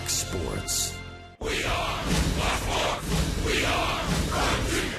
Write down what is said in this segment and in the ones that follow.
Fox Sports. We are Black Hawks. We are Crime Team.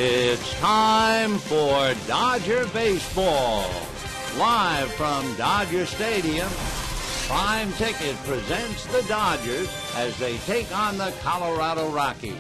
It's time for Dodger Baseball. Live from Dodger Stadium, Prime Ticket presents the Dodgers as they take on the Colorado Rockies.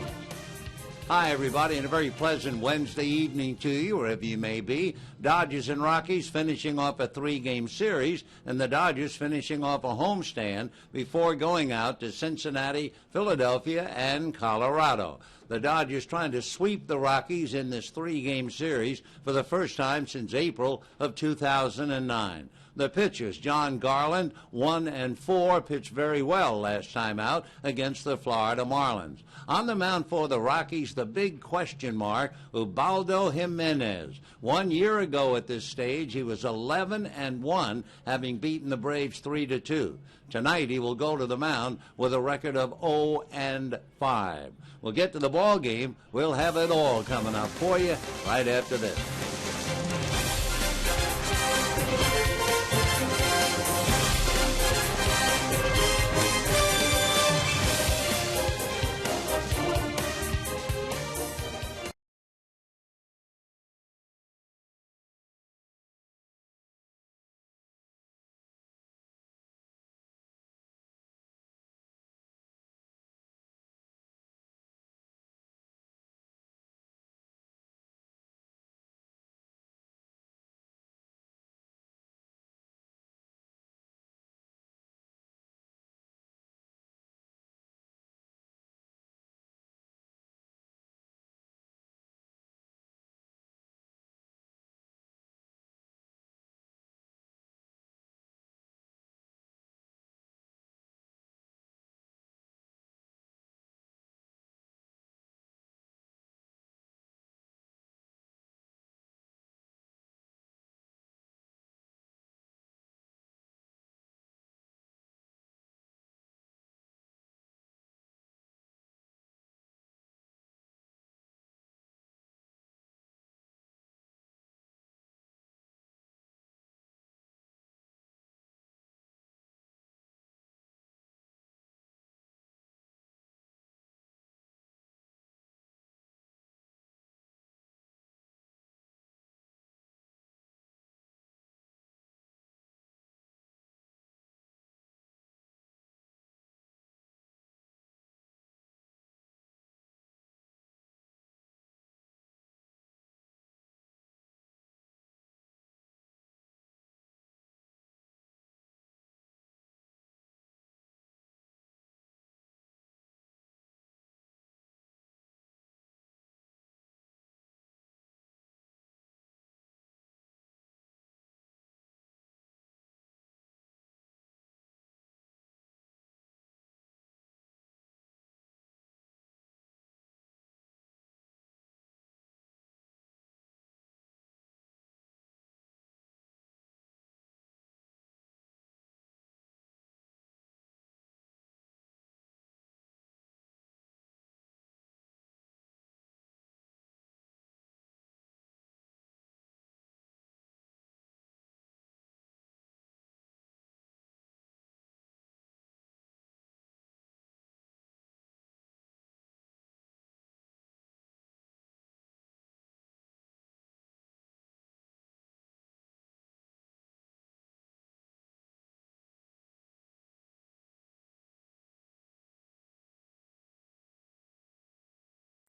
Hi, everybody, and a very pleasant Wednesday evening to you, wherever you may be. Dodgers and Rockies finishing off a three-game series, and the Dodgers finishing off a homestand before going out to Cincinnati, Philadelphia, and Colorado. The Dodgers trying to sweep the Rockies in this three-game series for the first time since April of 2009. The pitchers, John Garland, 1-4, pitched very well last time out against the Florida Marlins. On the mound for the Rockies, the big question mark, Ubaldo Jimenez. 1 year ago at this stage, he was 11-1, having beaten the Braves 3-2. Tonight, he will go to the mound with a record of 0-5. We'll get to the ball game. We'll have it all coming up for you right after this.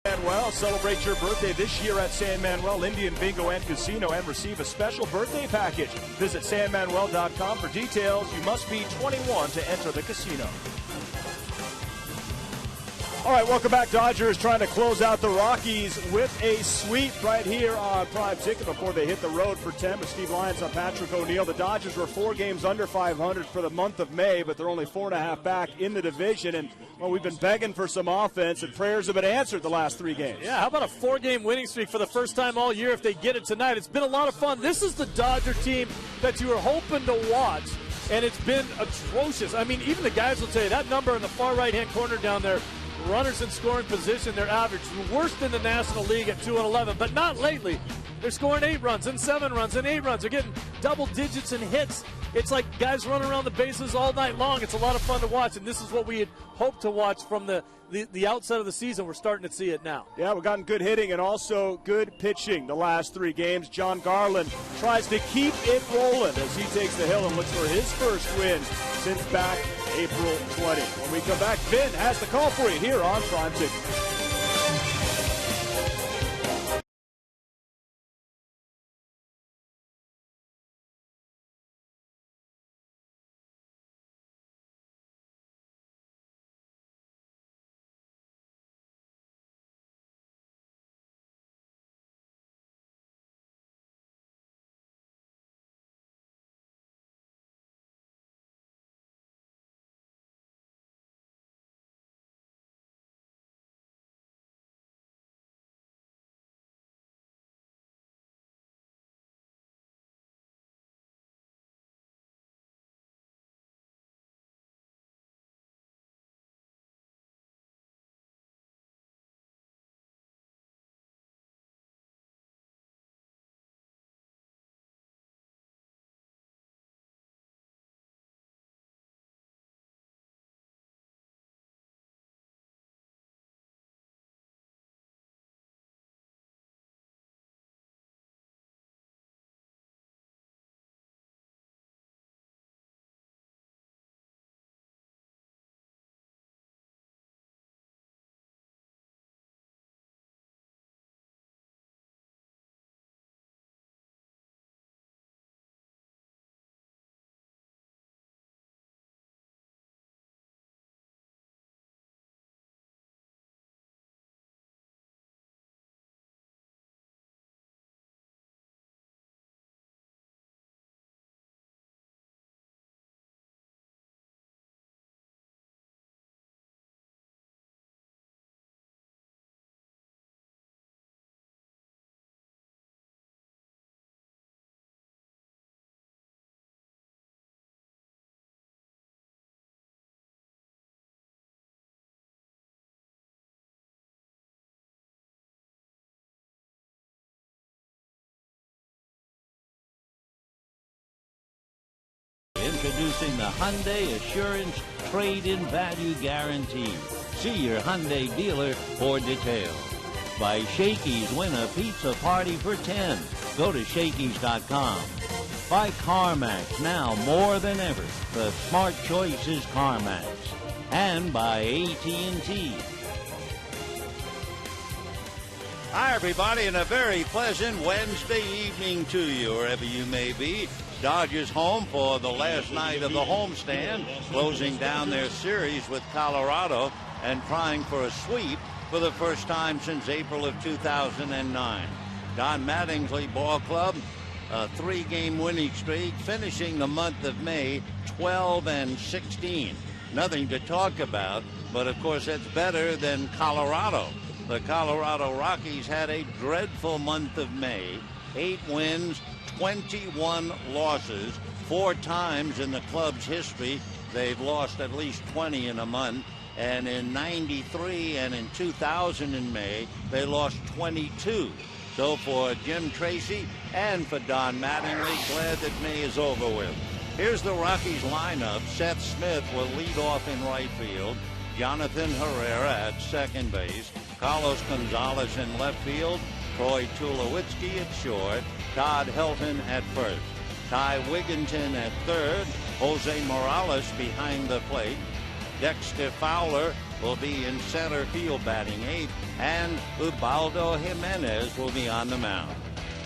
Manuel, celebrate your birthday this year at San Manuel Indian Bingo and Casino and receive a special birthday package. Visit sanmanuel.com for details. You must be 21 to enter the casino. All right, welcome back. Dodgers trying to close out the Rockies with a sweep right here on Prime Ticket before they hit the road for 10 with Steve Lyons on Patrick O'Neill. The Dodgers were 4 games under 500 for the month of May, but they're only 4.5 back in the division. And, well, we've been begging for some offense, and prayers have been answered the last 3 games. Yeah, how about a 4-game winning streak for the first time all year if they get it tonight? It's been a lot of fun. This is the Dodger team that you were hoping to watch, and it's been atrocious. I mean, even the guys will tell you that number in the far right-hand corner down there, runners in scoring position, their average worst in the National League at 2-11, but not lately. They're scoring 8 runs and 7 runs and 8 runs. They're getting double digits in hits. It's like guys running around the bases all night long. It's a lot of fun to watch, and this is what we had hoped to watch from the outset of the season. We're starting to see it now. Yeah, we've gotten good hitting and also good pitching the last 3 games. John Garland tries to keep it rolling as he takes the hill and looks for his first win since back April 20. When we come back, Vin has the call for you here on Prime Ticket. Introducing the Hyundai Assurance Trade-in Value Guarantee. See your Hyundai dealer for details. By Shakey's, win a pizza party for 10. Go to Shakey's.com. By CarMax, now more than ever, the smart choice is CarMax. And by AT&T. Hi, everybody, and a very pleasant Wednesday evening to you, wherever you may be. Dodgers home for the last night of the homestand, closing down their series with Colorado and trying for a sweep for the first time since April of 2009. Don Mattingly Ball Club, a 3-game winning streak, finishing the month of May 12-16. Nothing to talk about, but of course that's better than Colorado. The Colorado Rockies had a dreadful month of May, 8 wins, 21 losses. 4 times in the club's history they've lost at least 20 in a month, and in 93 and in 2000 in May they lost 22. So for Jim Tracy and for Don Mattingly, glad that May is over with. Here's the Rockies lineup. Seth Smith will lead off in right field, Jonathan Herrera at second base, Carlos Gonzalez in left field, Troy Tulowitzki at short, Todd Helton at first, Ty Wigginton at third, Jose Morales behind the plate, Dexter Fowler will be in center field batting 8th, and Ubaldo Jimenez will be on the mound.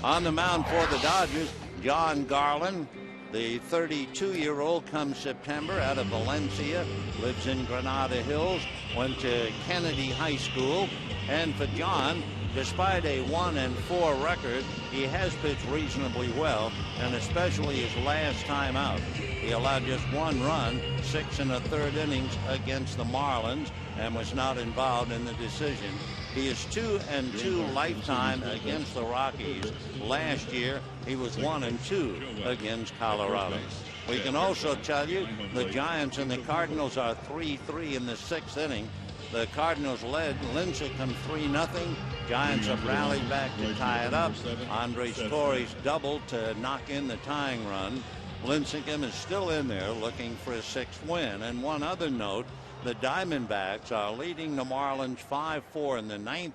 On the mound for the Dodgers, John Garland, The 32-year-old comes September out of Valencia, lives in Granada Hills, went to Kennedy High School. And for John, despite a 1-4 record, he has pitched reasonably well, and especially his last time out. He allowed just 1 run, 6 1/3 innings against the Marlins, and was not involved in the decision. He is 2-2 lifetime against the Rockies. Last year, he was 1-2 against Colorado. We can also tell you the Giants and the Cardinals are 3-3 in the 6th inning. The Cardinals led. Lincecum 3-0. Giants have rallied back to tie it up. Andres Torres doubled to knock in the tying run. Lincecum is still in there looking for a 6th win. And one other note, the Diamondbacks are leading the Marlins 5-4 in the 9th.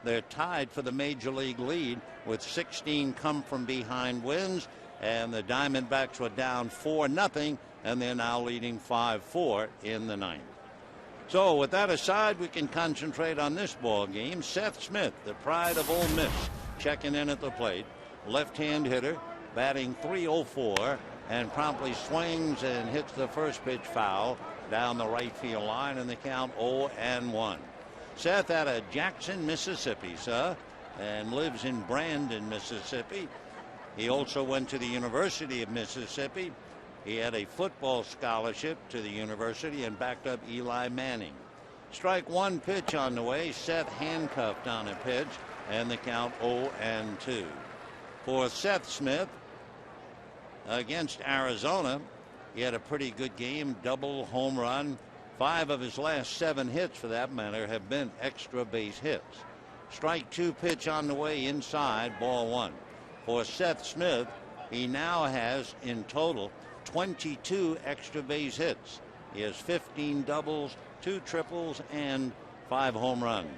They're tied for the major league lead with 16 come from behind wins. And the Diamondbacks were down 4-0, and they're now leading 5-4 in the 9th. So with that aside, we can concentrate on this ball game. Seth Smith, the pride of Ole Miss, checking in at the plate. Left-hand hitter, batting .304, and promptly swings and hits the first pitch foul down the right field line, and the count 0-1. Seth out of Jackson, Mississippi, sir, and lives in Brandon, Mississippi. He also went to the University of Mississippi. He had a football scholarship to the university and backed up Eli Manning. Strike 1 pitch on the way. Seth handcuffed on a pitch, and the count 0-2. For Seth Smith against Arizona, he had a pretty good game, double home run. 5 of his last 7 hits, for that matter, have been extra base hits. Strike 2 pitch on the way inside, ball 1. For Seth Smith, he now has in total 22 extra base hits. He has 15 doubles, 2 triples, and 5 home runs.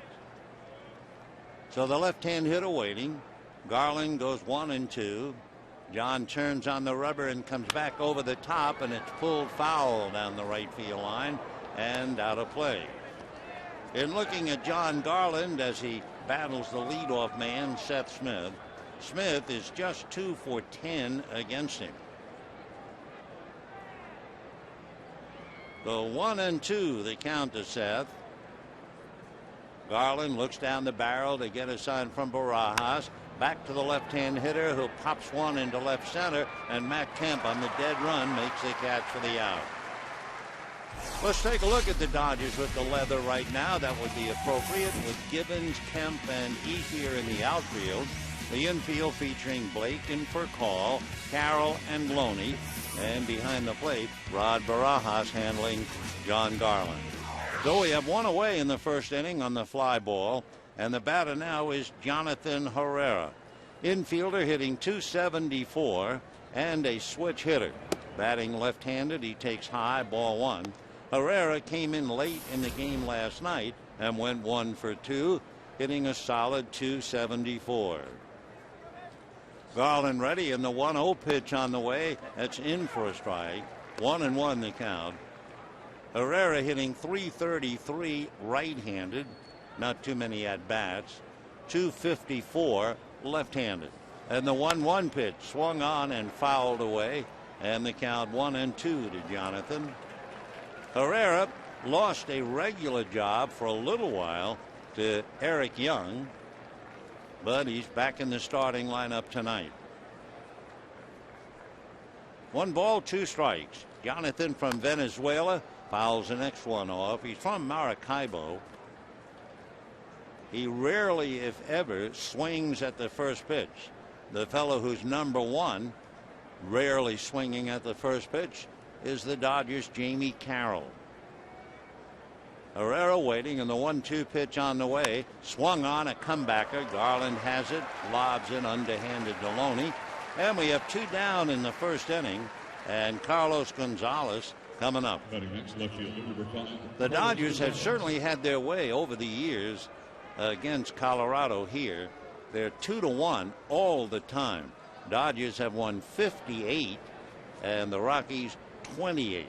So the left-hand hitter waiting. Garland goes 1-2. John turns on the rubber and comes back over the top, and it's pulled foul down the right field line and out of play. In looking at John Garland as he battles the leadoff man, Seth Smith, Smith is just 2 for 10 against him. So 1-2 the count to Seth. Garland looks down the barrel to get a sign from Barajas. Back to the left-hand hitter, who pops one into left center, and Mac Kemp on the dead run makes the catch for the out. Let's take a look at the Dodgers with the leather right now. That would be appropriate with Gibbons, Kemp, and Ethier in the outfield. The infield featuring Blake and Furcal, Carroll, and Loney. And behind the plate, Rod Barajas handling John Garland. So we have one away in the first inning on the fly ball. And the batter now is Jonathan Herrera. Infielder hitting .274 and a switch hitter. Batting left-handed, he takes high, ball 1. Herrera came in late in the game last night and went 1 for 2, hitting a solid .274. Garland ready, and the 1-0 pitch on the way. That's in for a strike. 1-1 the count. Herrera hitting .333 right-handed. Not too many at-bats. .254 left-handed. And the 1-1 pitch swung on and fouled away. And the count 1-2 to Jonathan. Herrera lost a regular job for a little while to Eric Young, but he's back in the starting lineup tonight. 1 ball, 2 strikes. Jonathan from Venezuela fouls the next one off. He's from Maracaibo. He rarely, if ever, swings at the first pitch. The fellow who's number 1, rarely swinging at the first pitch, is the Dodgers' Jamie Carroll. Herrera waiting, and the 1-2 pitch on the way. Swung on, a comebacker. Garland has it, lobs it underhanded to Loney. And we have 2 down in the first inning, and Carlos Gonzalez coming up. The Dodgers have certainly had their way over the years against Colorado here. They're 2-1 all the time. Dodgers have won 58 and the Rockies 28.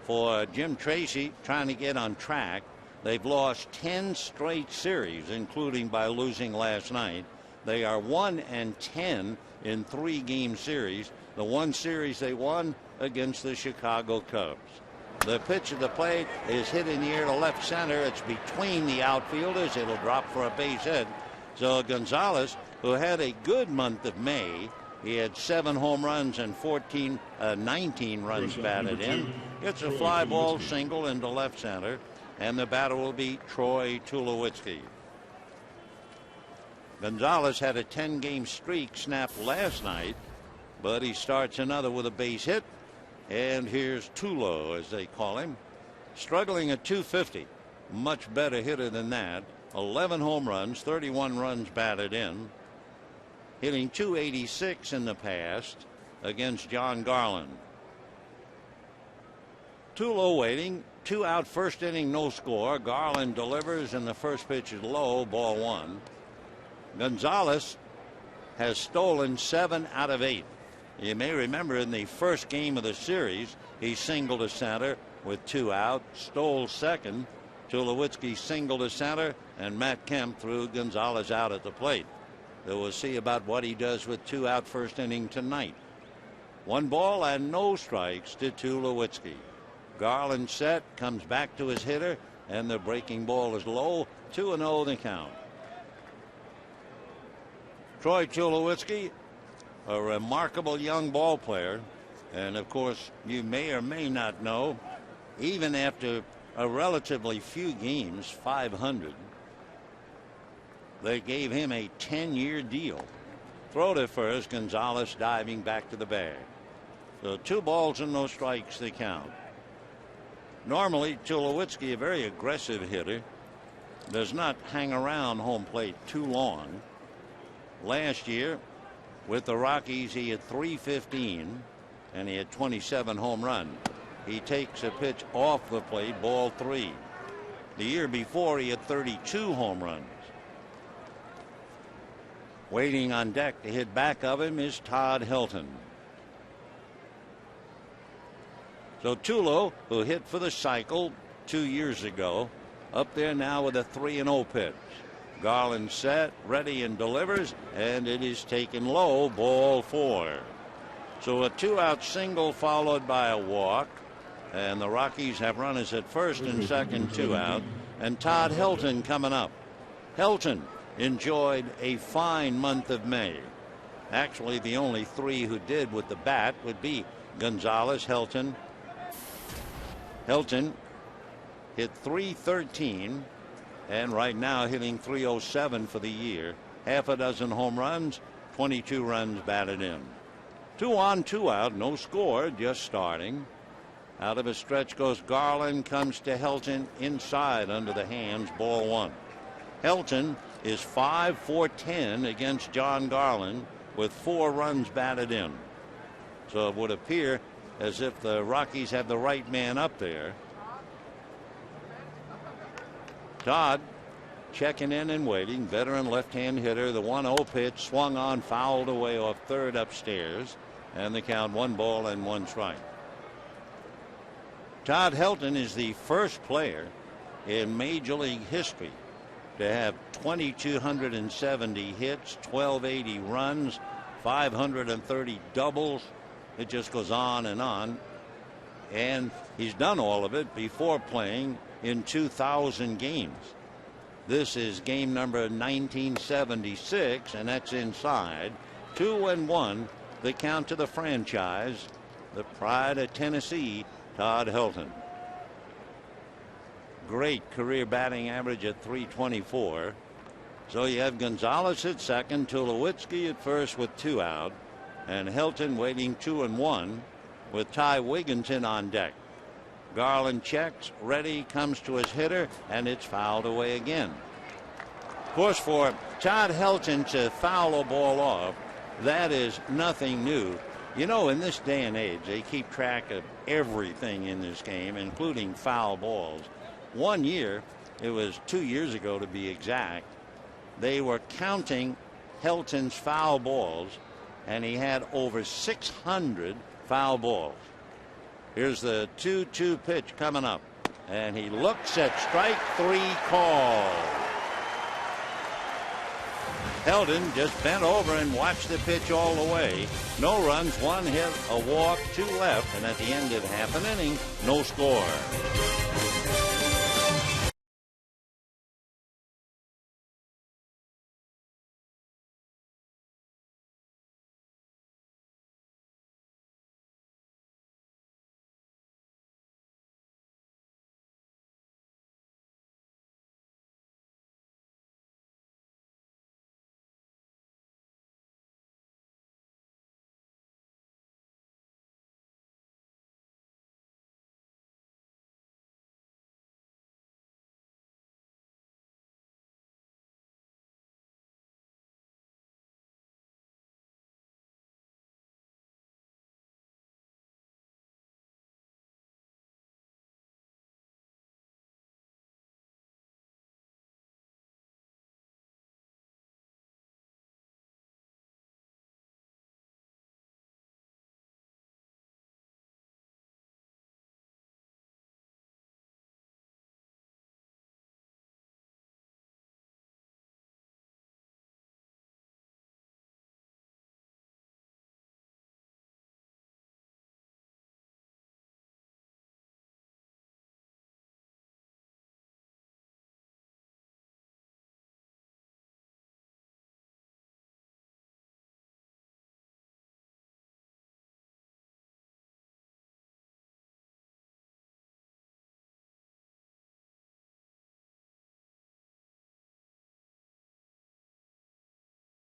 For Jim Tracy, trying to get on track, they've lost 10 straight series, including by losing last night. They are 1-10 in 3-game series. The one series they won against the Chicago Cubs. The pitch at the plate is hit in the air to left center. It's between the outfielders. It'll drop for a base hit. So Gonzalez, who had a good month of May, he had 7 home runs and 19 runs batted in. Gets a fly ball single into left center, and the batter will be Troy Tulowitzki. Gonzalez had a 10-game streak snapped last night, but he starts another with a base hit. And here's Tulo, as they call him, struggling at .250. Much better hitter than that. 11 home runs, 31 runs batted in. Hitting .286 in the past against John Garland. Tulo waiting. 2 out, first inning, no score. Garland delivers, and the first pitch is low, ball 1. Gonzalez has stolen 7 out of 8. You may remember in the first game of the series, he singled to center with 2 out, stole second. Tulowitzki singled to center, and Matt Kemp threw Gonzalez out at the plate. So we'll see about what he does with 2 out, first inning tonight. 1 ball and no strikes to Tulowitzki. Garland set, comes back to his hitter, and the breaking ball is low. 2-0 the count. Troy Tulowitzki, a remarkable young ball player, and of course you may or may not know, even after a relatively few games, 500, they gave him a 10-year deal. Throw to first, Gonzalez diving back to the bag. So 2 balls and no strikes the count. Normally Tulowitzki, a very aggressive hitter, does not hang around home plate too long. Last year with the Rockies he had .315 and he had 27 home runs. He takes a pitch off the plate, ball 3. The year before he had 32 home runs. Waiting on deck to hit back of him is Todd Helton. So Tulo, who hit for the cycle 2 years ago, up there now with a 3-0 pitch. Garland set, ready, and delivers, and it is taken low, ball 4. So a 2-out single followed by a walk, and the Rockies have runners at first and second, 2 out, and Todd Helton coming up. Helton enjoyed a fine month of May. Actually, the only 3 who did with the bat would be Gonzalez, Helton. Helton hit .313 and right now hitting .307 for the year. Half a dozen home runs, 22 runs batted in. 2 on, 2 out, no score, just starting. Out of a stretch goes Garland, comes to Helton inside under the hands, ball 1. Helton is 5 for 10 against John Garland with 4 runs batted in. So it would appear as if the Rockies have the right man up there. Todd checking in and waiting. Veteran left-hand hitter. The 1-0 pitch swung on, fouled away off third upstairs, and the count 1 ball and 1 strike. Todd Helton is the first player in Major League history to have 2,270 hits, 1,280 runs, 530 doubles. It just goes on, and he's done all of it before playing in 2,000 games. This is game number 1976, and that's inside. 2-1, the count to the franchise, the pride of Tennessee, Todd Helton. Great career batting average at .324. So you have Gonzalez at second, Tulowitzki at first with 2 out, and Helton waiting 2-1 with Ty Wigginton on deck. Garland checks, ready, comes to his hitter, and it's fouled away again. Of course, for Todd Helton to foul a ball off, that is nothing new. You know, in this day and age, they keep track of everything in this game, including foul balls. One year, it was 2 years ago to be exact, they were counting Helton's foul balls, and he had over 600 foul balls. Here's the 2-2 pitch coming up, and he looks at strike 3 call. Heldon just bent over and watched the pitch all the way. No runs, 1 hit, a walk, 2 left, and at the end of half an inning, no score.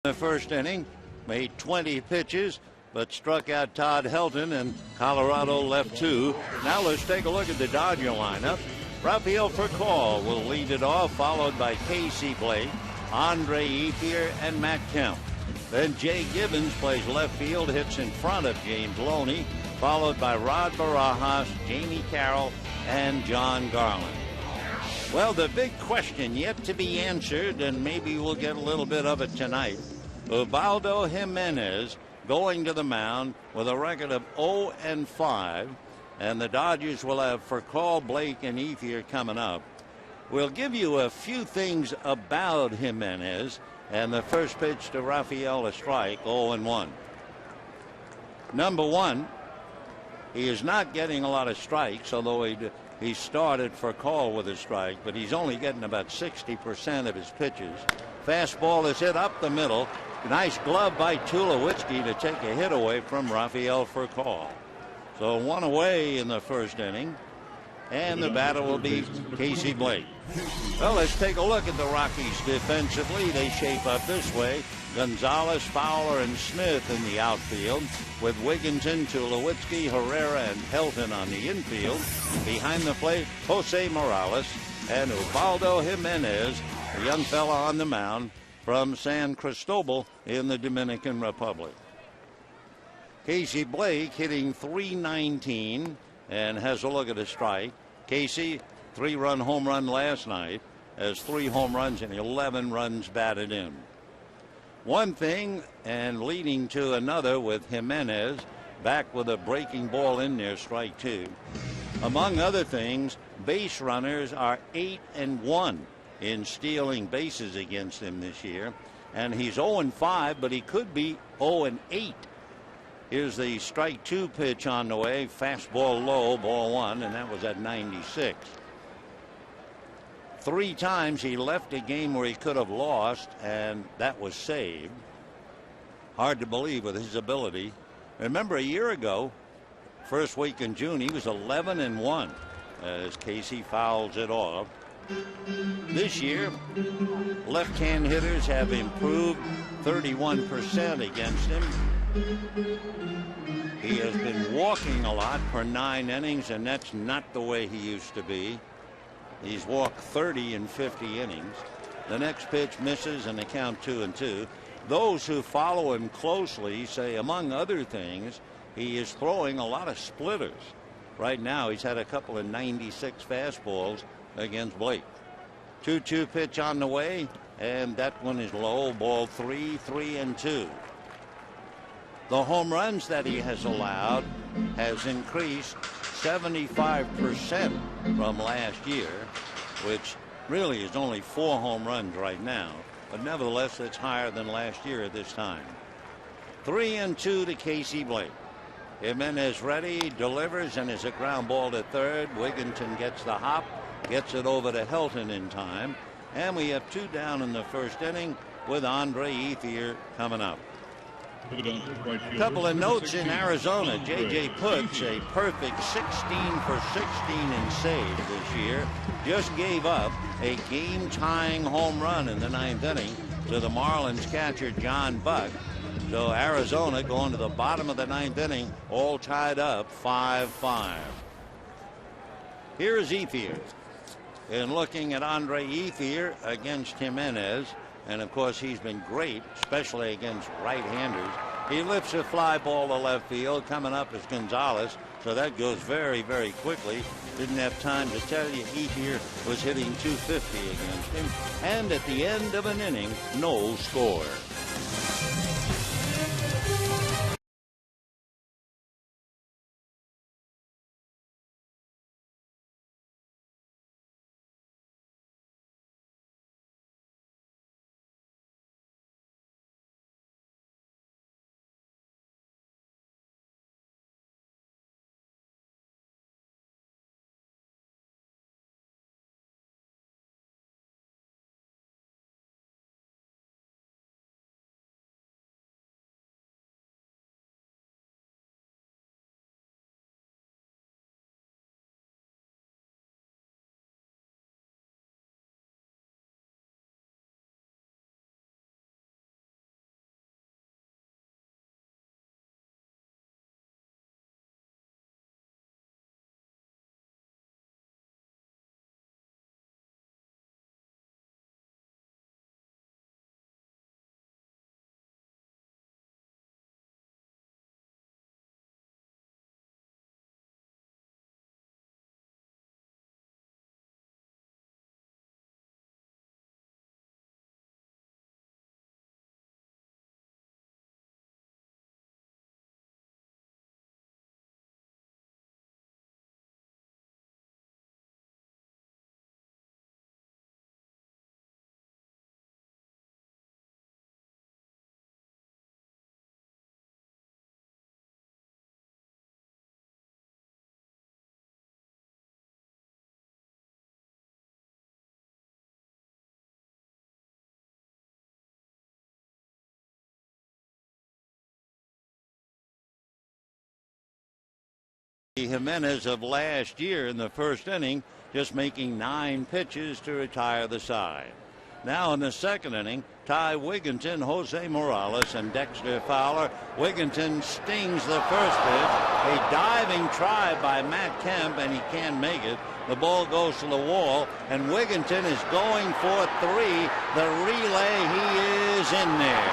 The first inning, made 20 pitches, but struck out Todd Helton, and Colorado left 2. Now let's take a look at the Dodger lineup. Rafael Furcal will lead it off, followed by Casey Blake, Andre Ethier, and Matt Kemp. Then Jay Gibbons plays left field, hits in front of James Loney, followed by Rod Barajas, Jamie Carroll, and John Garland. Well, the big question yet to be answered, and maybe we'll get a little bit of it tonight. Ubaldo Jimenez going to the mound with a record of 0-5, and the Dodgers will have Furcal, Blake, and Ethier coming up. We'll give you a few things about Jimenez, and the first pitch to Rafael, a strike, 0-1. Number one, he is not getting a lot of strikes, although he started Furcal with a strike, but he's only getting about 60% of his pitches. Fastball is hit up the middle. Nice glove by Tulowitzki to take a hit away from Rafael Furcal. So 1 away in the first inning, and the batter will be Casey Blake. Well, let's take a look at the Rockies defensively. They shape up this way. Gonzalez, Fowler, and Smith in the outfield, with Wigginton, Tulowitzki, Herrera, and Helton on the infield. Behind the plate, Jose Morales and Ubaldo Jimenez, a young fella on the mound from San Cristobal in the Dominican Republic. Casey Blake hitting .319 and has a look at a strike. Casey, 3-run home run last night, has 3 home runs and 11 runs batted in. One thing and leading to another with Jimenez back with a breaking ball in there, strike 2. Among other things, base runners are 8-1 in stealing bases against him this year, and he's 0-5, but he could be 0-8. Here's the strike 2 pitch on the way, fastball low, ball 1, and that was at 96. 3 times he left a game where he could have lost, and that was saved. Hard to believe with his ability. Remember, a year ago, first week in June, he was 11-1 as Casey fouls it off. This year, left-hand hitters have improved 31% against him. He has been walking a lot for 9 innings, and that's not the way he used to be. He's walked 30 in 50 innings. The next pitch misses, and they count 2-2. Those who follow him closely say, among other things, he is throwing a lot of splitters. Right now, he's had a couple of 96 fastballs against Blake. 2-2 pitch on the way, and that one is low, ball 3, 3-2. The home runs that he has allowed has increased 75% from last year, which really is only 4 home runs right now. but nevertheless, it's higher than last year at this time. 3-2 to Casey Blake. Jimenez ready, delivers, and is a ground ball to third. Wigginton gets the hop, gets it over to Helton in time, and we have 2 down in the first inning with Andre Ethier coming up. A couple of notes in Arizona. J.J. Putz, a perfect 16 for 16 in saves this year, just gave up a game-tying home run in the 9th inning to the Marlins catcher John Buck. So Arizona going to the bottom of the 9th inning, all tied up 5-5. Here's Ethier. And looking at Andre Ethier against Jimenez, and of course he's been great, especially against right-handers. He lifts a fly ball to left field. Coming up is Gonzalez, so that goes very, very quickly. Didn't have time to tell you Ethier was hitting .250 against him. And at the end of an inning, no score. Jimenez of last year in the first inning, just making 9 pitches to retire the side. Now in the second inning, Ty Wigginton, Jose Morales, and Dexter Fowler. Wigginton stings the first pitch. A diving try by Matt Kemp, and he can't make it. The ball goes to the wall, and Wigginton is going for 3. The relay, he is in there.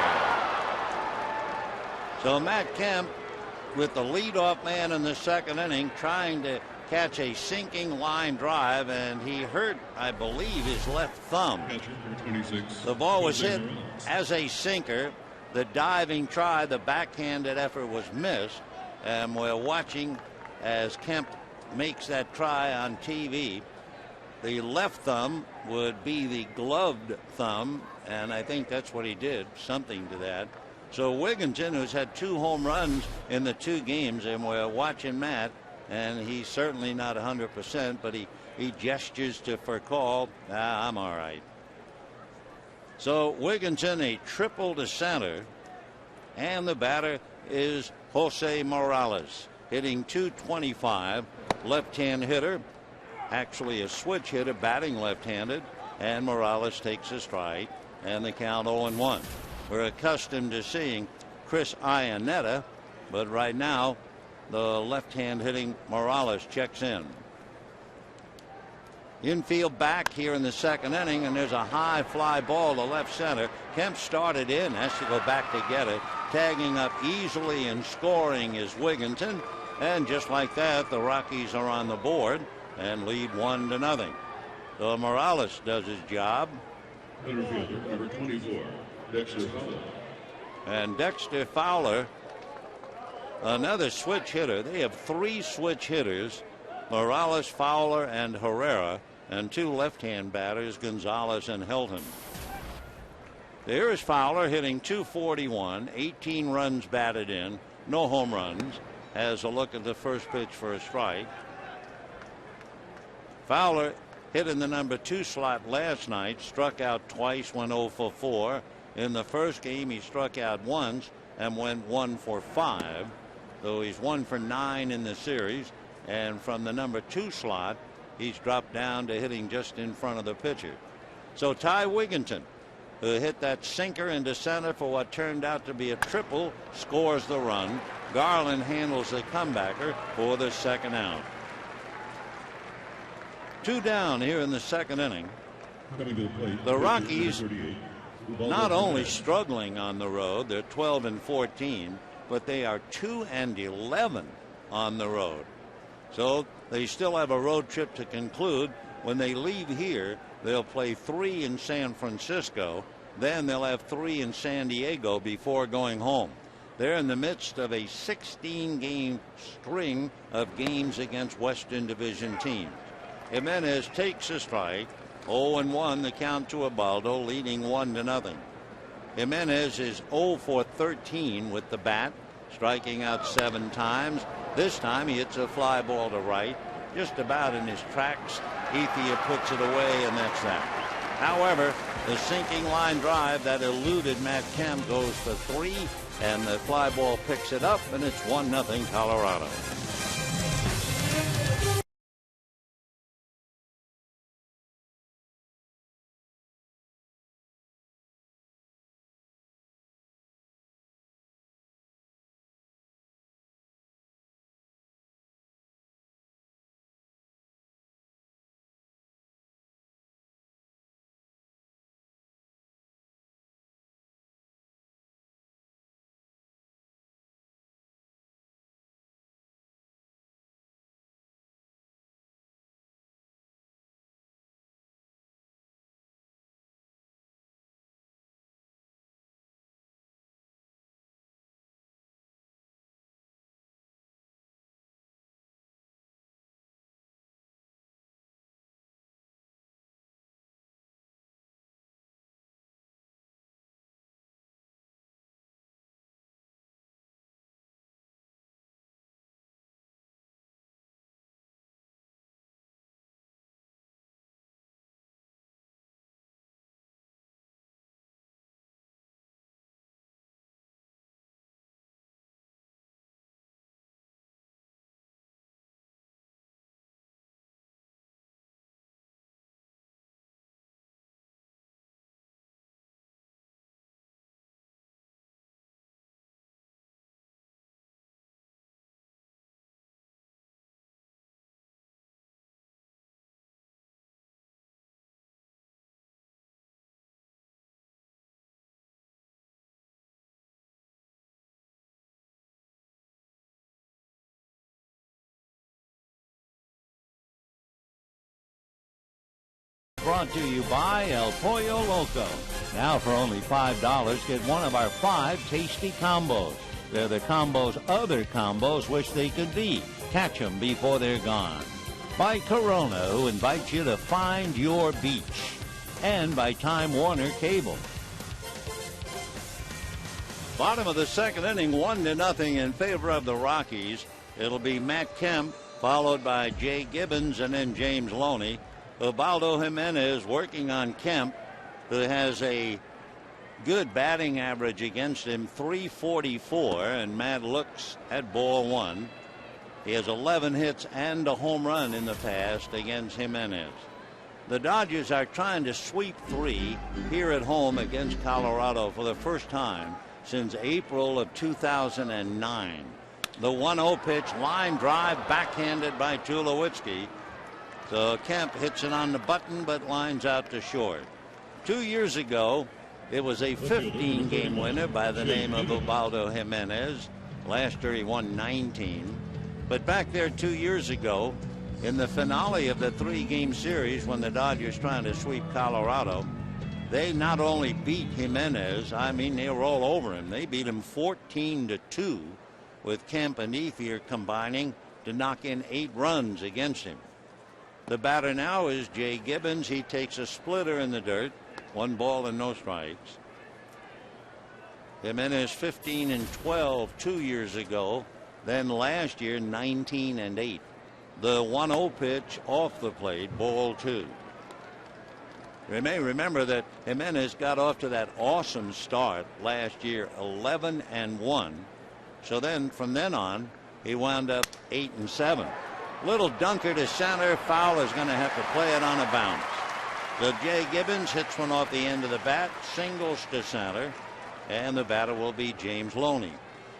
So Matt Kemp, with the leadoff man in the second inning, trying to catch a sinking line drive, and he hurt, I believe, his left thumb. The ball was hit as a sinker. The diving try, the backhanded effort was missed, and we're watching as Kemp makes that try on TV. The left thumb would be the gloved thumb, and I think that's what he did, something to that. So Wigginton, who's had 2 home runs in the 2 games, and we're watching Matt, and he's certainly not 100%, but he gestures for call. I'm all right. So Wigginton, a triple to center, and the batter is Jose Morales, hitting .225, left-hand hitter, actually a switch hitter, batting left-handed, and Morales takes a strike, and the count 0-1. We're accustomed to seeing Chris Iannetta, but right now the left-hand hitting Morales checks in. Infield back here in the second inning, and there's a high fly ball to left center. Kemp started in, has to go back to get it. Tagging up easily and scoring is Wigginton, and just like that, the Rockies are on the board and lead 1-0. So Morales does his job. Number 24. Dexter Fowler. And Dexter Fowler, another switch hitter. They have 3 switch hitters, Morales, Fowler, and Herrera, and 2 left-hand batters, Gonzalez and Helton. There is Fowler hitting .241, 18 runs batted in, no home runs. Has a look at the first pitch for a strike. Fowler hit in the number 2 slot last night, struck out twice, went 0 for 4. In the first game, he struck out once and went 1 for 5. Though he's 1 for 9 in the series. And from the number 2 slot, he's dropped down to hitting just in front of the pitcher. So Ty Wigginton, who hit that sinker into center for what turned out to be a triple, scores the run. Garland handles the comebacker for the second out. 2 down here in the second inning. The Rockies not only struggling on the road, they're 12-14, but they are 2-11 on the road. So they still have a road trip to conclude. When they leave here, they'll play 3 in San Francisco. Then they'll have 3 in San Diego before going home. They're in the midst of a 16-game string of games against Western Division teams. Jimenez takes a strike. 0-1 the count to Ubaldo, leading 1-0. Jimenez is 0 for 13 with the bat, striking out 7 times. This time he hits a fly ball to right, just about in his tracks. Ethier puts it away, and that's that. However, the sinking line drive that eluded Matt Kemp goes for 3, and the fly ball picks it up, and it's 1-0 Colorado. Brought to you by El Pollo Loco. Now for only $5, get one of our 5 tasty combos. They're the combos other combos wish they could be. Catch them before they're gone. By Corona, who invites you to find your beach. And by Time Warner Cable. Bottom of the second inning, 1-0 in favor of the Rockies. It'll be Matt Kemp, followed by Jay Gibbons, and then James Loney. Ubaldo Jimenez working on Kemp, who has a good batting average against him, .344, and Matt looks at ball 1. He has 11 hits and a home run in the past against Jimenez. The Dodgers are trying to sweep 3 here at home against Colorado for the first time since April of 2009. The 1-0 pitch, line drive, backhanded by Tulowitzki. So Kemp hits it on the button but lines out to short. 2 years ago, it was a 15-game winner by the name of Ubaldo Jimenez. Last year he won 19. But back there 2 years ago, in the finale of the 3-game series when the Dodgers trying to sweep Colorado, they not only beat Jimenez, I mean they were all over him. They beat him 14-2 with Kemp and Ethier combining to knock in 8 runs against him. The batter now is Jay Gibbons. He takes a splitter in the dirt. 1 ball and no strikes. Jimenez 15-12 2 years ago. Then last year 19-8. The 1-0 pitch off the plate, ball 2. You may remember that Jimenez got off to that awesome start last year, 11-1. So then from then on, he wound up 8-7. Little dunker to center. Fowler's going to have to play it on a bounce. So Jay Gibbons hits one off the end of the bat, singles to center, and the batter will be James Loney.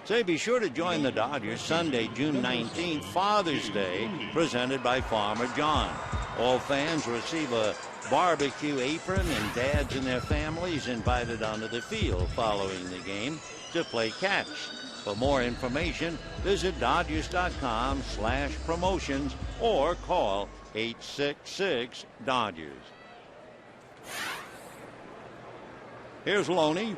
Say, be sure to join the Dodgers Sunday, June 19th, Father's Day, presented by Farmer John. All fans receive a barbecue apron, and dads and their families invited onto the field following the game to play catch. For more information, visit Dodgers.com/promotions or call 866-DODGERS. Here's Loney.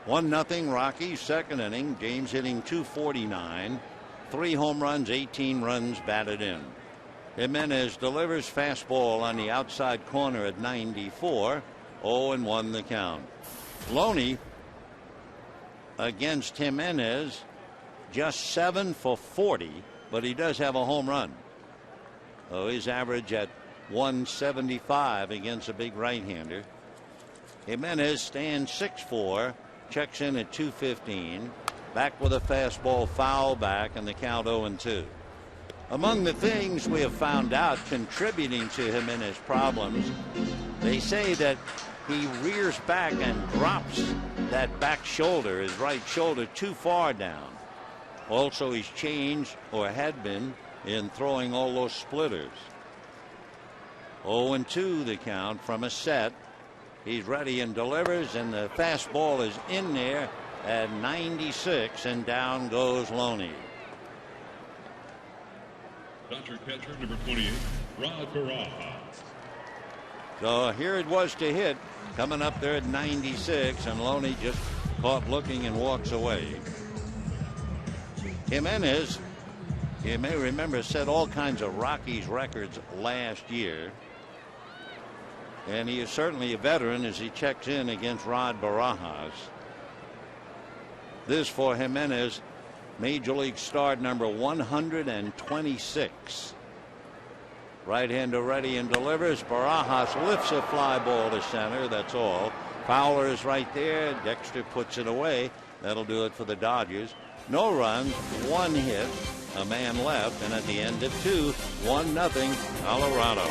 1-0 Rockies, second inning. James hitting .249. 3 home runs, 18 runs batted in. Jimenez delivers fastball on the outside corner at 94. 0-1 the count. Loney against Jimenez, just 7 for 40, but he does have a home run. Oh, his average at 175 against a big right-hander. Jimenez stands 6'4", checks in at 215. Back with a fastball, foul back, and the count 0-2. Among the things we have found out contributing to Jimenez's problems, they say that he rears back and drops that back shoulder, his right shoulder, too far down. Also, he's changed, or had been, in throwing all those splitters. 0-2 the count from a set. He's ready and delivers, and the fastball is in there at 96, and down goes Loney. Dodger catcher number 28, Rod Barajas. So here it was to hit, coming up there at 96, and Loney just caught looking and walks away. Jimenez, you may remember, set all kinds of Rockies records last year. And he is certainly a veteran as he checks in against Rod Barajas. This for Jimenez, Major League start number 126. Right-hander ready and delivers. Barajas lifts a fly ball to center. That's all. Fowler is right there. Dexter puts it away. That'll do it for the Dodgers. No runs, 1 hit, a man left, and at the end of 2, 1-0 Colorado.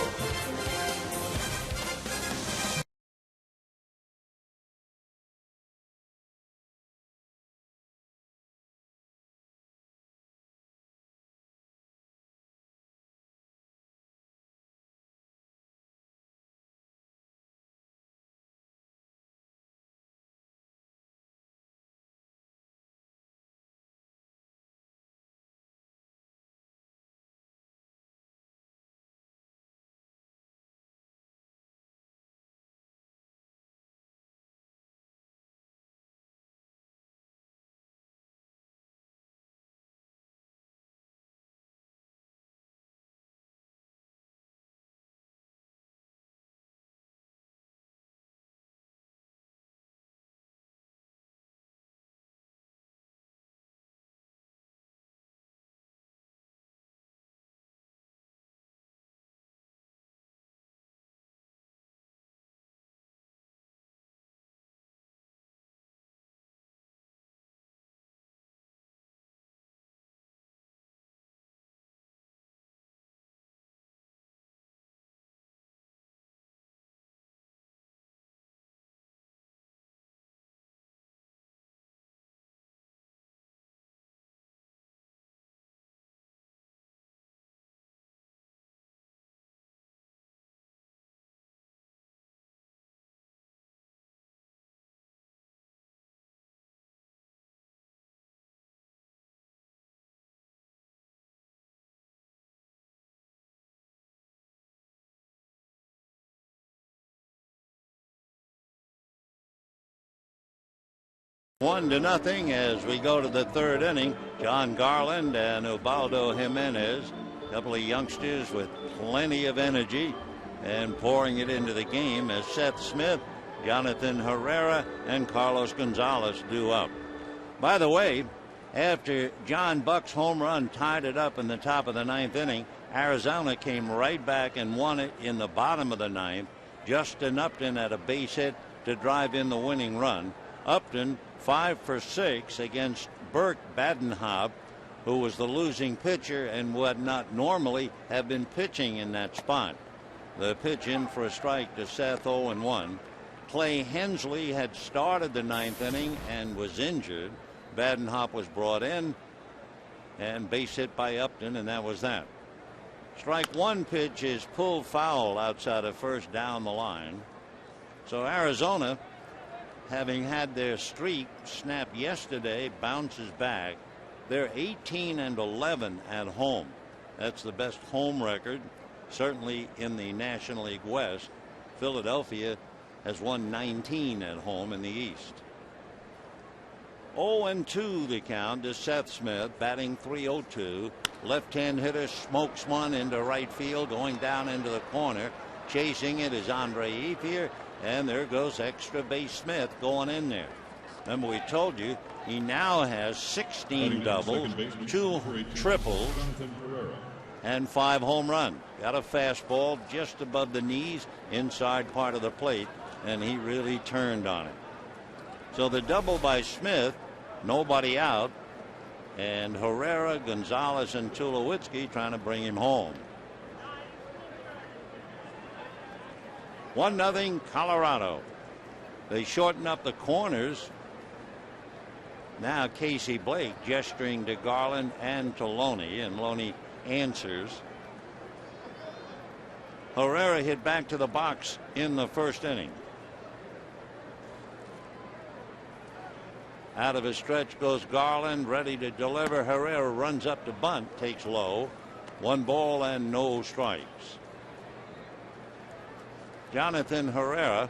One to nothing as we go to the third inning. John Garland and Ubaldo Jimenez, a couple of youngsters with plenty of energy and pouring it into the game as Seth Smith Jonathan Herrera and Carlos Gonzalez due up. By the way, after John Buck's home run tied it up in the top of the ninth inning, Arizona came right back and won it in the bottom of the ninth. Justin Upton had a base hit to drive in the winning run. Upton 5 for 6 against Burke Badenhop, who was the losing pitcher and would not normally have been pitching in that spot. The pitch in for a strike to Seth, 0-1. Clay Hensley had started the ninth inning and was injured. Badenhop was brought in and base hit by Upton, and that was that. Strike one pitch is pulled foul outside of first down the line. So Arizona, having had their streak snapped yesterday, bounces back. They're 18-11 at home. That's the best home record, certainly in the National League West. Philadelphia has won 19 at home in the East. 0-2 the count to Seth Smith, batting .302. Left-hand hitter smokes one into right field, going down into the corner. Chasing it is Andre Ethier, and there goes extra base Smith going in there. Remember, we told you he now has 16 doubles, 2 triples, and 5 home runs. Got a fastball just above the knees, inside part of the plate, and he really turned on it. So the double by Smith, nobody out, and Herrera, Gonzalez, and Tulowitzki trying to bring him home. 1-0 Colorado. They shorten up the corners. Now Casey Blake gesturing to Garland and to Loney, and Loney answers. Herrera hit back to the box in the first inning. Out of his stretch goes Garland, ready to deliver. Herrera runs up to bunt, takes low. 1 ball and no strikes. Jonathan Herrera,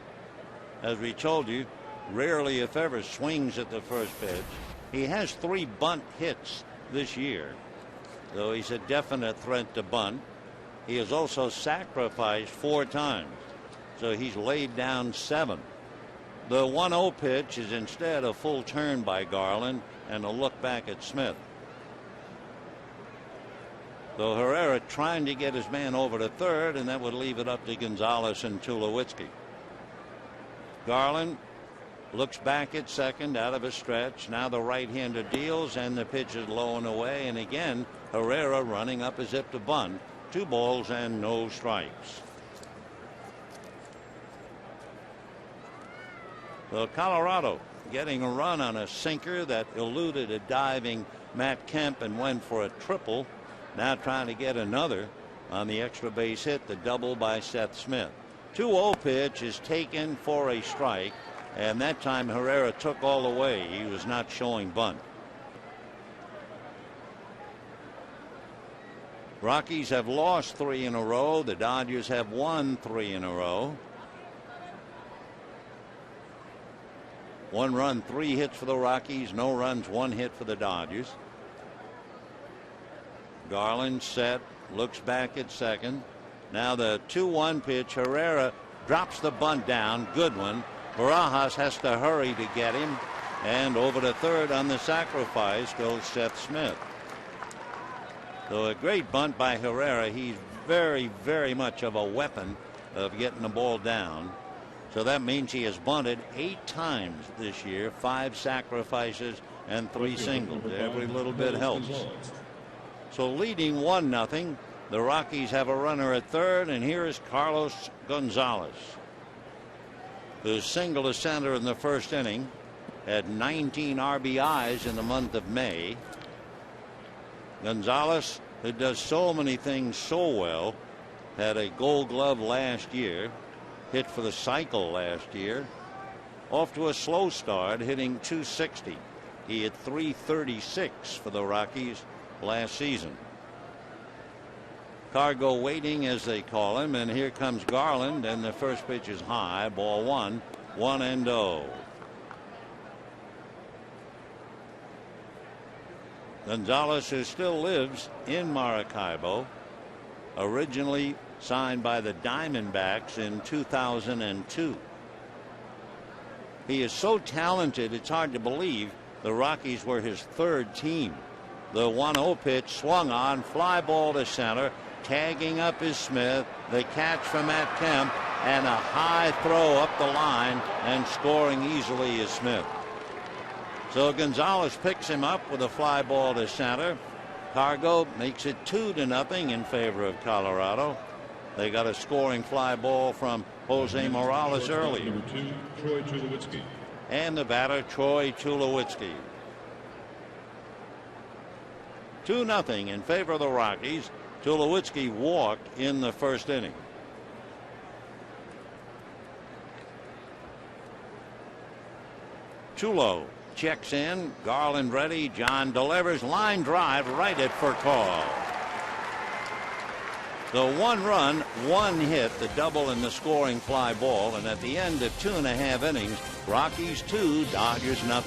as we told you, rarely if ever swings at the first pitch. He has 3 bunt hits this year, though he's a definite threat to bunt. He has also sacrificed 4 times, so he's laid down 7. The 1-0 pitch is instead a full turn by Garland and a look back at Smith. So Herrera trying to get his man over to third, and that would leave it up to Gonzalez and Tulowitzki. Garland looks back at second out of his stretch. Now the right-hander deals, and the pitch is low and away. And again, Herrera running up as if to bunt. 2 balls and no strikes. So Colorado getting a run on a sinker that eluded a diving Matt Kemp and went for a triple. Now trying to get another on the extra base hit, the double by Seth Smith. 2-0 pitch is taken for a strike, and that time Herrera took all the way. He was not showing bunt. Rockies have lost 3 in a row. The Dodgers have won 3 in a row. 1 run, 3 hits for the Rockies. No runs, 1 hit for the Dodgers. Garland set, looks back at second. Now the 2-1 pitch. Herrera drops the bunt down. Good one. Barajas has to hurry to get him. And over to third on the sacrifice goes Seth Smith. So a great bunt by Herrera. He's very, very much of a weapon of getting the ball down. So that means he has bunted 8 times this year, 5 sacrifices and 3 singles. Every little bit helps. So leading 1-0, the Rockies have a runner at third, and here is Carlos Gonzalez, who singled to center in the first inning, had 19 RBIs in the month of May. Gonzalez, who does so many things so well, had a Gold Glove last year. Hit for the cycle last year. Off to a slow start, hitting .260. He hit .336 for the Rockies last season. Cargo waiting, as they call him, and here comes Garland, and the first pitch is high. Ball 1, 1-0. Gonzalez, who still lives in Maracaibo, originally signed by the Diamondbacks in 2002. He is so talented, it's hard to believe the Rockies were his third team. The 1-0 pitch swung on, fly ball to center. Tagging up is Smith. The catch from Matt Kemp, and a high throw up the line, and scoring easily is Smith. So Gonzalez picks him up with a fly ball to center. Cargo makes it 2-0 in favor of Colorado. They got a scoring fly ball from Jose Morales earlier. Number 2, Troy Tulowitzki. And the batter, Troy Tulowitzki. 2-0 in favor of the Rockies. Tulowitzki walked in the first inning. Tulo checks in. Garland ready. John delivers. Line drive right at Furcal. The 1 run, 1 hit, the double and the scoring fly ball. And at the end of 2.5 innings, Rockies 2, Dodgers 0.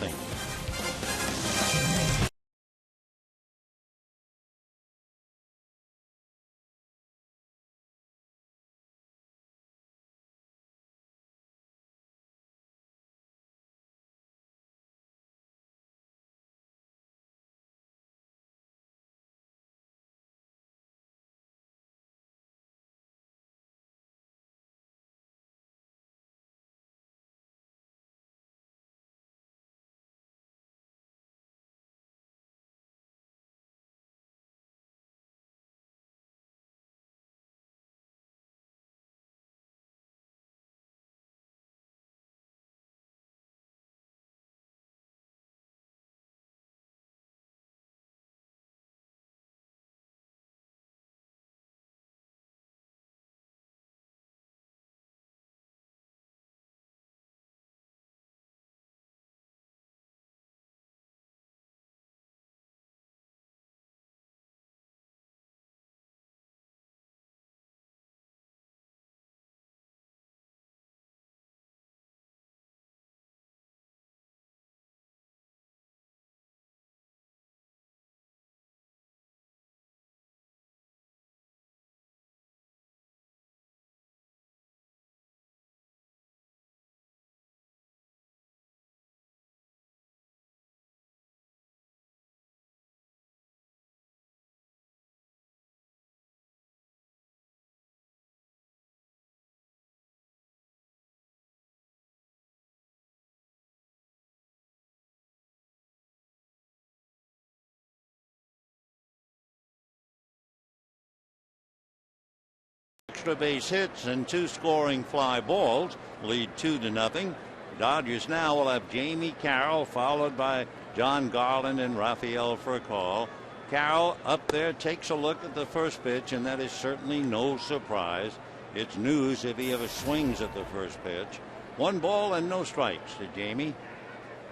Extra base hits and 2 scoring fly balls lead 2-0. Dodgers now will have Jamie Carroll, followed by John Garland and Rafael Furcal. Carroll up there takes a look at the first pitch, and that is certainly no surprise. It's news if he ever swings at the first pitch. 1 ball and no strikes to Jamie.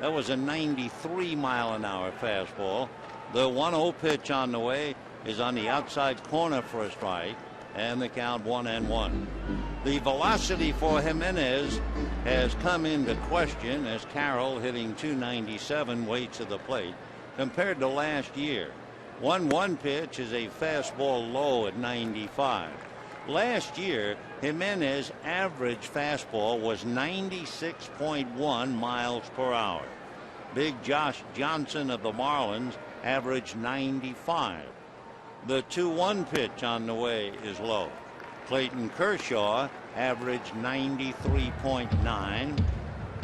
That was a 93-mile-an-hour fastball. The 1-0 pitch on the way is on the outside corner for a strike, and the count 1-1. The velocity for Jimenez has come into question as Carroll, hitting .297, waits at the plate compared to last year. 1-1 pitch is a fastball low at 95. Last year, Jimenez' average fastball was 96.1 miles per hour. Big Josh Johnson of the Marlins averaged 95. The 2-1 pitch on the way is low. Clayton Kershaw averaged 93.9.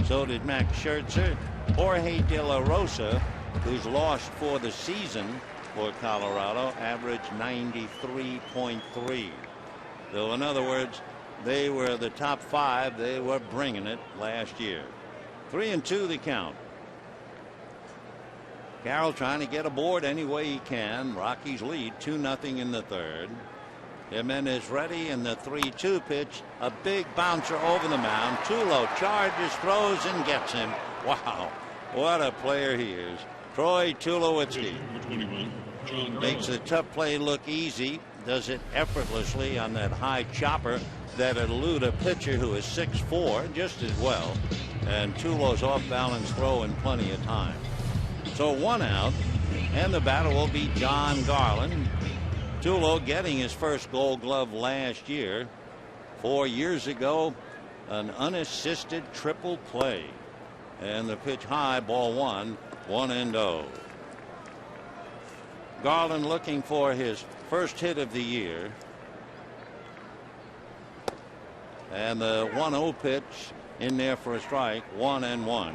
So did Max Scherzer. Jorge De La Rosa, who's lost for the season for Colorado, averaged 93.3. So in other words, they were the top 5. They were bringing it last year. 3-2 the count. Carroll trying to get aboard any way he can. Rockies lead 2-0 in the third. Jimenez ready, and the 3-2 pitch, a big bouncer over the mound. Tulo charges, throws, and gets him. Wow, what a player he is. Troy Tulowitzki makes the tough play look easy. Does it effortlessly on that high chopper that elude a pitcher who is 6'4" just as well. And Tulo's off balance throw in plenty of time. So 1 out, and the batter will be John Garland. Tulo getting his first Gold Glove last year. 4 years ago, an unassisted triple play. And the pitch high, ball one, 1-0. Garland looking for his first hit of the year. And the 1-0 pitch in there for a strike, 1-1.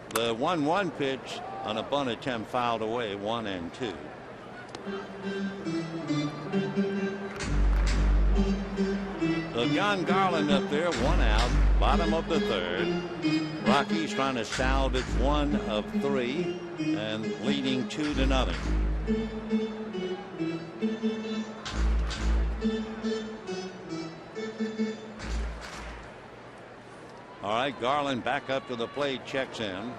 The 1-1 pitch on a bunt attempt fouled away, 1-2. So John Garland up there, 1 out, bottom of the third. Rockies trying to salvage 1 of 3 and leading 2-0. All right, Garland back up to the plate, checks in.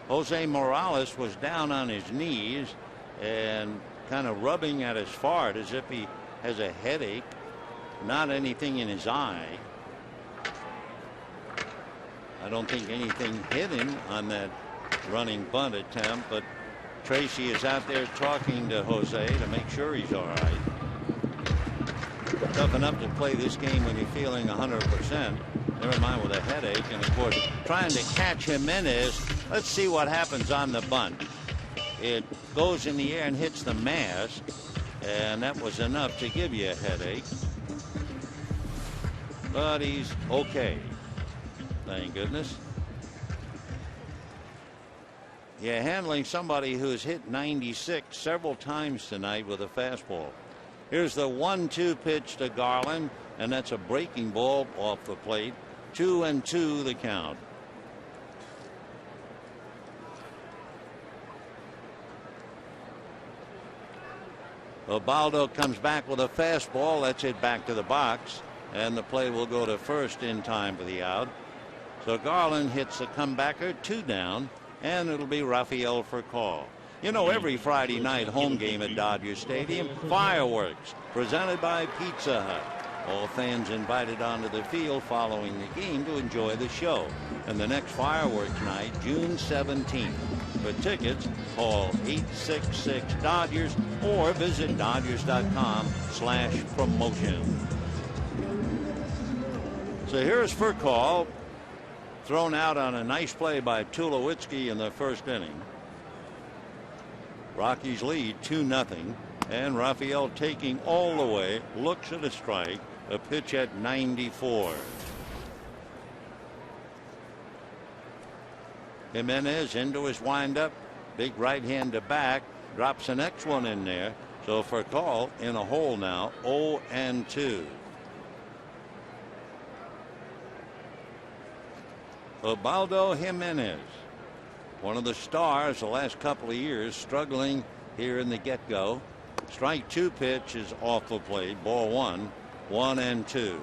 Jose Morales was down on his knees and kind of rubbing at his forehead as if he has a headache, not anything in his eye. I don't think anything hit him on that running bunt attempt, but Tracy is out there talking to Jose to make sure he's all right. Tough enough to play this game when you're feeling 100%. Never mind with a headache. And of course, trying to catch Jimenez. Let's see what happens on the bunt. It goes in the air and hits the mask, and that was enough to give you a headache. But he's okay. Thank goodness. Yeah, handling somebody who's hit 96 several times tonight with a fastball. Here's the 1-2 pitch to Garland, and that's a breaking ball off the plate. 2-2 the count. Ubaldo comes back with a fastball. That's it back to the box, and the play will go to first in time for the out. So Garland hits a comebacker, 2 down, and it'll be Rafael for call. You know, every Friday night home game at Dodger Stadium, fireworks presented by Pizza Hut. All fans invited onto the field following the game to enjoy the show. And the next fireworks night, June 17th. For tickets, call 866-DODGERS or visit Dodgers.com/promotion. So here's Furcal, thrown out on a nice play by Tulowitzki in the first inning. Rockies lead 2-0, and Rafael taking all the way, looks at a strike, a pitch at 94. Jimenez into his windup, big right hand to back, drops the next one in there. So for call in a hole now, 0-2. Ubaldo Jimenez, one of the stars the last couple of years, struggling here in the get-go. Strike 2 pitch is off the plate, ball 1, 1-2.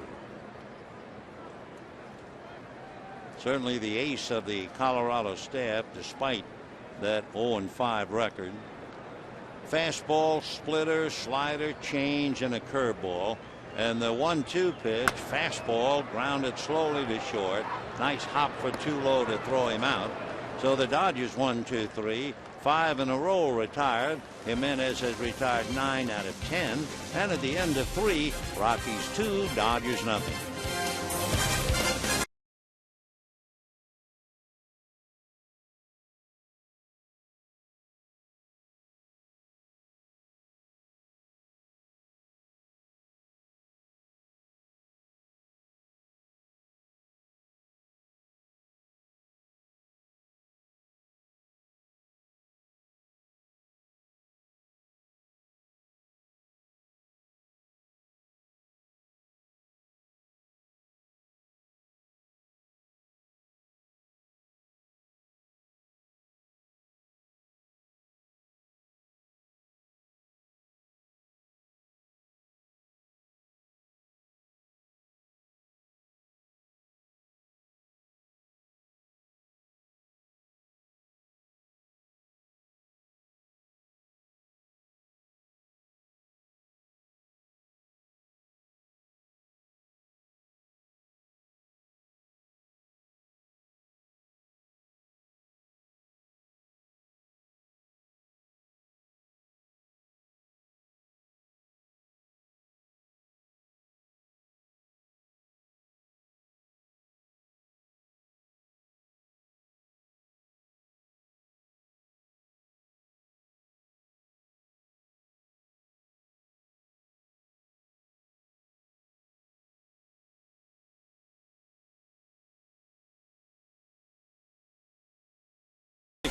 Certainly the ace of the Colorado staff, despite that 0-5 record. Fastball, splitter, slider, change, and a curveball. And the 1-2 pitch, fastball, grounded slowly to short. Nice hop for Tulo to throw him out. So the Dodgers 1, 2, 3, 5 in a row retired. Jimenez has retired 9 out of 10. And at the end of 3, Rockies 2, Dodgers nothing.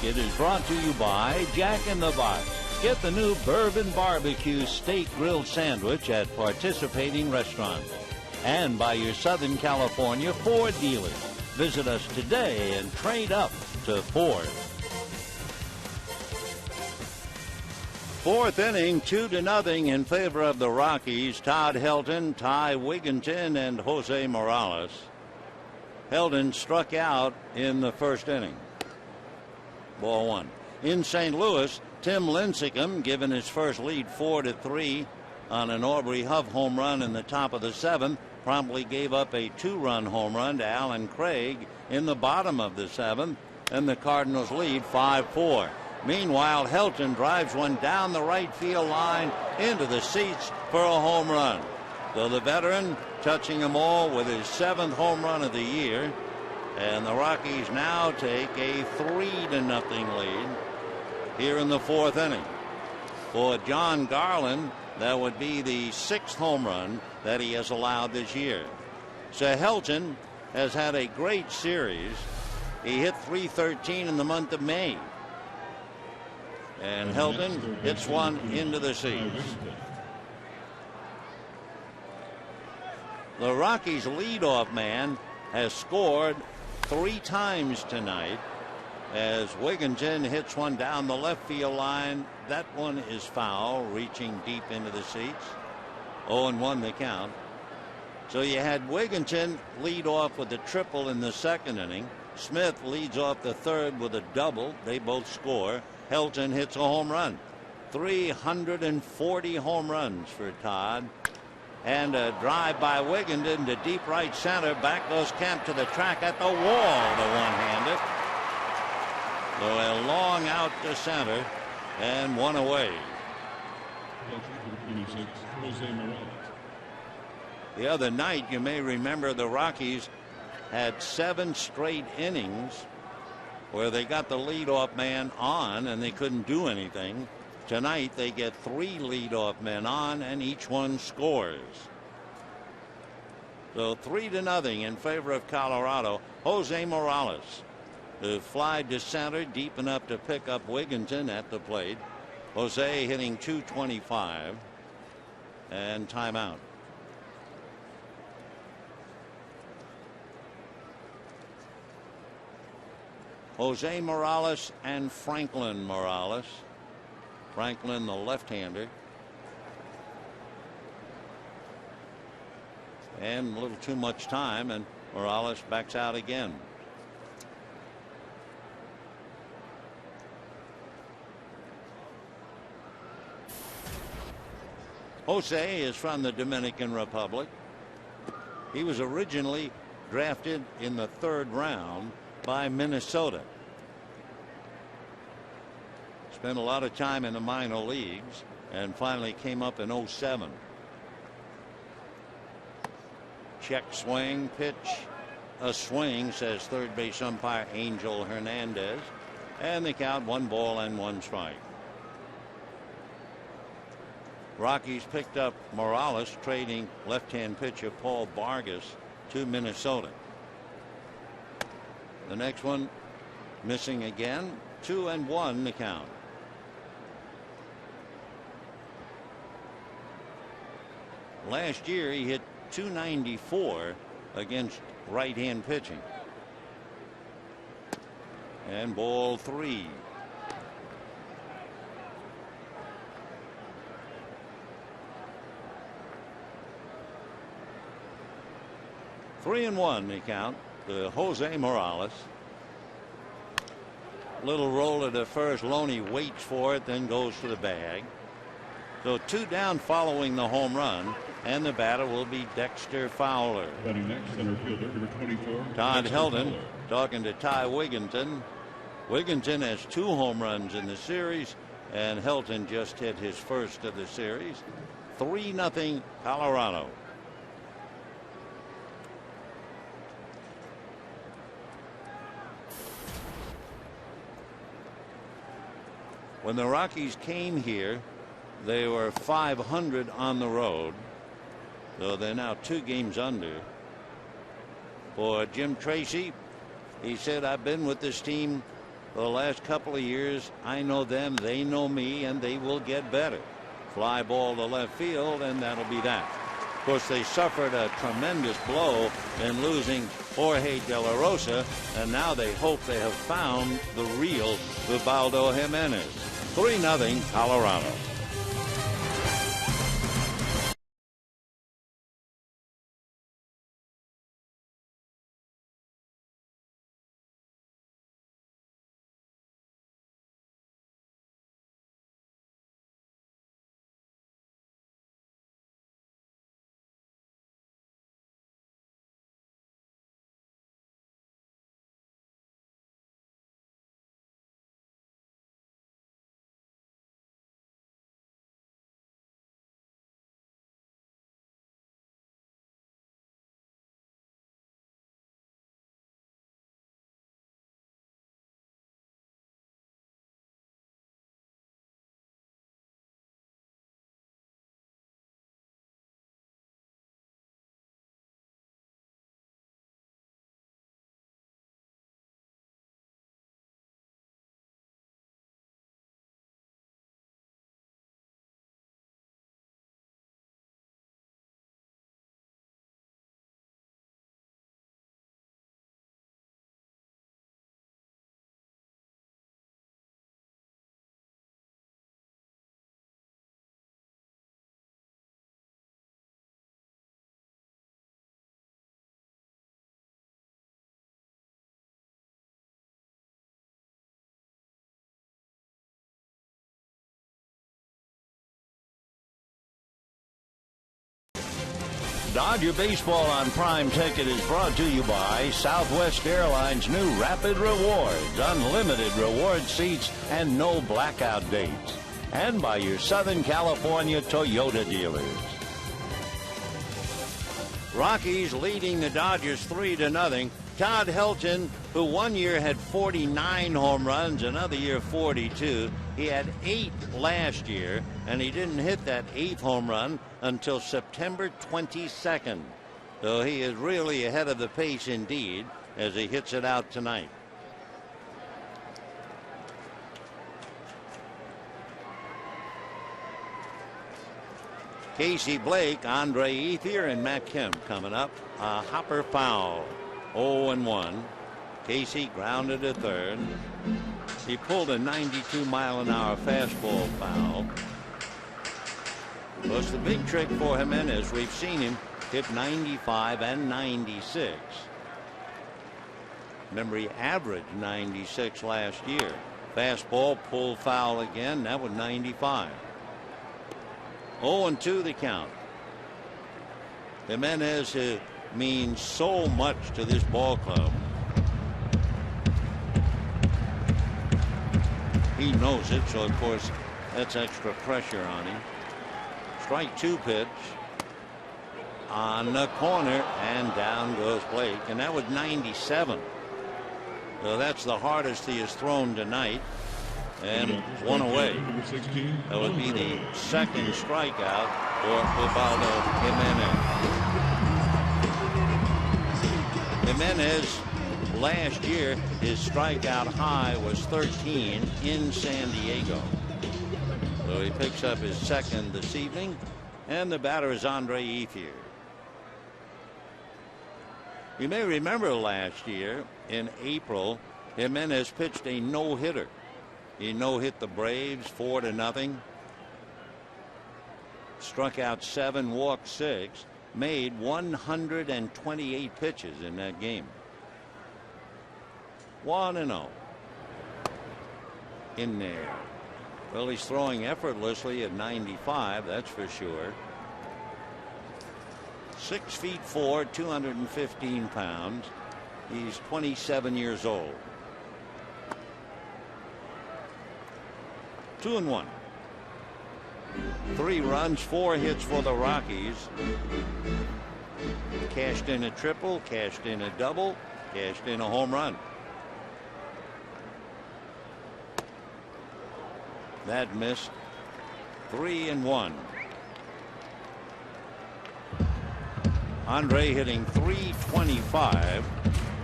It is brought to you by Jack in the Box. Get the new Bourbon Barbecue Steak Grilled Sandwich at participating restaurants. And by your Southern California Ford dealers. Visit us today and trade up to Ford. Fourth inning, 2-0 in favor of the Rockies. Todd Helton, Ty Wigginton, and Jose Morales. Helton struck out in the first inning. Ball one. In St. Louis, Tim Lincecum given his first lead 4-3 on an Aubrey Huff home run in the top of the seventh. Promptly gave up a 2-run home run to Alan Craig in the bottom of the seventh, and the Cardinals lead 5-4. Meanwhile, Helton drives one down the right field line into the seats for a home run. So the veteran touching them all with his 7th home run of the year, and the Rockies now take a 3-0 lead here in the fourth inning. For John Garland, that would be the 6th home run that he has allowed this year. So Helton has had a great series. He hit .313 in the month of May. And Helton hits one into the seats. The Rockies' leadoff man has scored 3 times tonight as Wigginton hits one down the left field line. That one is foul, reaching deep into the seats. 0-1 the count. So you had Wigginton lead off with a triple in the second inning. Smith leads off the third with a double. They both score. Helton hits a home run. 340 home runs for Todd. And a drive by Wigginton to deep right center. Back goes Kemp to the track at the wall to one-handed. So a long out to center and one away. The other night, you may remember, the Rockies had 7 straight innings where they got the leadoff man on and they couldn't do anything. Tonight they get 3 leadoff men on and each one scores. So 3-0 in favor of Colorado. Jose Morales, who flied to center deep enough to pick up Wigginton at the plate. Jose hitting .225 and timeout. Jose Morales and Franklin Morales. Franklin, the left-hander. And a little too much time, and Morales backs out again. Jose is from the Dominican Republic. He was originally drafted in the 3rd round by Minnesota. Spent a lot of time in the minor leagues and finally came up in '07. Check swing, pitch, a swing, says third base umpire Angel Hernandez. And the count 1 ball and 1 strike. Rockies picked up Morales, trading left-hand pitcher Paul Vargas to Minnesota. The next one missing again. 2-1 the count. Last year he hit .294 against right-hand pitching. And ball 3. Three and 1 the count to Jose Morales. Little roller to first. Loney waits for it, then goes to the bag. So 2 down following the home run, and the batter will be Dexter Fowler. Batting next, center fielder, number 24. Todd Helton talking to Ty Wigginton. Wigginton has 2 home runs in the series, and Helton just hit his first of the series. 3-0 Colorado. When the Rockies came here, they were .500 on the road. So they're now 2 games under. For Jim Tracy, he said, I've been with this team For the last couple of years, I know them, they know me, and they will get better. Fly ball to left field, and that'll be that. Of course, they suffered a tremendous blow in losing Jorge De La Rosa, and now they hope they have found the real Ubaldo Jimenez. 3-0 Colorado. Dodger Baseball on Prime Ticket is brought to you by Southwest Airlines' new Rapid Rewards, unlimited reward seats, and no blackout dates. And by your Southern California Toyota dealers. Rockies leading the Dodgers 3-0. Todd Helton, who one year had 49 home runs, another year 42. He had 8 last year, and he didn't hit that 8th home run until September 22nd. So he is really ahead of the pace indeed as he hits it out tonight. Casey Blake, Andre Ethier, and Matt Kemp coming up. A hopper foul. 0-1. Casey grounded to third. He pulled a 92-mile-an-hour fastball foul. Plus the big trick for Jimenez, we've seen him hit 95 and 96. Remember, he averaged 96 last year. Fastball pulled foul again. That was 95. 0-2 the count. Jimenez means so much to this ball club. He knows it, so of course that's extra pressure on him. Strike 2 pitch on the corner, and down goes Blake, and that was 97. So that's the hardest he has thrown tonight, and one away. That would be the second strikeout for Ubaldo Jimenez. Jimenez last year, his strikeout high was 13 in San Diego. So he picks up his second this evening, and the batter is Andre Ethier. You may remember last year in April, Jimenez pitched a no-hitter. He no-hit the Braves 4-0. Struck out 7, walked 6, made 128 pitches in that game. 1-0 in there. Well, he's throwing effortlessly at 95, that's for sure. 6'4", 215 pounds. He's 27 years old. 2-1. 3 runs, 4 hits for the Rockies. Cashed in a triple, cashed in a double, cashed in a home run. That missed. 3-1. Andre hitting .325.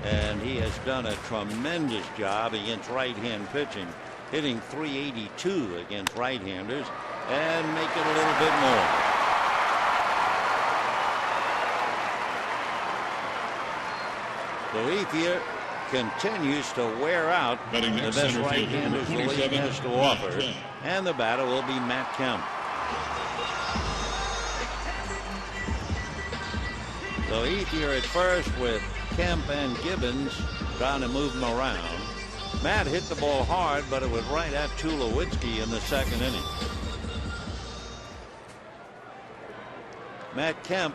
and he has done a tremendous job against right-hand pitching, hitting .382 against right-handers, and make it a little bit more. So Ethier continues to wear out the best right-handers the league has to offer, and the batter will be Matt Kemp. So Ethier at first with Kemp and Gibbons trying to move him around. Matt hit the ball hard, but it was right at Tulowitzki in the second inning. Matt Kemp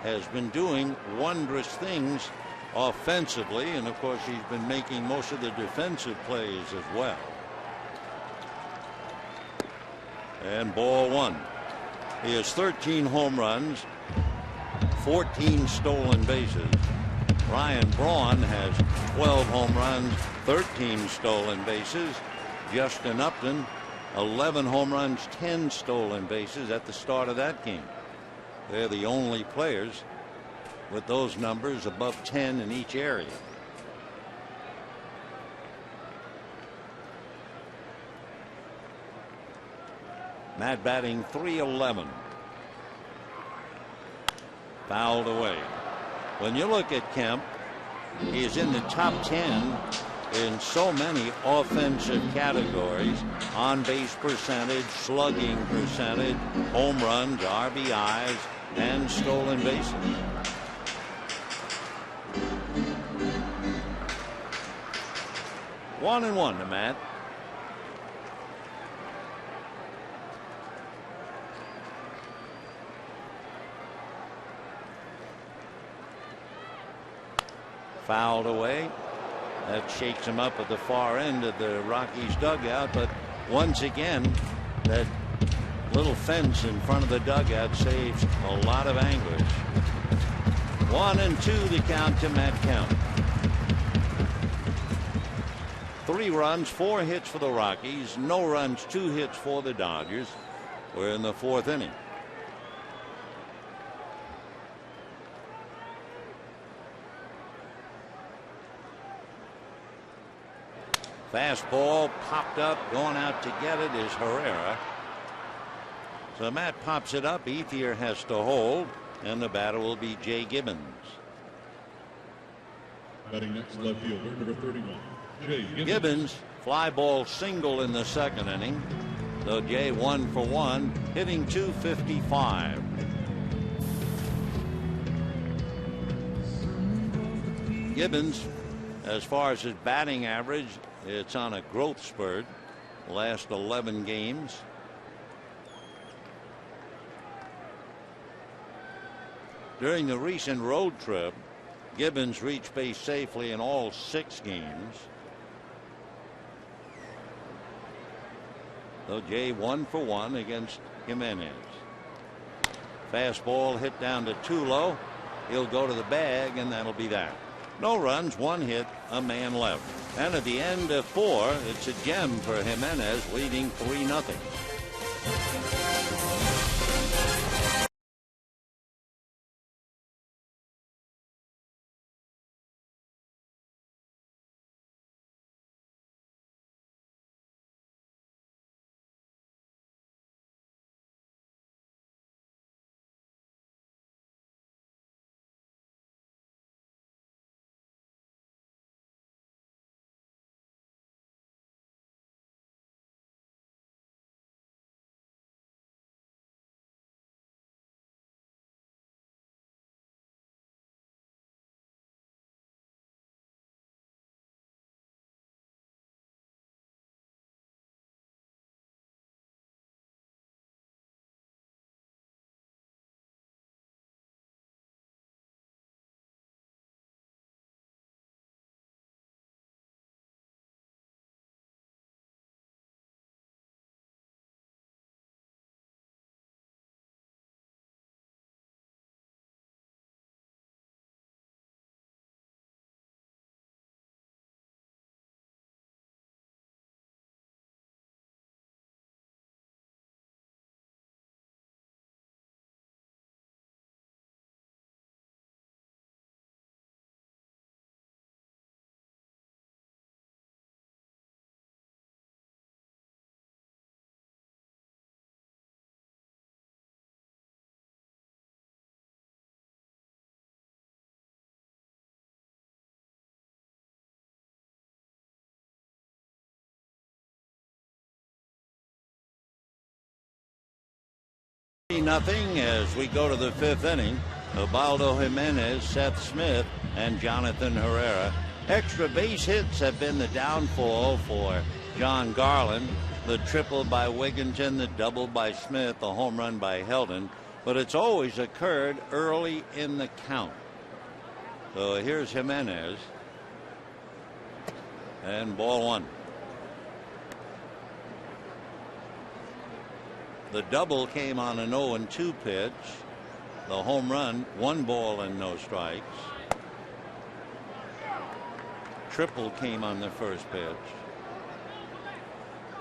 has been doing wondrous things offensively, and of course he's been making most of the defensive plays as well. And ball one. He has 13 home runs, 14 stolen bases. Ryan Braun has 12 home runs, 13 stolen bases. Justin Upton, 11 home runs, 10 stolen bases at the start of that game. They're the only players with those numbers above 10 in each area. Matt batting .311. Fouled away. When you look at Kemp, he is in the top 10 in so many offensive categories: on base percentage, slugging percentage, home runs, RBIs, and stolen bases. One and one to Matt. Fouled away. That shakes him up at the far end of the Rockies dugout, but once again that little fence in front of the dugout saves a lot of anguish. 1-2 the count to Matt Kemp. 3 runs, 4 hits for the Rockies, no runs, 2 hits for the Dodgers. We're in the 4th inning. Fastball popped up, going out to get it is Herrera. So Matt pops it up. Ethier has to hold, and the batter will be Jay Gibbons. Batting next, left fielder, number 31, Jay Gibbons. Gibbons, fly ball single in the second inning. So Jay 1 for 1, hitting .255. Gibbons, as far as his batting average, it's on a growth spurt. Last 11 games. During the recent road trip, Gibbons reached base safely in all 6 games. So Jay 1 for 1 against Jimenez. Fastball hit down to Tulo. He'll go to the bag, and that'll be that. No runs, 1 hit, a man left. And at the end of 4, it's a gem for Jimenez, leading 3-0. 3-0 as we go to the 5th inning. Ubaldo Jimenez, Seth Smith, and Jonathan Herrera. Extra base hits have been the downfall for John Garland. The triple by Wigginton, the double by Smith, the home run by Heldon. But it's always occurred early in the count. So here's Jimenez. And ball 1. The double came on an 0-2 pitch. The home run, 1 ball and no strikes. Triple came on the first pitch.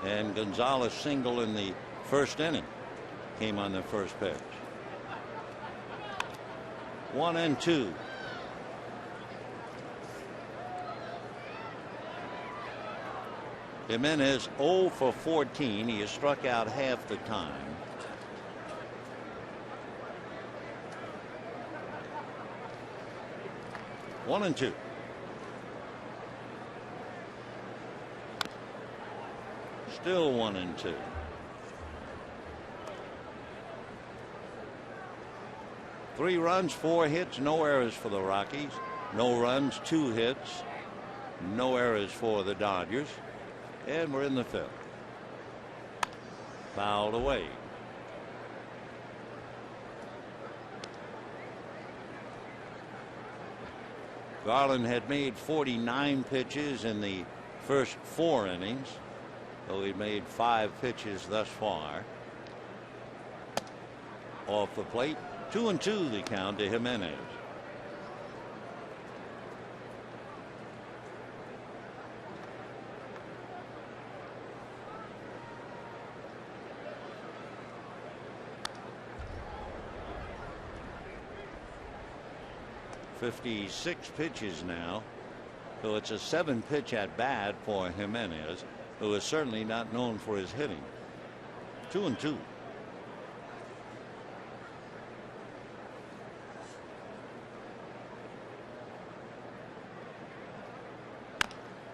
And Gonzalez single in the 1st inning came on the first pitch. 1-2. Jimenez 0 for 14. He has struck out half the time. One and two. Still 1-2. Three runs, 4 hits, no errors for the Rockies. No runs, 2 hits, no errors for the Dodgers. And we're in the 5th. Fouled away. Garland had made 49 pitches in the first 4 innings, though he made 5 pitches thus far. Off the plate, 2-2 the count to Jimenez. .56 pitches now, so it's a 7-pitch at bat for Jimenez, who is certainly not known for his hitting. 2-2.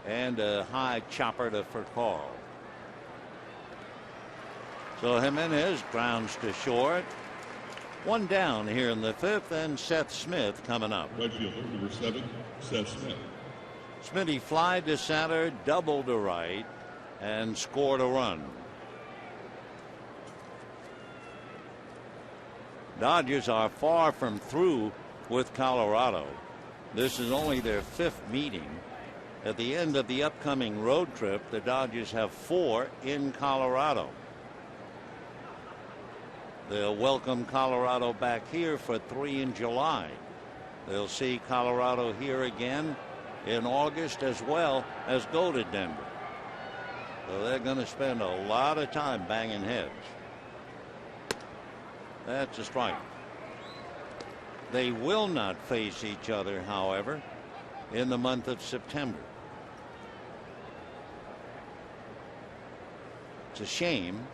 And a high chopper to for Carl. So Jimenez grounds to short. 1 down here in the 5th, and Seth Smith coming up. Right fielder, number 7, Seth Smith. Smitty flied to center, doubled to right, and scored a run. Dodgers are far from through with Colorado. This is only their 5th meeting. At the end of the upcoming road trip, the Dodgers have 4 in Colorado. They'll welcome Colorado back here for 3 in July. They'll see Colorado here again in August, as well as go to Denver. So they're going to spend a lot of time banging heads. That's a strike. They will not face each other, however, in the month of September. It's a shame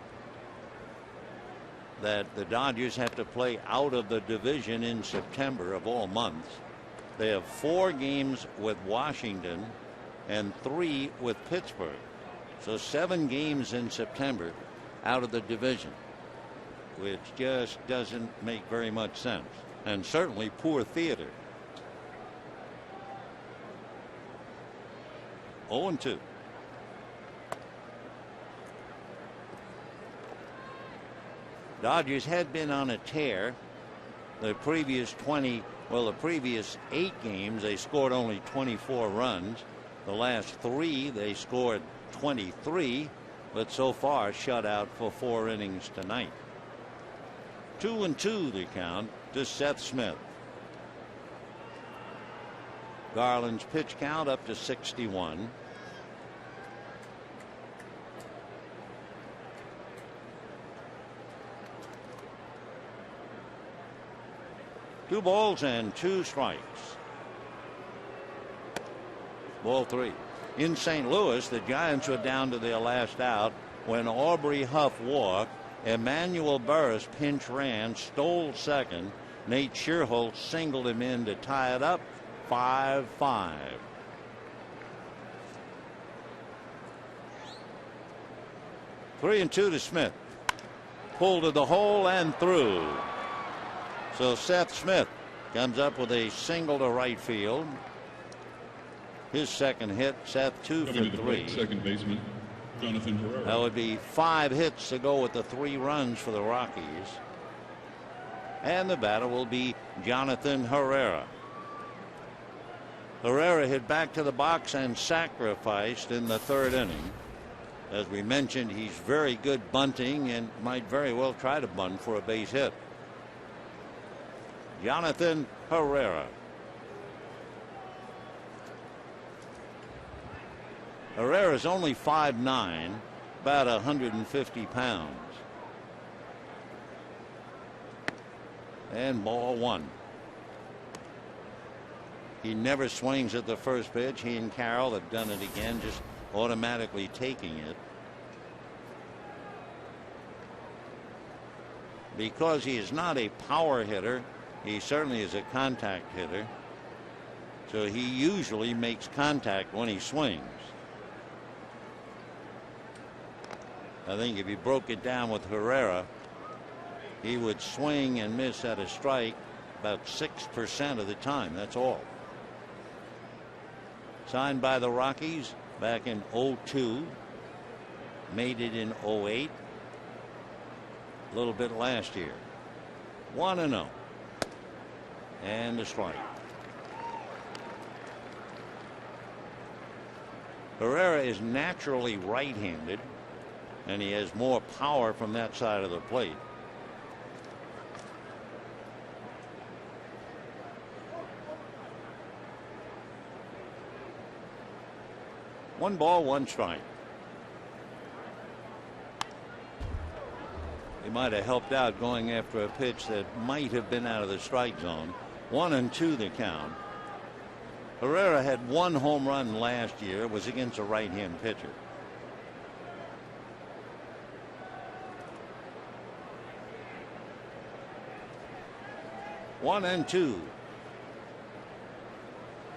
that the Dodgers have to play out of the division in September of all months. They have 4 games with Washington and 3 with Pittsburgh. So 7 games in September out of the division, which just doesn't make very much sense, and certainly poor theater. 0-2. Dodgers had been on a tear. The previous 8 games they scored only 24 runs. The last 3 they scored 23, but so far shut out for 4 innings tonight. 2-2 the count to Seth Smith. Garland's pitch count up to 61. Two balls and 2 strikes. Ball 3. In St. Louis, the Giants were down to their last out when Aubrey Huff walked. Emmanuel Burris pinch ran, stole second. Nate Scherholtz singled him in to tie it up 5-5. Three and 2 to Smith. pulled to the hole and through. So Seth Smith comes up with a single to right field. His second hit. Seth 2 for Coming to the plate, 3. second baseman Jonathan Herrera. That would be 5 hits to go with the 3 runs for the Rockies. And the batter will be Jonathan Herrera. Herrera hit back to the box and sacrificed in the 3rd inning. As we mentioned, he's very good bunting and might very well try to bunt for a base hit. Jonathan Herrera. Herrera's only 5'9", about 150 pounds. And ball 1. He never swings at the first pitch. He and Carroll have done it again, just automatically taking it. Because he is not a power hitter, he certainly is a contact hitter. So he usually makes contact when he swings. I think if you broke it down with Herrera, he would swing and miss at a strike about 6% of the time. That's all. Signed by the Rockies back in 2002. Made it in 2008. A little bit last year. 1-0. And a strike. Herrera is naturally right-handed, and he has more power from that side of the plate. One ball, one strike. He might have helped out going after a pitch that might have been out of the strike zone. 1-2 the count. Herrera had 1 home run last year. It was against a right-hand pitcher. One and 2.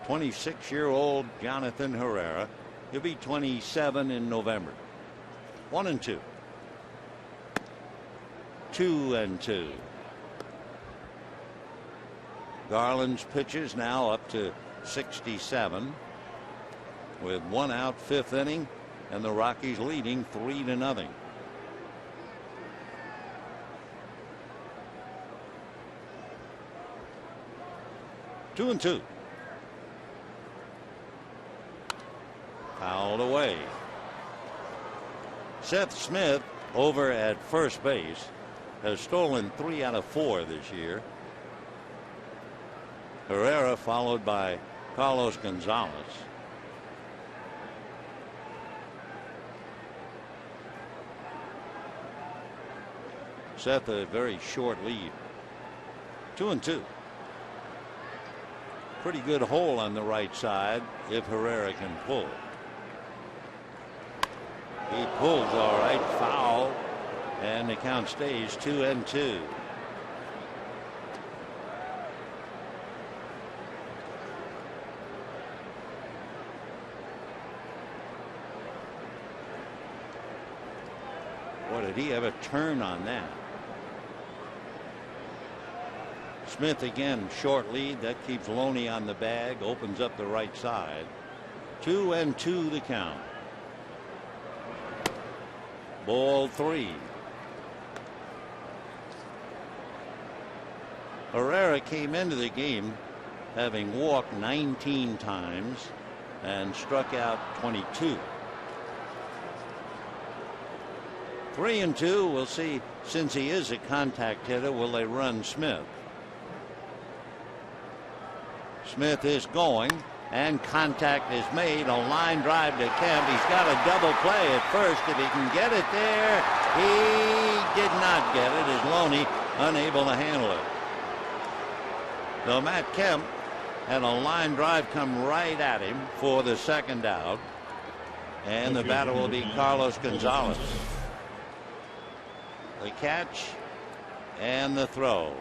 26-year-old Jonathan Herrera. He'll be 27 in November. 1-2. 2-2. Garland's pitches now up to 67 with 1 out, 5th inning, and the Rockies leading 3-0. Two and 2. Fouled away. Seth Smith over at first base has stolen 3 out of 4 this year. Herrera followed by Carlos Gonzalez. Seth a very short lead. 2-2. Pretty good hole on the right side if Herrera can pull. He pulls all right. Foul. And the count stays 2-2. Boy, did he ever turn on that? Smith again, short lead. That keeps Loney on the bag. Opens up the right side. 2-2 the count. Ball 3. Herrera came into the game having walked 19 times and struck out 22. 3-2. We'll see, since he is a contact hitter, will they run Smith? Smith is going, and contact is made. A line drive to Kemp. He's got a double play at first. If he can get it there, he did not get it, as Loney unable to handle it. So Matt Kemp had a line drive come right at him for the second out. And the batter will be Carlos Gonzalez. The catch and the throw.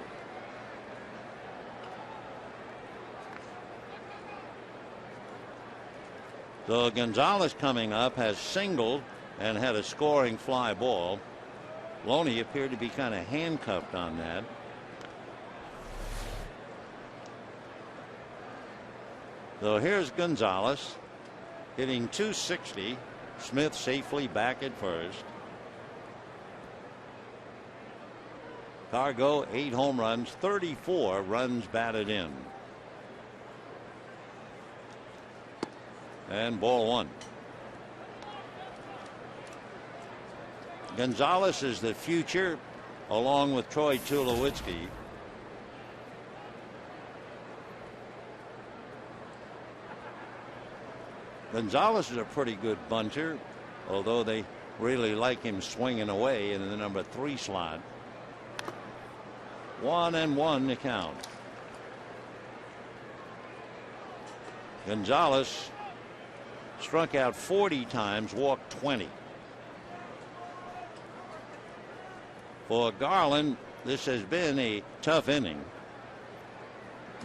So Gonzalez coming up has singled and had a scoring fly ball. Loney appeared to be kind of handcuffed on that. So here's Gonzalez hitting .260. Smith safely back at first. Cargo 8 home runs, 34 runs batted in. And ball 1. Gonzalez is the future along with Troy Tulowitzki. Gonzalez is a pretty good bunter, although they really like him swinging away in the number 3 slot. 1-1 to count. Gonzalez struck out 40 times, walked 20. For Garland, this has been a tough inning.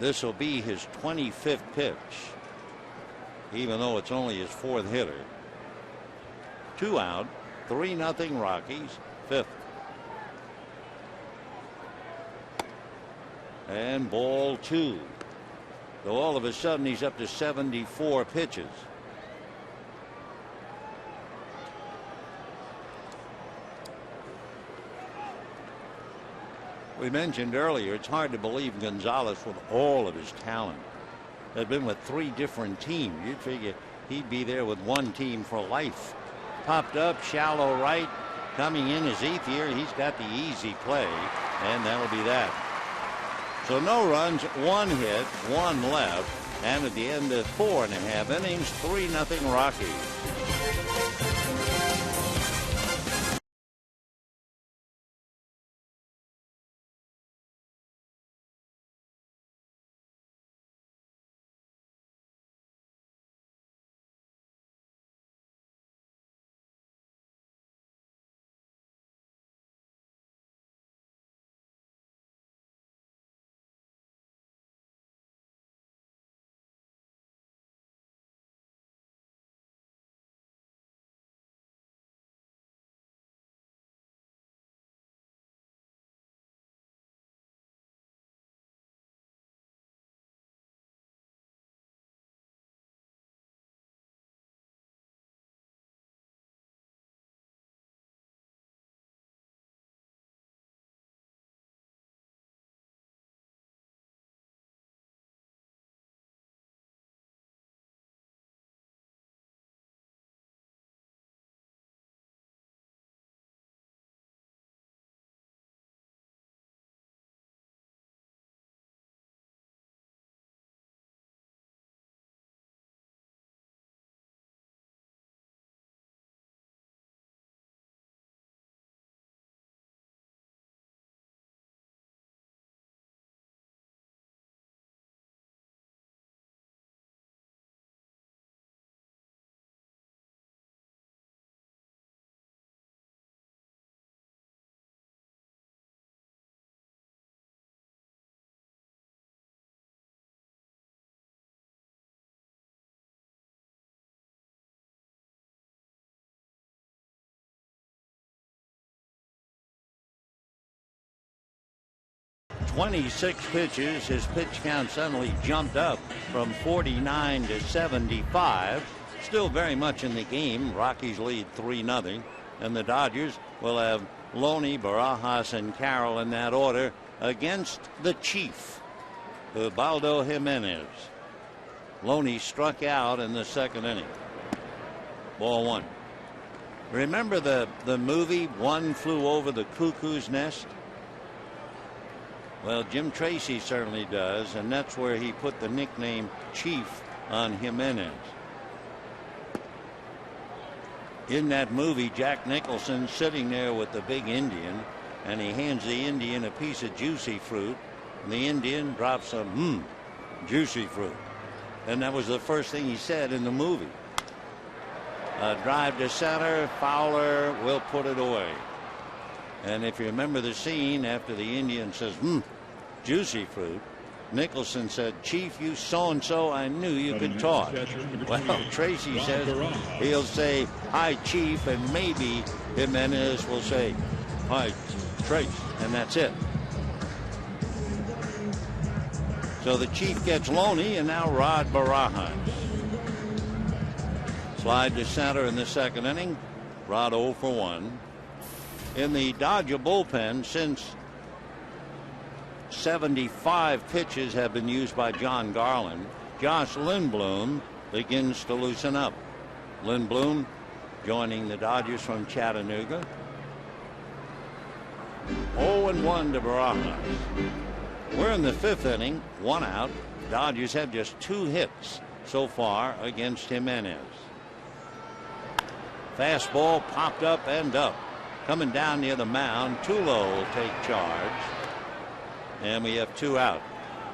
This will be his 25th pitch, even though it's only his 4th hitter. 2 out, 3-0 Rockies, 5th. And ball 2. So all of a sudden he's up to 74 pitches. We mentioned earlier, it's hard to believe Gonzalez, with all of his talent, had been with 3 different teams. You'd figure he'd be there with one team for life. Popped up, shallow right, coming in is Ethier. He's got the easy play, and that'll be that. So no runs, 1 hit, 1 left, and at the end of 4.5 innings, 3-0 Rockies. "26 pitches. His pitch count suddenly jumped up from 49 to 75. Still very much in the game. Rockies lead 3-0. And the Dodgers will have Loney, Barajas, and Carroll in that order against the Chief, Ubaldo Jimenez. Loney struck out in the 2nd inning. Ball 1. Remember the movie One Flew Over the Cuckoo's Nest? Well, Jim Tracy certainly does, and that's where he put the nickname Chief on Jimenez. In that movie, Jack Nicholson sitting there with the big Indian, and he hands the Indian a piece of juicy fruit, and the Indian drops a juicy fruit. And that was the first thing he said in the movie. Drive to center, Fowler will put it away. And if you remember the scene after the Indian says, juicy fruit, Nicholson said, "Chief, you so-and-so, I knew you could talk." Well, Tracy says he'll say, "Hi, Chief," and maybe Jimenez will say, All right, straight, and that's it. So the Chief gets Loney, and now Rod Barajas. Slide to center in the second inning. Rod 0 for 1. In the Dodger bullpen, since 75 pitches have been used by John Garland, Josh Lindblom begins to loosen up. Lindblom joining the Dodgers from Chattanooga. 0-1 to Barajas. We're in the fifth inning, 1 out. Dodgers have just 2 hits so far against Jimenez. Fastball popped up and up. Coming down near the mound, Tulo will take charge. And we have 2 out.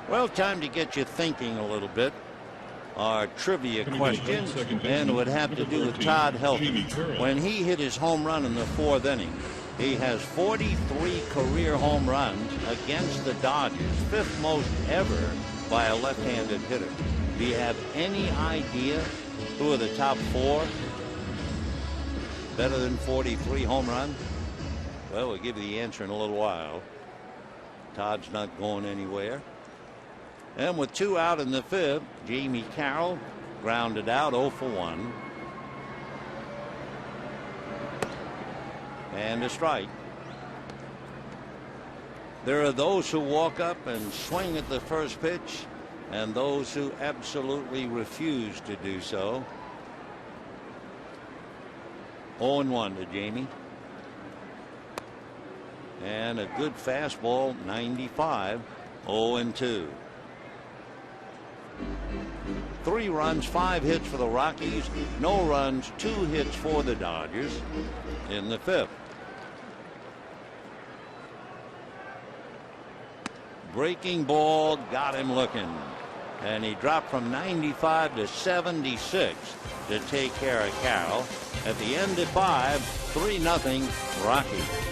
Well, time to get you thinking a little bit. Our trivia question, and it would have to do with Todd Helton. When he hit his home run in the 4th inning, he has 43 career home runs against the Dodgers, 5th most ever by a left-handed hitter. Do you have any idea who are the top 4 better than 43 home runs? Well, we'll give you the answer in a little while. Todd's not going anywhere. And with 2 out in the 5th, Jamie Carroll grounded out 0 for 1. And a strike. There are those who walk up and swing at the first pitch, and those who absolutely refuse to do so. 0-1 to Jamie. And a good fastball, 95. 0-2. 3 runs, 5 hits for the Rockies. No runs, 2 hits for the Dodgers in the 5th. Breaking ball got him looking. And he dropped from 95 to 76 to take care of Carroll. At the end of 5, 3-0 Rockies.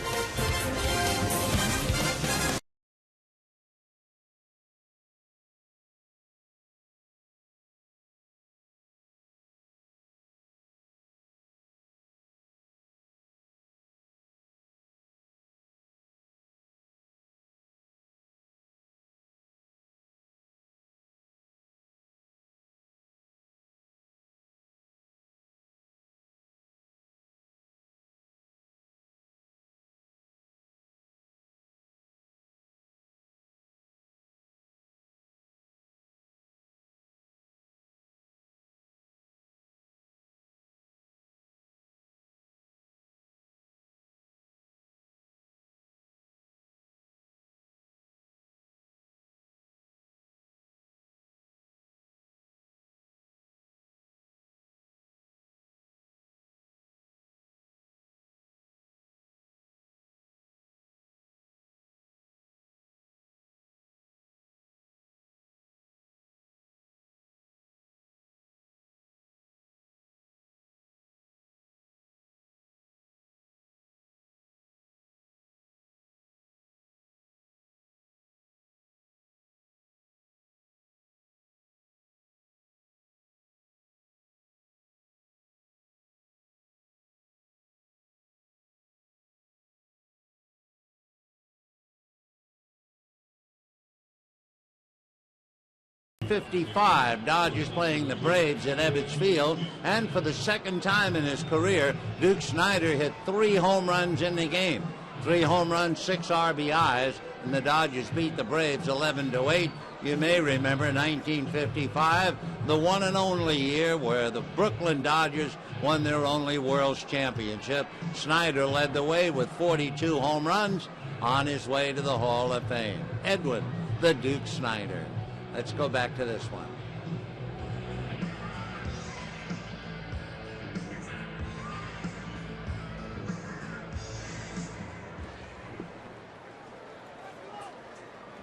.55, Dodgers playing the Braves at Ebbets Field, and for the second time in his career, Duke Snider hit 3 home runs in the game. 3 home runs, 6 RBIs, and the Dodgers beat the Braves 11-8. You may remember 1955, the one and only year where the Brooklyn Dodgers won their only World's Championship. Snider led the way with 42 home runs on his way to the Hall of Fame. Edwin, the Duke Snider. Let's go back to this one.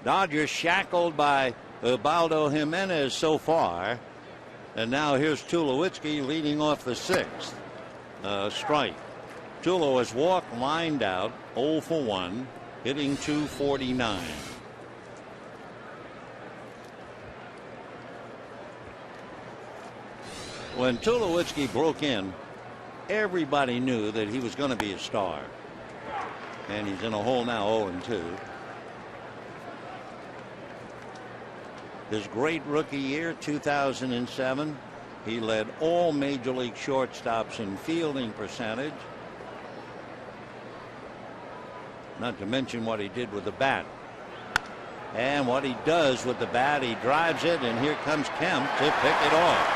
Dodgers shackled by Ubaldo Jimenez so far. And now here's Tulowitzki leading off the 6th. Strike. Tulo has walked, lined out, 0 for 1, hitting .249. When Tulowitzki broke in, everybody knew that he was going to be a star. And he's in a hole now, 0-2. His great rookie year, 2007, he led all major league shortstops in fielding percentage. Not to mention what he did with the bat. And what he does with the bat, he drives it, and here comes Kemp to pick it off.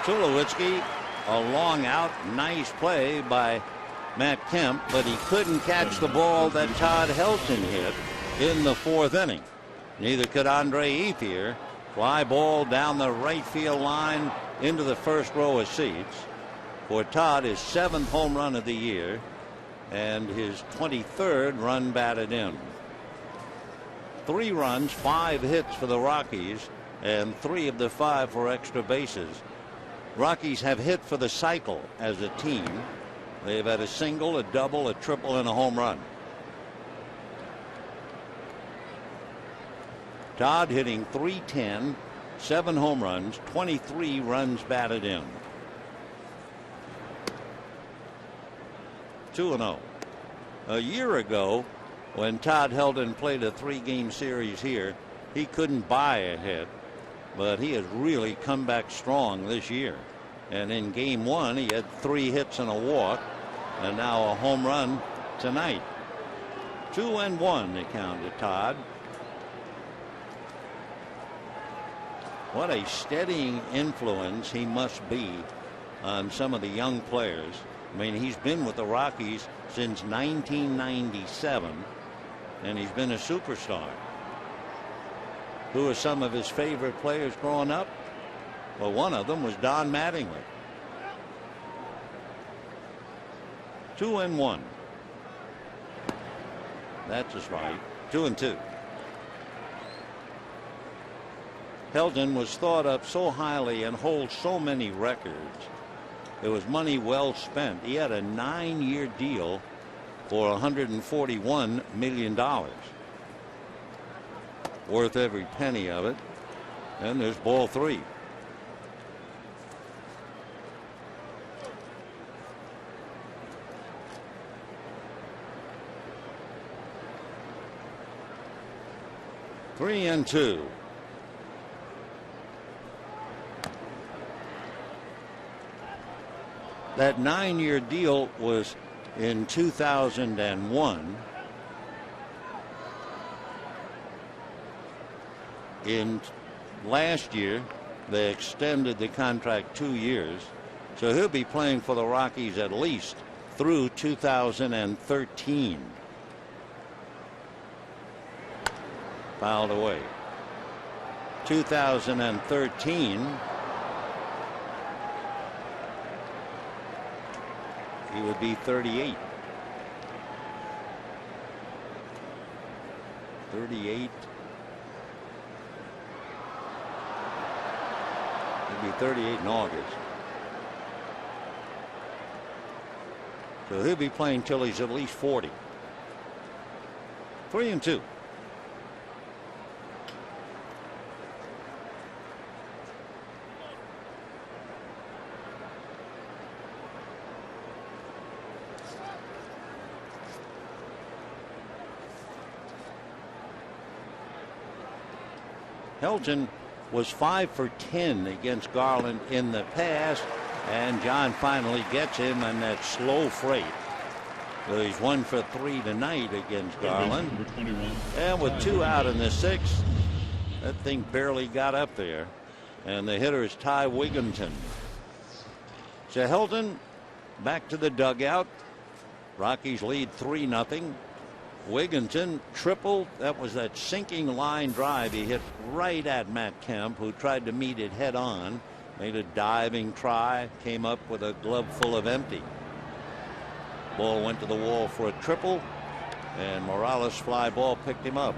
Tulowitzki, a long out, nice play by Matt Kemp, but he couldn't catch the ball that Todd Helton hit in the 4th inning. Neither could Andre Ethier. Fly ball down the right field line into the first row of seats. For Todd, his 7th home run of the year and his 23rd run batted in. 3 runs, 5 hits for the Rockies, and 3 of the 5 for extra bases. Rockies have hit for the cycle as a team. They've had a single, a double, a triple, and a home run. Todd hitting .310, 7 home runs, 23 runs batted in. 2-0. A year ago, when Todd Helton played a 3-game series here, he couldn't buy a hit, but he has really come back strong this year. And in game 1, he had 3 hits and a walk, and now a home run tonight. 2-1 the count to Todd. What a steadying influence he must be on some of the young players. I mean, he's been with the Rockies since 1997, and he's been a superstar. Who are some of his favorite players growing up? Well, one of them was Don Mattingly. 2-1. That's a strike. 2-2. Helton was thought up so highly and holds so many records. It was money well spent. He had a 9-year deal for $141 million. Worth every penny of it. And there's ball 3. Three and 2. That 9-year deal was in 2001. In last year, they extended the contract 2 years, so he'll be playing for the Rockies at least through 2013. Fouled away. 2013. He would be 38. 38. He'd be 38 in August. So he'll be playing till he's at least 40. 3-2. Helton was 5 for 10 against Garland in the past, and John finally gets him on that slow freight. So he's 1 for 3 tonight against Garland. And with 2 out in the 6th, that thing barely got up there. And the hitter is Ty Wigginton. So Helton back to the dugout. Rockies lead 3-0. Wigginton triple. That was that sinking line drive he hit right at Matt Kemp, who tried to meet it head on. Made a diving try, came up with a glove full of empty. Ball went to the wall for a triple, and Morales' fly ball picked him up.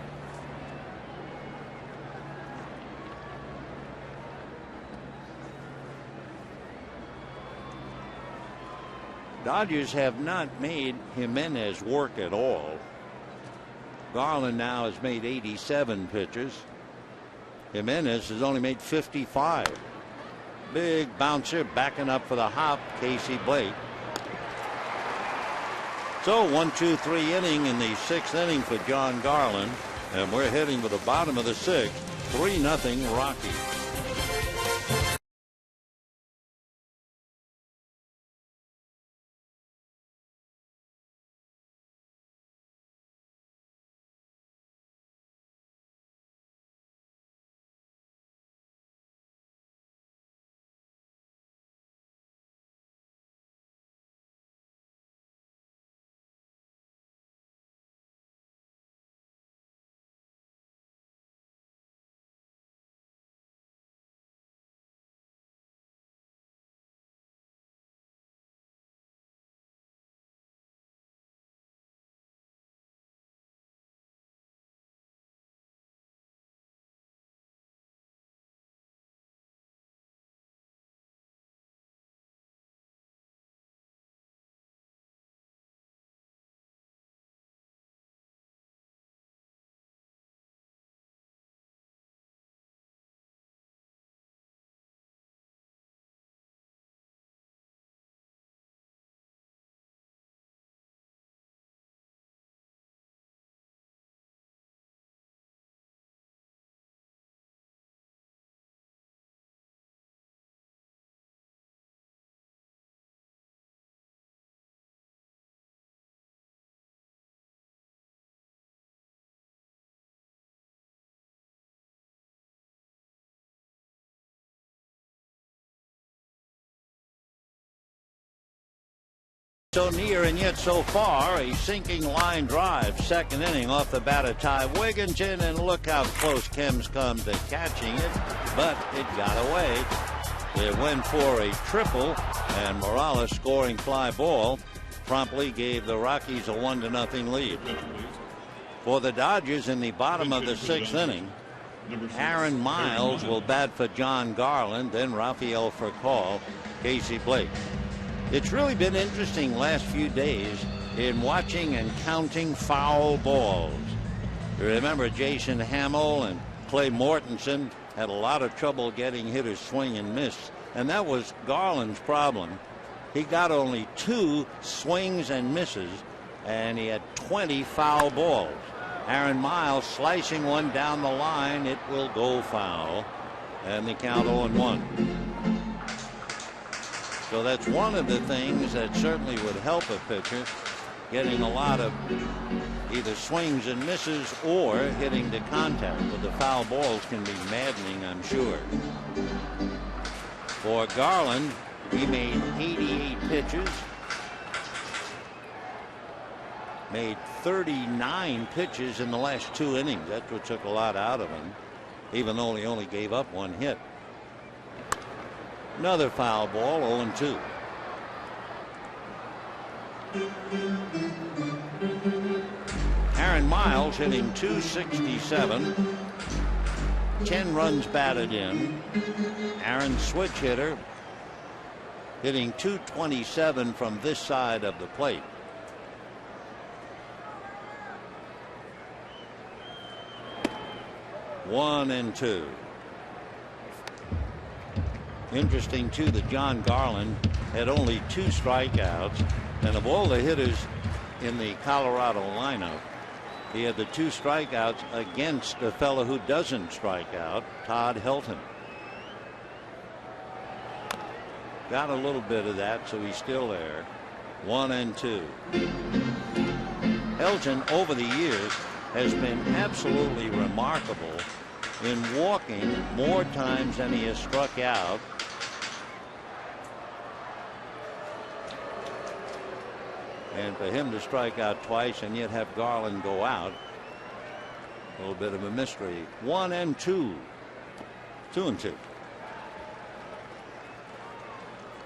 Dodgers have not made Jimenez work at all. Garland now has made 87 pitches. Jimenez has only made 55. Big bouncer backing up for the hop, Casey Blake. So 1-2-3 inning in the 6th inning for John Garland, and we're heading to the bottom of the 6th. 3-0 Rockies. So near and yet so far, a sinking line drive. 2nd inning off the bat of Ty Wigginton, and look how close Kim's come to catching it, but it got away. It went for a triple, and Morales, scoring fly ball, promptly gave the Rockies a 1-0 lead. For the Dodgers in the bottom of the 6th inning, Aaron Miles will bat for John Garland, then Rafael Furcal, Casey Blake. It's really been interesting last few days in watching and counting foul balls. You remember Jason Hamill and Clay Mortensen had a lot of trouble getting hitters swing and miss, and that was Garland's problem. He got only 2 swings and misses, and he had 20 foul balls. Aaron Miles slicing one down the line. It will go foul, and the count 0-1. So that's one of the things that certainly would help a pitcher, getting a lot of either swings and misses or hitting to contact. But the foul balls can be maddening, I'm sure. For Garland, he made 88 pitches, made 39 pitches in the last 2 innings. That's what took a lot out of him, even though he only gave up 1 hit. Another foul ball, 0-2. Aaron Miles hitting .267, 10 runs batted in. Aaron, switch hitter, hitting .227 from this side of the plate. One and two. Interesting, too, that John Garland had only 2 strikeouts, and of all the hitters in the Colorado lineup, he had the 2 strikeouts against a fellow who doesn't strike out, Todd Helton. Got a little bit of that, so he's still there. 1 and 2. Helton, over the years, has been absolutely remarkable in walking more times than he has struck out. And for him to strike out twice and yet have Garland go out, a little bit of a mystery. 1 and 2. 2 and 2.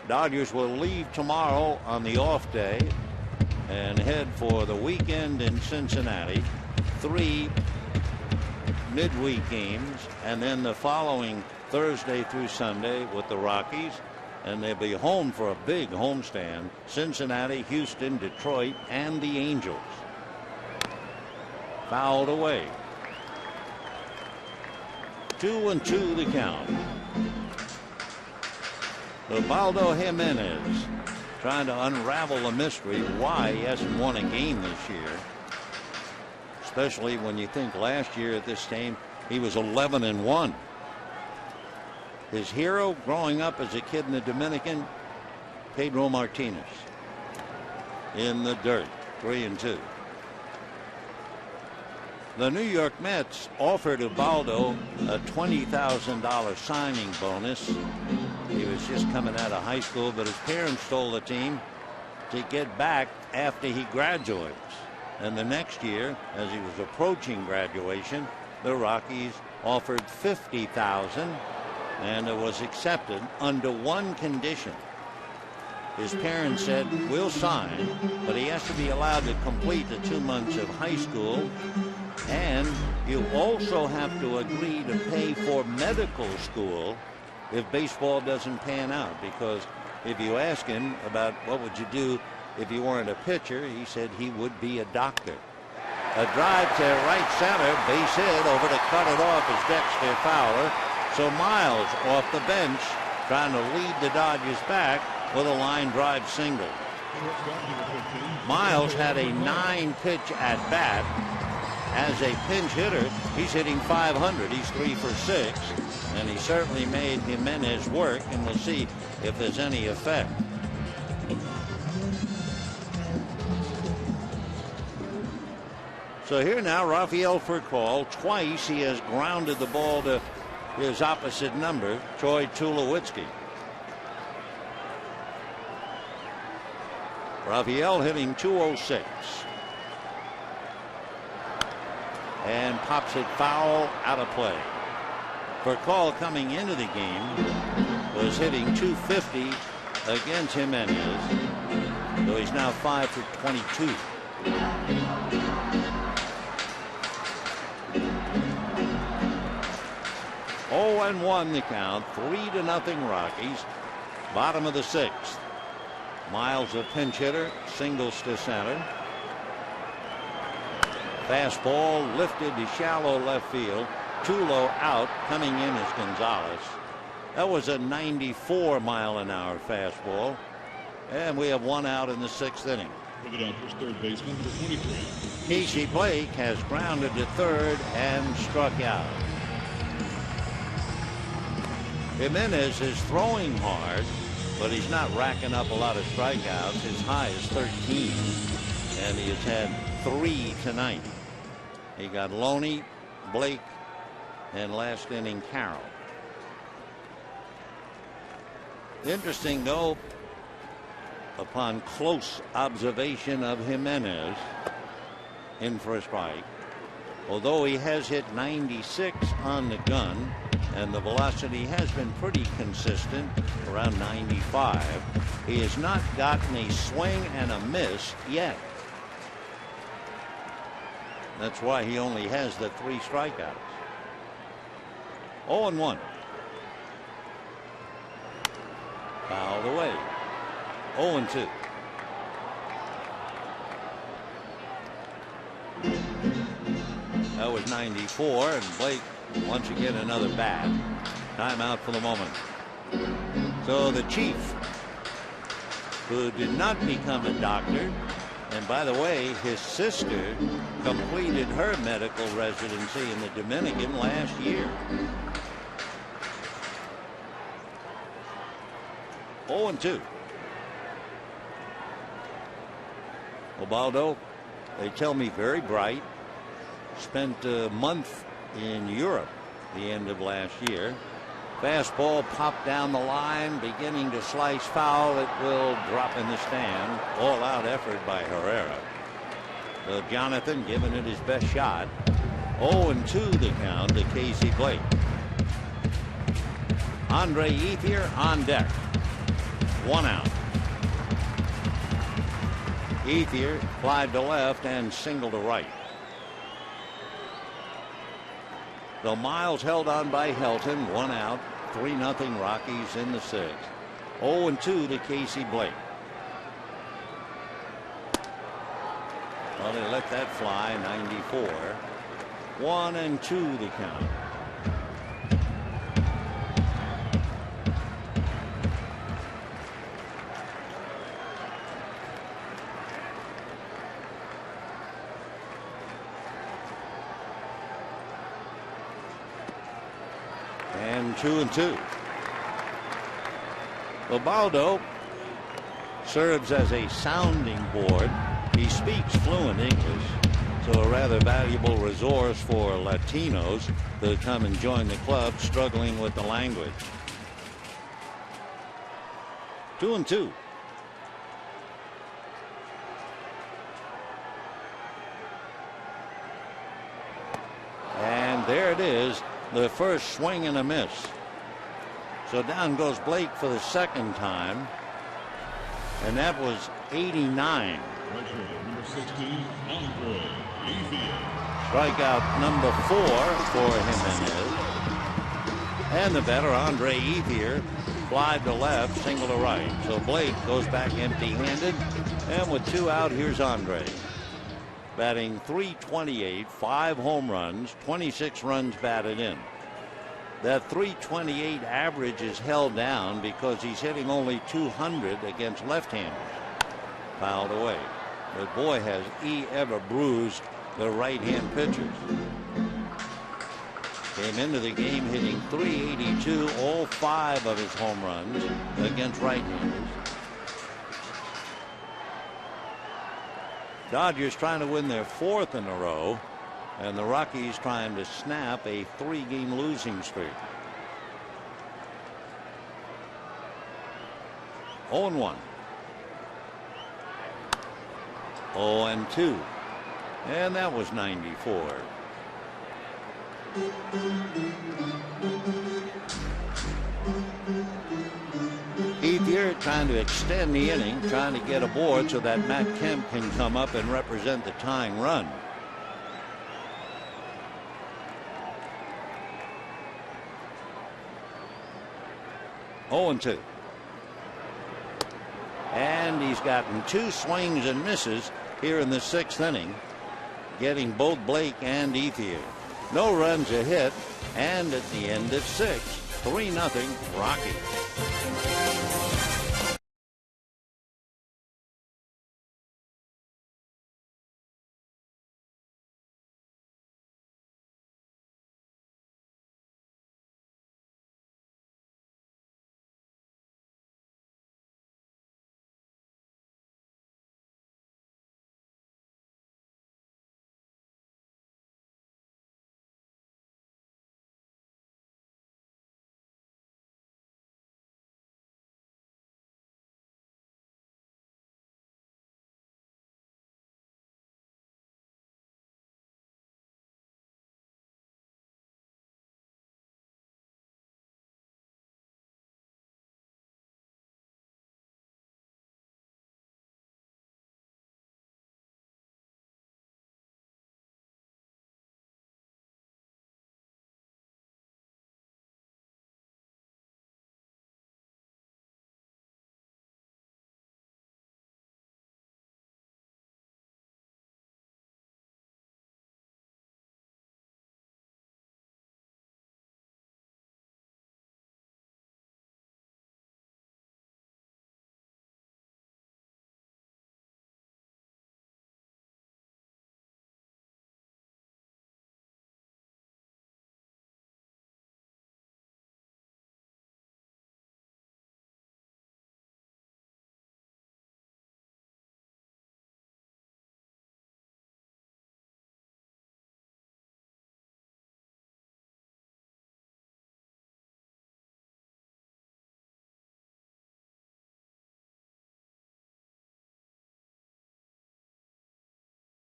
Dodgers will leave tomorrow on the off day and head for the weekend in Cincinnati. 3 midweek games, and then the following Thursday through Sunday with the Rockies, and they'll be home for a big homestand. Cincinnati, Houston, Detroit, and the Angels. Fouled away. 2-2 the count. Ubaldo Jimenez trying to unravel the mystery why he hasn't won a game this year. Especially when you think last year at this time he was 11-1. His hero growing up as a kid in the Dominican, Pedro Martinez. In the dirt, 3-2. The New York Mets offered Ubaldo a $20,000 signing bonus. He was just coming out of high school, but his parents told the team to get back after he graduates. And the next year, as he was approaching graduation, the Rockies offered $50,000, and it was accepted under one condition. His parents said, we'll sign, but he has to be allowed to complete the 2 months of high school, and you also have to agree to pay for medical school if baseball doesn't pan out. Because if you ask him about what would you do if you weren't a pitcher, he said he would be a doctor. A drive to right center, base hit, over to cut it off is Dexter Fowler. So Miles off the bench trying to lead the Dodgers back with a line drive single. Miles had a 9-pitch at bat. As a pinch hitter, he's hitting .500. He's 3 for 6, and he certainly made Jimenez work, and we'll see if there's any effect. So here now, Rafael Furcal. Twice he has grounded the ball to his opposite number, Troy Tulowitzki. Rafael hitting .206. And pops it foul, out of play. Furcal coming into the game was hitting .250 against Jimenez. So he's now 5 for 22. Oh, and 1 the count. 3-0 Rockies. Bottom of the 6th. Miles a pinch hitter, singles to center. Fastball lifted to shallow left field. Tulo out. Coming in is Gonzalez. That was a 94-mile-an-hour fastball. And we have 1 out in the 6th inning. For the Dodgers, third baseman, number 23. Casey Blake has grounded to third and struck out. Jimenez is throwing hard, but he's not racking up a lot of strikeouts. His high is 13, and he has had 3 tonight. He got Loney, Blake, and last inning Carroll. Interesting, though, upon close observation of Jimenez in for a strike, although he has hit 96 on the gun, and the velocity has been pretty consistent, around 95. He has not gotten a swing and a miss yet. That's why he only has the 3 strikeouts. 0-1. Fouled away. 0-2. That was 94, and Blake once again another bat. Timeout for the moment. So the chief, who did not become a doctor, and by the way, his sister completed her medical residency in the Dominican last year. 0-2. Ubaldo, they tell me very bright. Spent a month in Europe the end of last year. Fastball popped down the line, beginning to slice foul. It will drop in the stand. All out effort by Herrera. So Jonathan giving it his best shot. 0-2 the count to Casey Blake. Andre Ethier on deck. 1 out. Ethier flied to left and single to right. So Miles held on by Helton. 1 out. 3-0 Rockies in the 6th. 0-2 to Casey Blake. Well, they let that fly. 94. 1-2 the count. And 2-2. Ubaldo serves as a sounding board. He speaks fluent English, so a rather valuable resource for Latinos to come and join the club struggling with the language. 2-2. And there it is, the first swing and a miss. So down goes Blake for the second time, and that was 89. Number 16, Andre Evia. Strikeout number 4 for Jimenez. And the batter, Andre Evia, fly to left, single to right. So Blake goes back empty-handed, and with 2 out, here's Andre. Batting .328, 5 home runs, 26 runs batted in. That .328 average is held down because he's hitting only .200 against left-handers. Fouled away. But boy, has he ever bruised the right-hand pitchers. Came into the game hitting .382, all 5 of his home runs against right-handers. Dodgers trying to win their 4th in a row, and the Rockies trying to snap a 3-game losing streak. 0-1. 0-2. And that was 94. Ethier trying to extend the inning, trying to get aboard so that Matt Kemp can come up and represent the tying run. Oh, 0-2. And he's gotten 2 swings and misses here in the 6th inning, getting both Blake and Ethier. No runs a hit, and at the end of 6, 3-0 Rockies.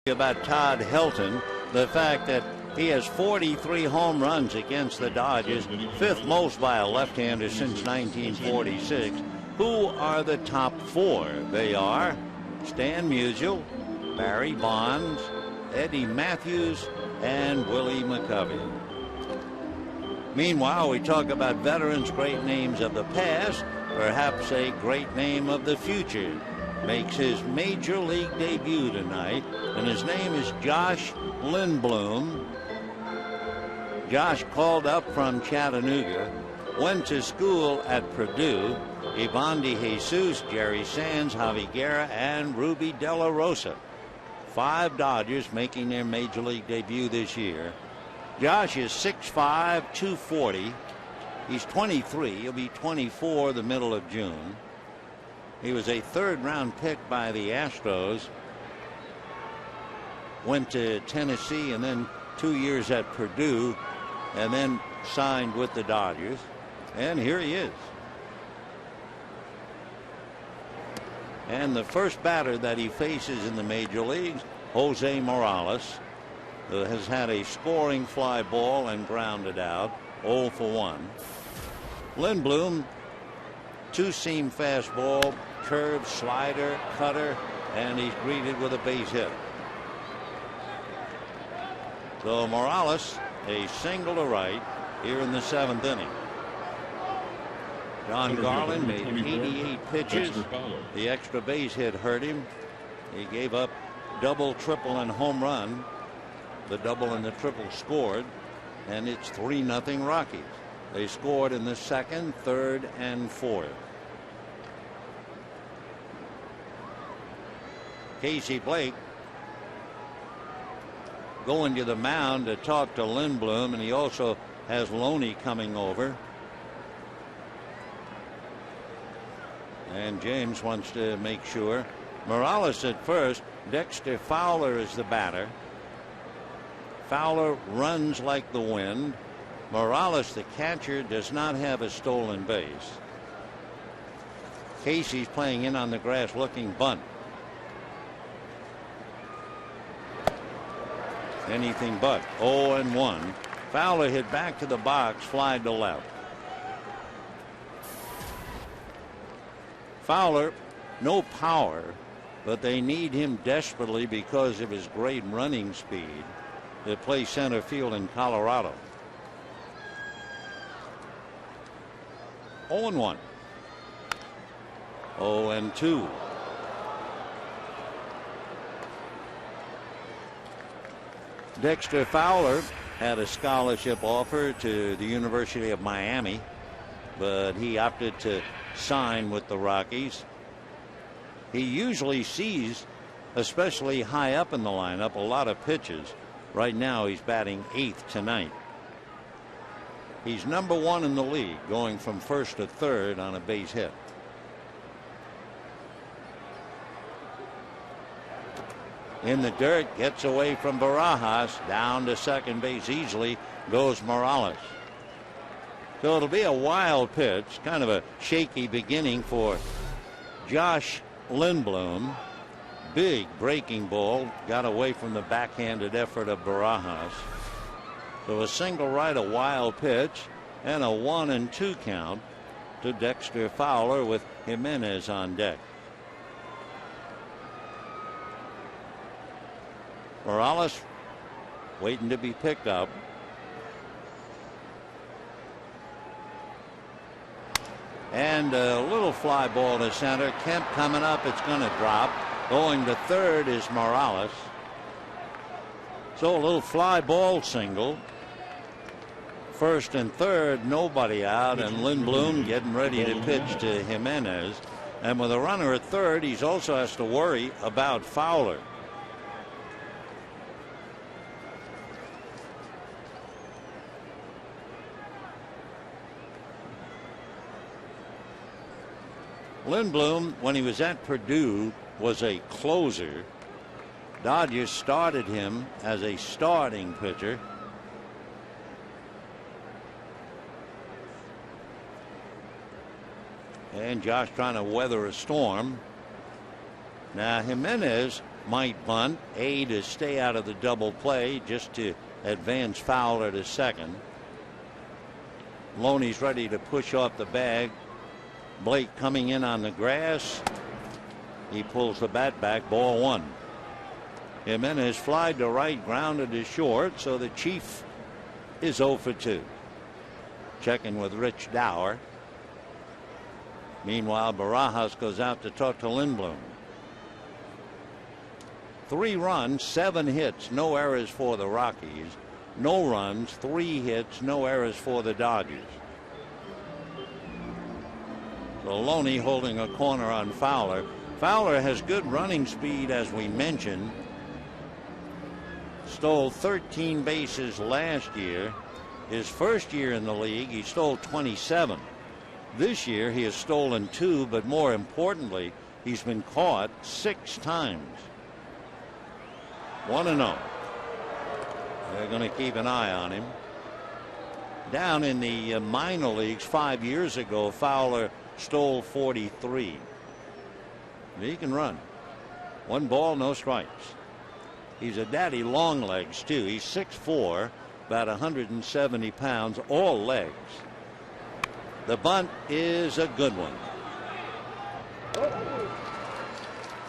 About Todd Helton, the fact that he has 43 home runs against the Dodgers, 5th most by a left-hander since 1946. Who are the top 4? They are Stan Musial, Barry Bonds, Eddie Matthews, and Willie McCovey. Meanwhile, we talk about veterans, great names of the past, perhaps a great name of the future. Makes his major league debut tonight, and his name is Josh Lindblom. Josh called up from Chattanooga, went to school at Purdue. Ivan De Jesus, Jerry Sands, Javi Guerra, and Ruby De La Rosa. 5 Dodgers making their major league debut this year. Josh is 6'5", 240, He's 23. He'll be 24 the middle of June. He was a third-round pick by the Astros. Went to Tennessee and then 2 years at Purdue, and then signed with the Dodgers. And here he is. And the first batter that he faces in the major leagues, Jose Morales, has had a scoring fly ball and grounded out, 0 for 1. Lindblom, two-seam fastball, curve, slider, cutter, and he's greeted with a base hit. So Morales, a single to right here in the 7th inning. John Garland made 88 pitches. The extra base hit hurt him. He gave up double, triple, and home run. The double and the triple scored, and it's 3-0 Rockies. They scored in the 2nd, 3rd, and 4th. Casey Blake going to the mound to talk to Lindblom, and he also has Loney coming over. And James wants to make sure. Morales at first. Dexter Fowler is the batter. Fowler runs like the wind. Morales, the catcher, does not have a stolen base. Casey's playing in on the grass looking bunt. Anything but 0-1. Fowler hit back to the box, fly to left. Fowler, no power, but they need him desperately because of his great running speed to play center field in Colorado. 0-1. 0-2. Dexter Fowler had a scholarship offer to the University of Miami, but he opted to sign with the Rockies. He usually sees, especially high up in the lineup, a lot of pitches. Right now he's batting 8th tonight. He's number 1 in the league, going from 1st to 3rd on a base hit. In the dirt, gets away from Barajas, down to second base easily goes Morales. So it'll be a wild pitch, kind of a shaky beginning for Josh Lindblom. Big breaking ball, got away from the backhanded effort of Barajas. So a single right, a wild pitch, and a 1-2 count to Dexter Fowler with Jimenez on deck. Morales waiting to be picked up. And a little fly ball to center. Kemp coming up. It's going to drop. Going to third is Morales. So a little fly ball single. First and third, nobody out, and Lindblom getting ready to pitch to Jimenez. And with a runner at third, he also has to worry about Fowler. Lindblom, when he was at Purdue, was a closer. Dodgers started him as a starting pitcher. And Josh trying to weather a storm. Now Jimenez might bunt, A, to stay out of the double play, just to advance Fowler to second. Loney's ready to push off the bag. Blake coming in on the grass. He pulls the bat back, ball 1. Jimenez flied to right, grounded to short, so the Chief is 0 for 2. Checking with Rich Dower. Meanwhile, Barajas goes out to talk to Lindblom. 3 runs, 7 hits, no errors for the Rockies. No runs, 3 hits, no errors for the Dodgers. So Loney holding a corner on Fowler. Fowler has good running speed, as we mentioned. Stole 13 bases last year. His first year in the league, he stole 27. This year, he has stolen 2, but more importantly, he's been caught 6 times. 1-0. They're going to keep an eye on him. Down in the minor leagues 5 years ago, Fowler stole 43. He can run. 1 ball, no strikes. He's a daddy long legs, too. He's 6'4", about 170 pounds, all legs. The bunt is a good one.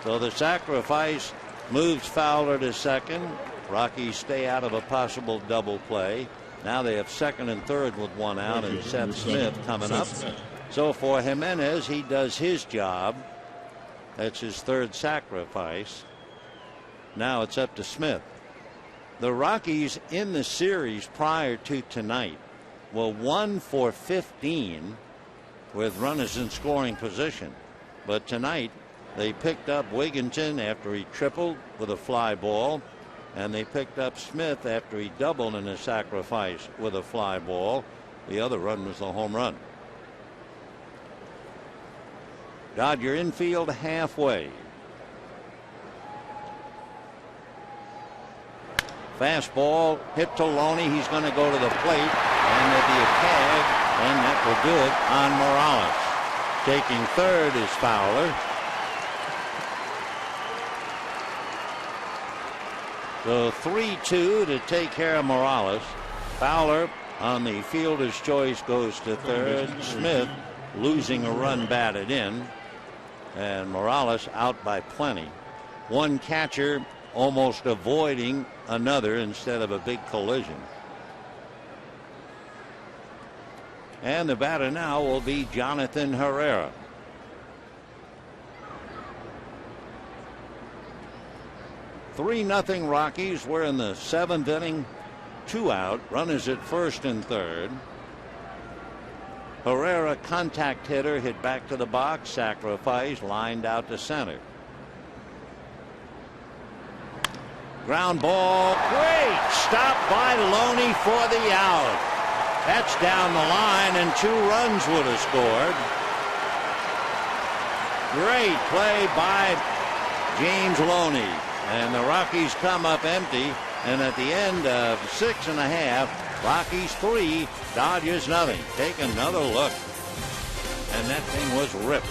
So the sacrifice moves Fowler to second. Rockies stay out of a possible double play. Now they have second and third with 1 out, and Seth Smith coming up. So for Jimenez, he does his job. That's his 3rd sacrifice. Now it's up to Smith. The Rockies in the series prior to tonight were 1 for 15 with runners in scoring position. But tonight they picked up Wigginton after he tripled with a fly ball, and they picked up Smith after he doubled in a sacrifice with a fly ball. The other run was the home run. Dodger infield halfway. Fastball hit to Loney. He's going to go to the plate, and there'll be a tag, and that will do it on Morales. Taking third is Fowler. So 3-2 to take care of Morales. Fowler on the fielder's choice goes to third. Smith losing a run batted in, and Morales out by plenty. One catcher almost avoiding another instead of a big collision. And the batter now will be Jonathan Herrera. (3-0) Rockies. We're in the 7th inning. 2 out. Runners at first and third. Herrera, contact hitter, hit back to the box. Sacrifice, lined out to center. Ground ball. Great stop by Loney for the out. That's down the line, and 2 runs would have scored. Great play by James Loney. And the Rockies come up empty. And at the end of 6½, Rockies 3, Dodgers nothing. Take another look. And that thing was ripped.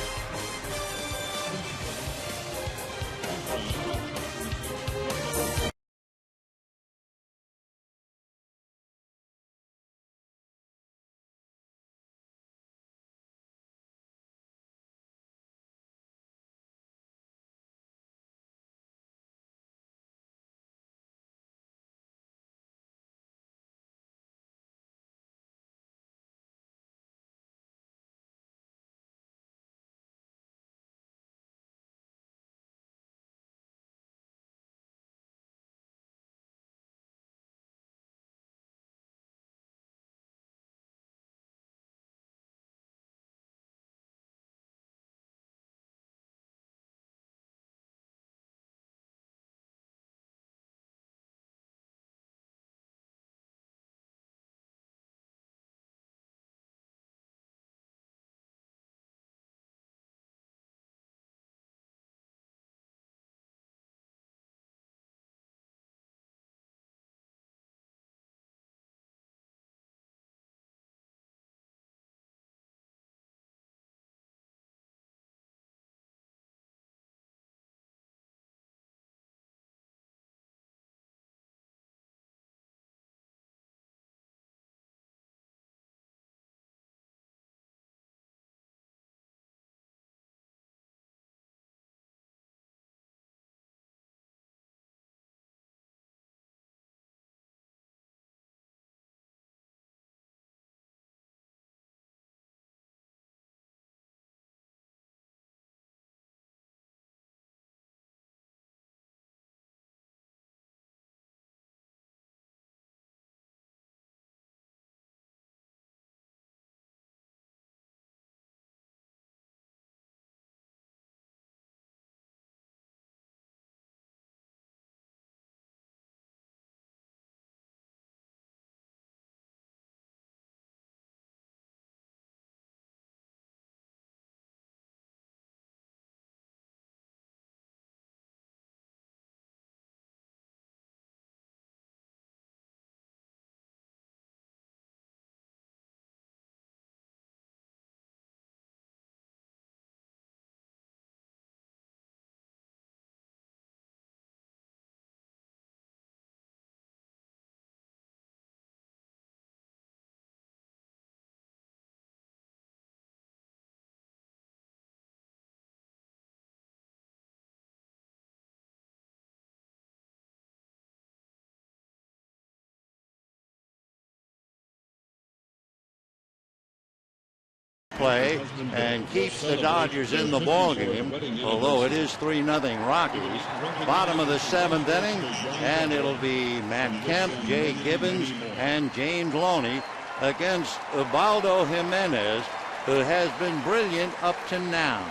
play and keeps the Dodgers in the ballgame, although it is 3-0 Rockies. Bottom of the 7th inning, and it'll be Matt Kemp, Jay Gibbons, and James Loney against Ubaldo Jimenez, who has been brilliant up to now.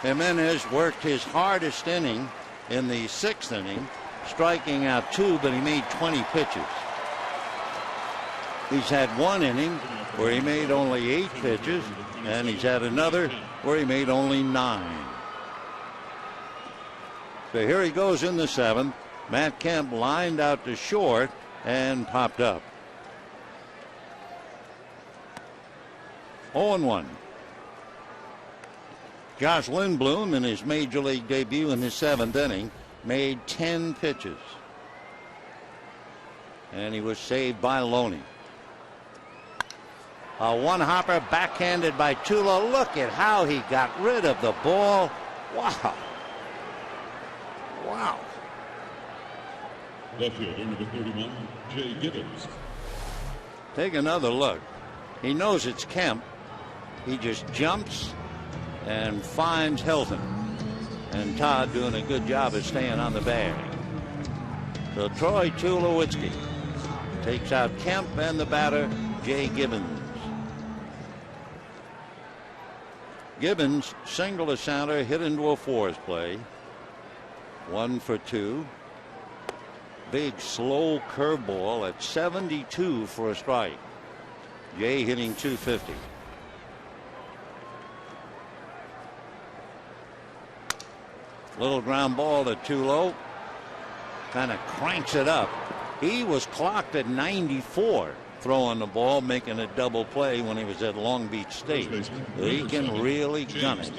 Jimenez worked his hardest inning in the 6th inning, striking out 2, but he made 20 pitches. He's had one inning where he made only 8 pitches, and he's had another where he made only 9. So here he goes in the 7th. Matt Kemp lined out to short and popped up. 0-1. Josh Lindblom, in his major league debut in the 7th inning, made 10 pitches. And he was saved by Loney. A one-hopper backhanded by Tulo. Look at how he got rid of the ball. Wow. Wow. Left fielder, number 31, Jay Gibbons. Take another look. He knows it's Kemp. He just jumps and finds Hilton. And Todd doing a good job of staying on the bag. So Troy Tulowitzki takes out Kemp and the batter, Jay Gibbons. Gibbons singled a center, hit into a force play. 1 for 2. Big slow curveball at 72 for a strike. Jay hitting .250. Little ground ball to Tulo. Kind of cranks it up. He was clocked at 94 throwing the ball, making a double play when he was at Long Beach State. He can really gun it.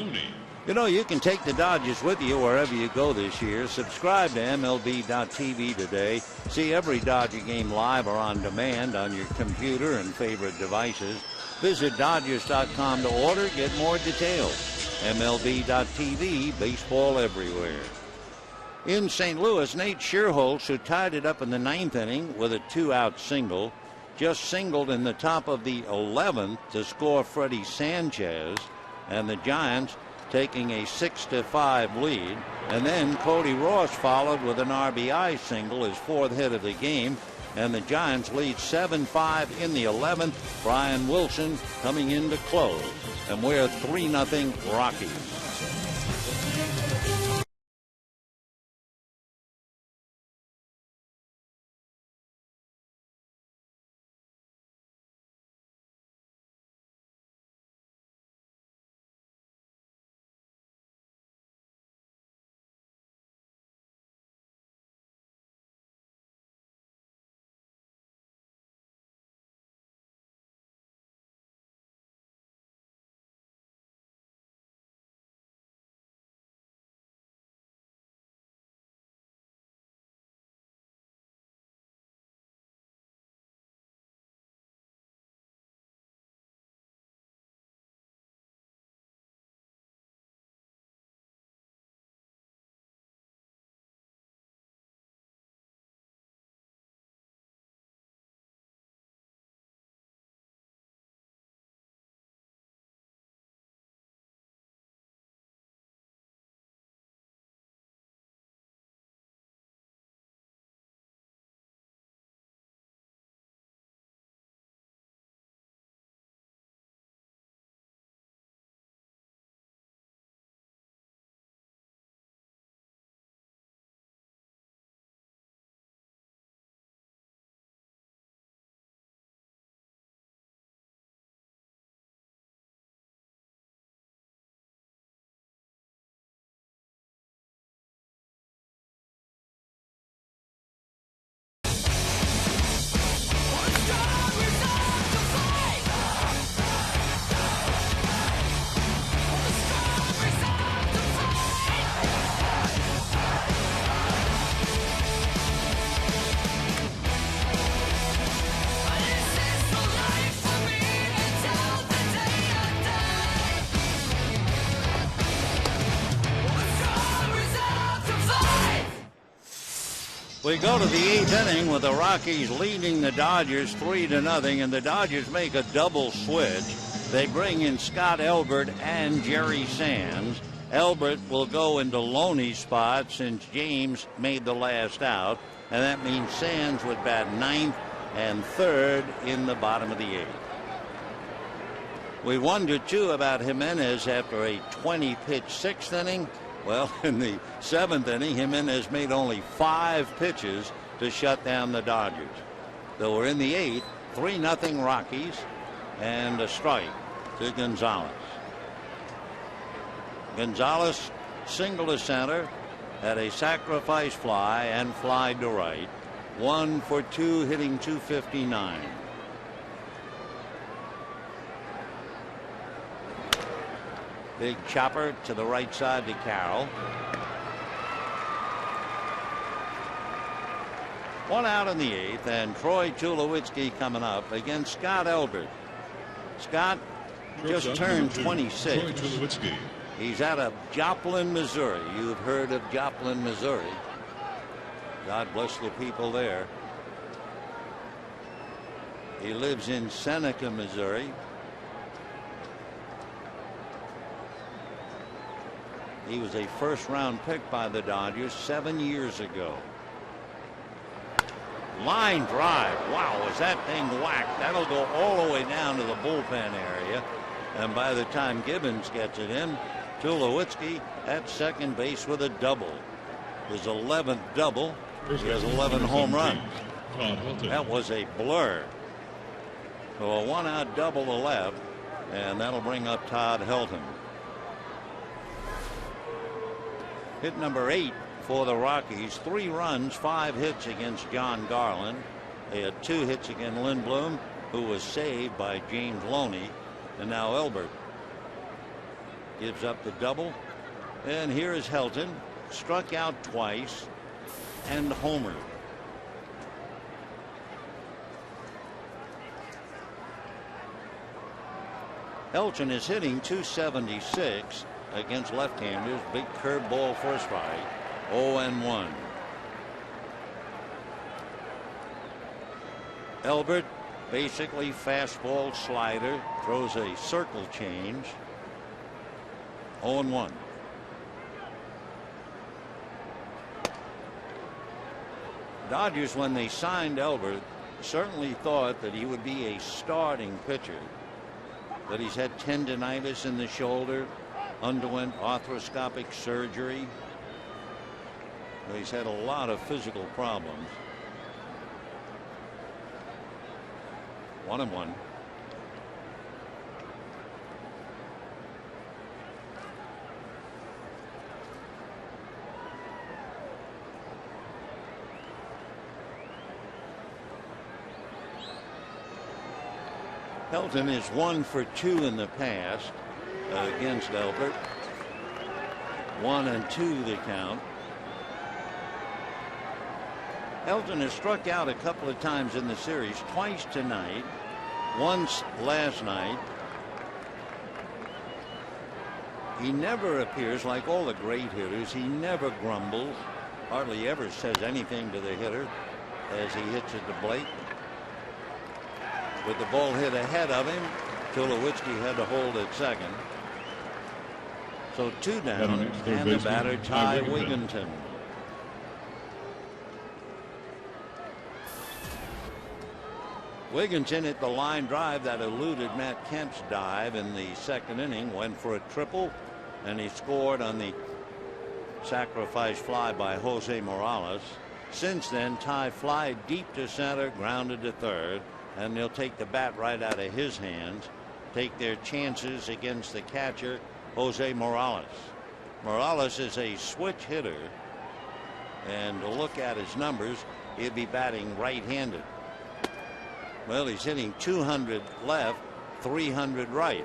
You know, you can take the Dodgers with you wherever you go this year. Subscribe to MLB.tv today. See every Dodger game live or on demand on your computer and favorite devices. Visit Dodgers.com to order. Get more details. MLB.tv, baseball everywhere. In St. Louis, Nate Scherholz, who tied it up in the 9th inning with a 2-out single, just singled in the top of the 11th to score Freddie Sanchez, and the Giants taking a 6-5 lead. And then Cody Ross followed with an RBI single, his 4th hit of the game, and the Giants lead 7-5 in the 11th. Brian Wilson coming in to close, and we're 3-0 Rockies. We go to the 8th inning with the Rockies leading the Dodgers 3-0, and the Dodgers make a double switch. They bring in Scott Elbert and Jerry Sands. Elbert will go into Loney's spot since James made the last out, and that means Sands would bat ninth and third in the bottom of the eighth. We wondered too about Jimenez after a 20-pitch sixth inning. Well, in the seventh inning, Jimenez made only 5 pitches to shut down the Dodgers. Though we're in the eighth, 3-0 Rockies, and a strike to Gonzalez. Gonzalez singled to center, had a sacrifice fly and flied to right. 1 for 2, hitting .259. Big chopper to the right side to Carroll. 1 out in the eighth, and Troy Tulowitzki coming up against Scott Elbert. Scott just turned 26. Troy Tulowitzki. He's out of Joplin, Missouri. You've heard of Joplin, Missouri. God bless the people there. He lives in Seneca, Missouri. He was a first-round pick by the Dodgers 7 years ago. Line drive. Wow, is that thing whacked? That'll go all the way down to the bullpen area. And by the time Gibbons gets it in, Tulowitzki at second base with a double. His 11th double. He has 11 home runs. That was a blur. So a 1-out double to left, and that'll bring up Todd Helton. Hit number 8 for the Rockies. 3 runs, 5 hits against John Garland. They had 2 hits against Lindblom, who was saved by James Loney. And now Elbert gives up the double. And here is Helton. Struck out twice and homered. Helton is hitting .276 against left-handers. Big curveball for a strike. 0-1. Elbert basically fastball slider, throws a circle change. 0-1. Dodgers, when they signed Elbert, certainly thought that he would be a starting pitcher. But he's had tendinitis in the shoulder, underwent arthroscopic surgery. He's had a lot of physical problems. 1-1. Helton is 1 for 2 in the past against Elbert. 1-2 the count. Helton has struck out a couple of times in the series, twice tonight, once last night. He never appears, like all the great hitters, he never grumbles, hardly ever says anything to the hitter as he hits at the plate. With the ball hit ahead of him, Tulowitzki had to hold at second. So 2 down, and the batter Ty Wigginton. Wigginton hit the line drive that eluded Matt Kemp's dive in the second inning, went for a triple, and he scored on the sacrifice fly by Jose Morales. Since then, Ty flied deep to center, grounded to third, and they'll take the bat right out of his hands, take their chances against the catcher, Jose Morales. Morales is a switch hitter, and to look at his numbers, he'd be batting right-handed. Well, he's hitting 200 left, 300 right.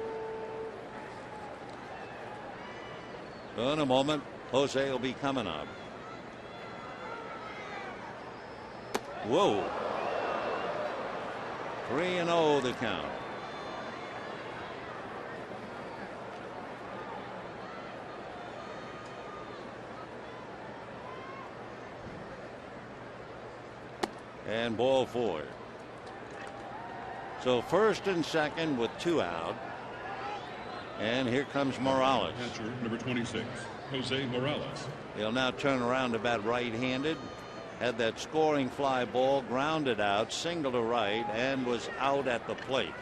So in a moment, Jose will be coming up. Whoa. 3-0 the count. And ball 4. So first and second with 2 out. And here comes Morales. Catcher number 26, Jose Morales. He'll now turn around to bat right-handed. Had that scoring fly ball grounded out, single to right, and was out at the plate.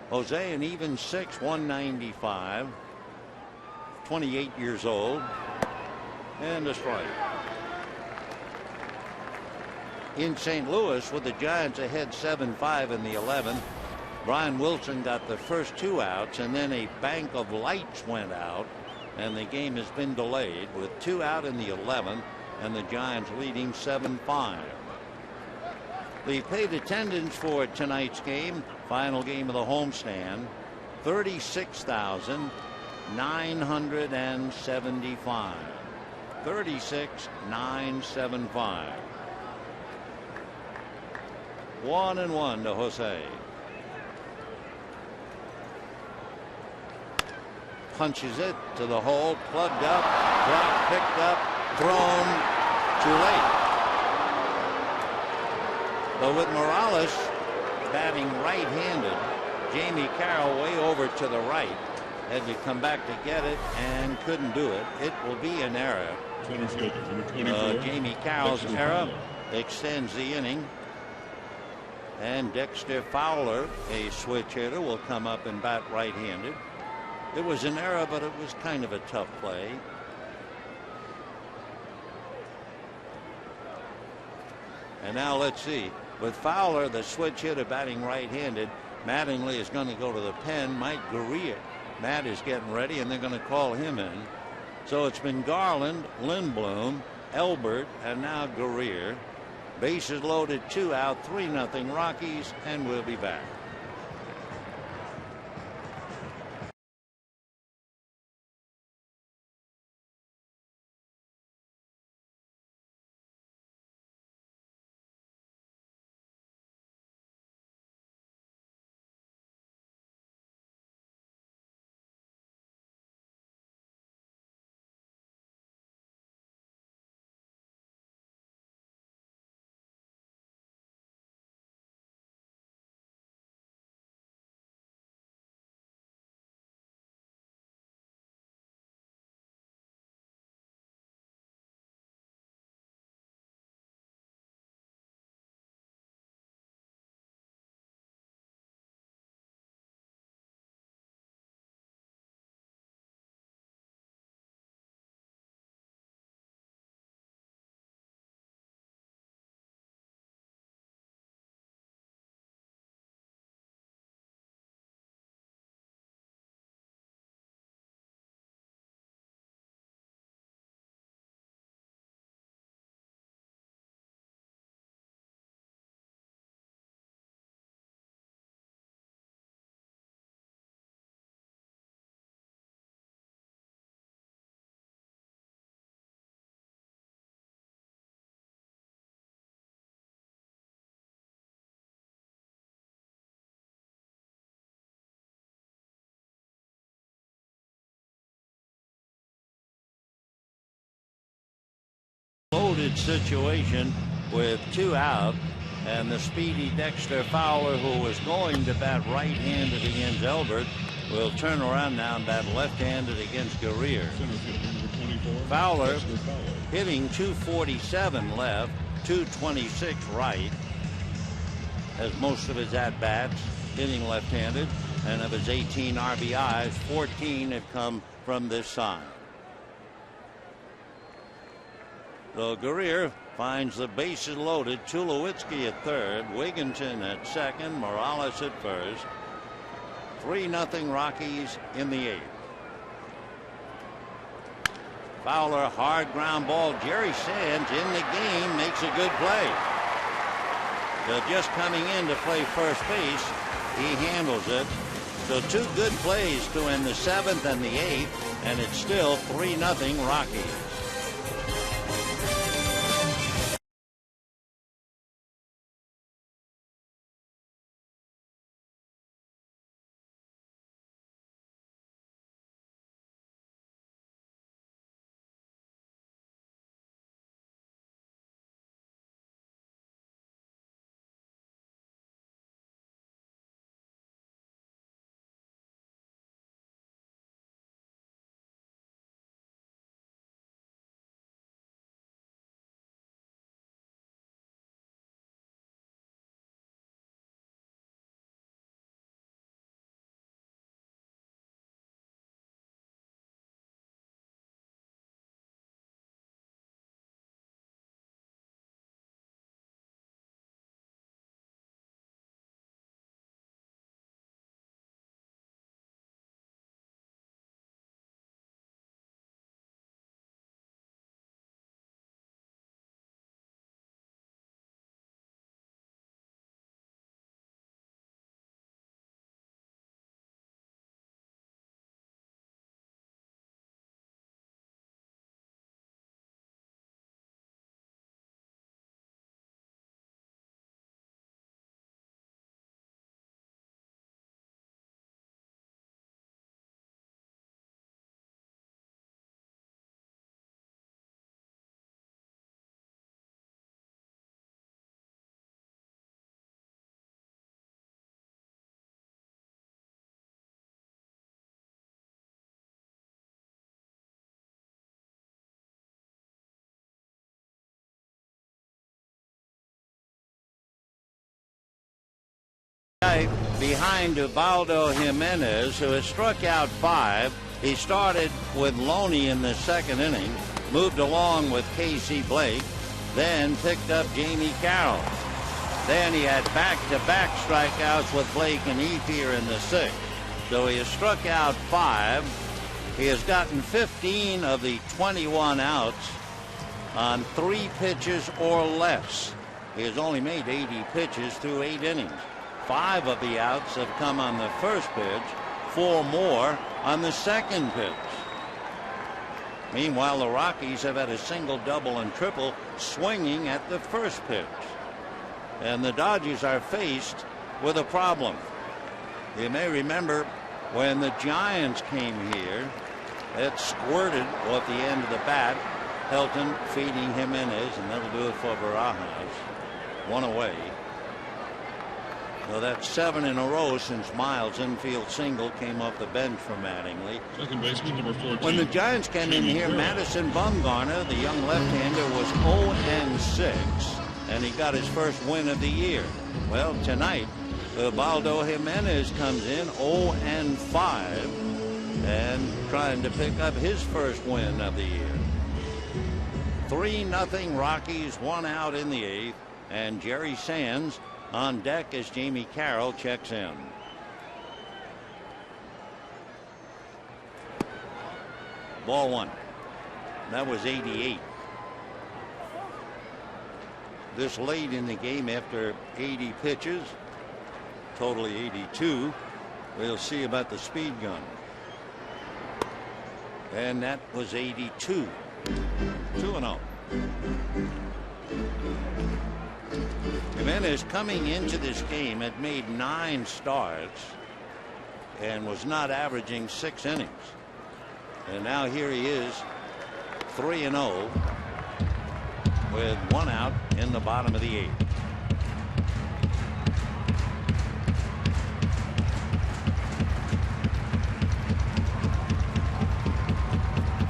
Jose an even 6, 195, 28 years old, and a strike. In St. Louis, with the Giants ahead 7-5 in the 11th, Brian Wilson got the first 2 outs, and then a bank of lights went out, and the game has been delayed with 2 out in the 11th, and the Giants leading 7-5. The paid attendance for tonight's game, final game of the homestand, 36,975. 36,975. 1-1 to Jose. Punches it to the hole, plugged up, dropped, picked up, thrown, too late. But with Morales batting right-handed, Jamie Carroll way over to the right had to come back to get it and couldn't do it. It will be an error. Center fielder number 24. Jamie Carroll's Dexter error Fowler. extends the inning. And Dexter Fowler, a switch hitter, will come up and bat right-handed. It was an error, but it was kind of a tough play. And now let's see. With Fowler, the switch hitter, batting right-handed, Mattingly is going to go to the pen. Mike Guerrier. Matt is getting ready, and they're going to call him in. So it's been Garland, Lindblom, Elbert, and now Guerrier. Bases loaded, 2 out, 3-0 Rockies, and we'll be back. Loaded situation with 2 out, and the speedy Dexter Fowler, who was going to bat right-handed against Elbert, will turn around now and bat left-handed against Guerrier. Center fielder number 24, Fowler Dexter Fowler. hitting .247 left, .226 right, as most of his at-bats hitting left-handed, and of his 18 RBIs, 14 have come from this side. So Guerrier finds the bases loaded. Tulowitzki at third, Wigginton at second, Morales at first. 3-0 Rockies in the 8th. Fowler, hard ground ball. Jerry Sands in the game, makes a good play. So just coming in to play first base, he handles it. So 2 good plays to end the 7th and the 8th, and it's still 3-0 Rockies. guy behind Ubaldo Jimenez, who has struck out 5. He started with Loney in the second inning, moved along with Casey Blake, then picked up Jamie Carroll. Then he had back-to-back strikeouts with Blake and Ethier in the 6th. So he has struck out 5. He has gotten 15 of the 21 outs on 3 pitches or less. He has only made 80 pitches through 8 innings. 5 of the outs have come on the first pitch, 4 more on the second pitch. Meanwhile, the Rockies have had a single, double, and triple swinging at the first pitch. And the Dodgers are faced with a problem. You may remember when the Giants came here, it squirted off the end of the bat. Helton feeding Jimenez, and that'll do it for Barajas. 1 away. So that's 7 in a row since Miles' infield single came off the bench for Mattingly. Second baseman, number 14. When the Giants came in here, Madison Bumgarner, the young left-hander, was 0-6, and he got his first win of the year. Well, tonight, Ubaldo Jimenez comes in 0-5 and trying to pick up his first win of the year. 3-0 Rockies, 1 out in the 8th, and Jerry Sands on deck as Jamie Carroll checks in. Ball 1. That was 88. This late in the game after 80 pitches, totally 82, we'll see about the speed gun. And that was 82. 2-0. Jimenez coming into this game had made 9 starts and was not averaging 6 innings. And now here he is, 3-0 with 1 out in the bottom of the 8th.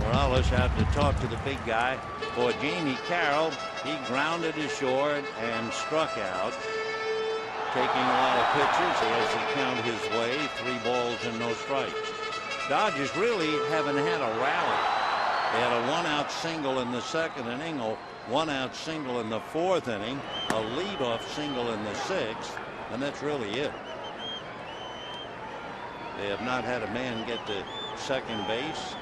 Morales had to talk to the big guy. For Jamie Carroll, he grounded to short and struck out, taking a lot of pitches as he counted his way. 3 balls and no strikes. Dodgers really haven't had a rally. They had a 1-out single in the second inning, a 1-out single in the 4th inning, a leadoff single in the 6th, and that's really it. They have not had a man get to second base.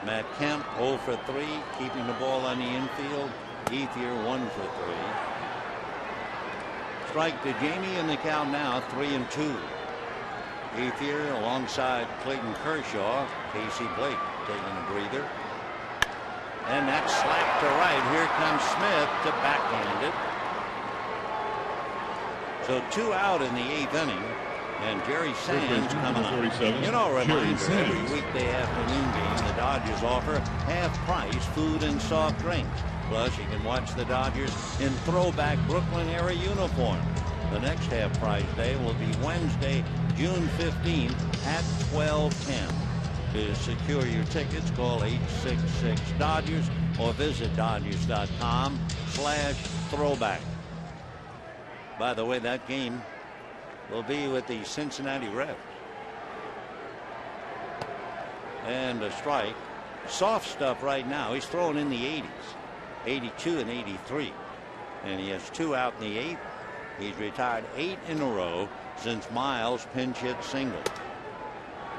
Matt Kemp 0 for 3, keeping the ball on the infield. Ethier 1 for 3. Strike to Jamie in the count now, 3-2. Ethier alongside Clayton Kershaw. Casey Blake taking a breather. And that slap to right. Here comes Smith to backhand it. So 2 out in the 8th inning. And Jerry Sands coming up. You know, a reminder, every weekday afternoon game, the Dodgers offer half-price food and soft drinks. Plus, you can watch the Dodgers in throwback Brooklyn-era uniforms. The next half-price day will be Wednesday, June 15th at 12:10. To secure your tickets, call 866-DODGERS or visit Dodgers.com/throwback. By the way, that game will be with the Cincinnati Reds. And a strike. Soft stuff right now. He's throwing in the 80s. 82 and 83. And he has 2 out in the 8th. He's retired 8 in a row since Miles pinch hit single.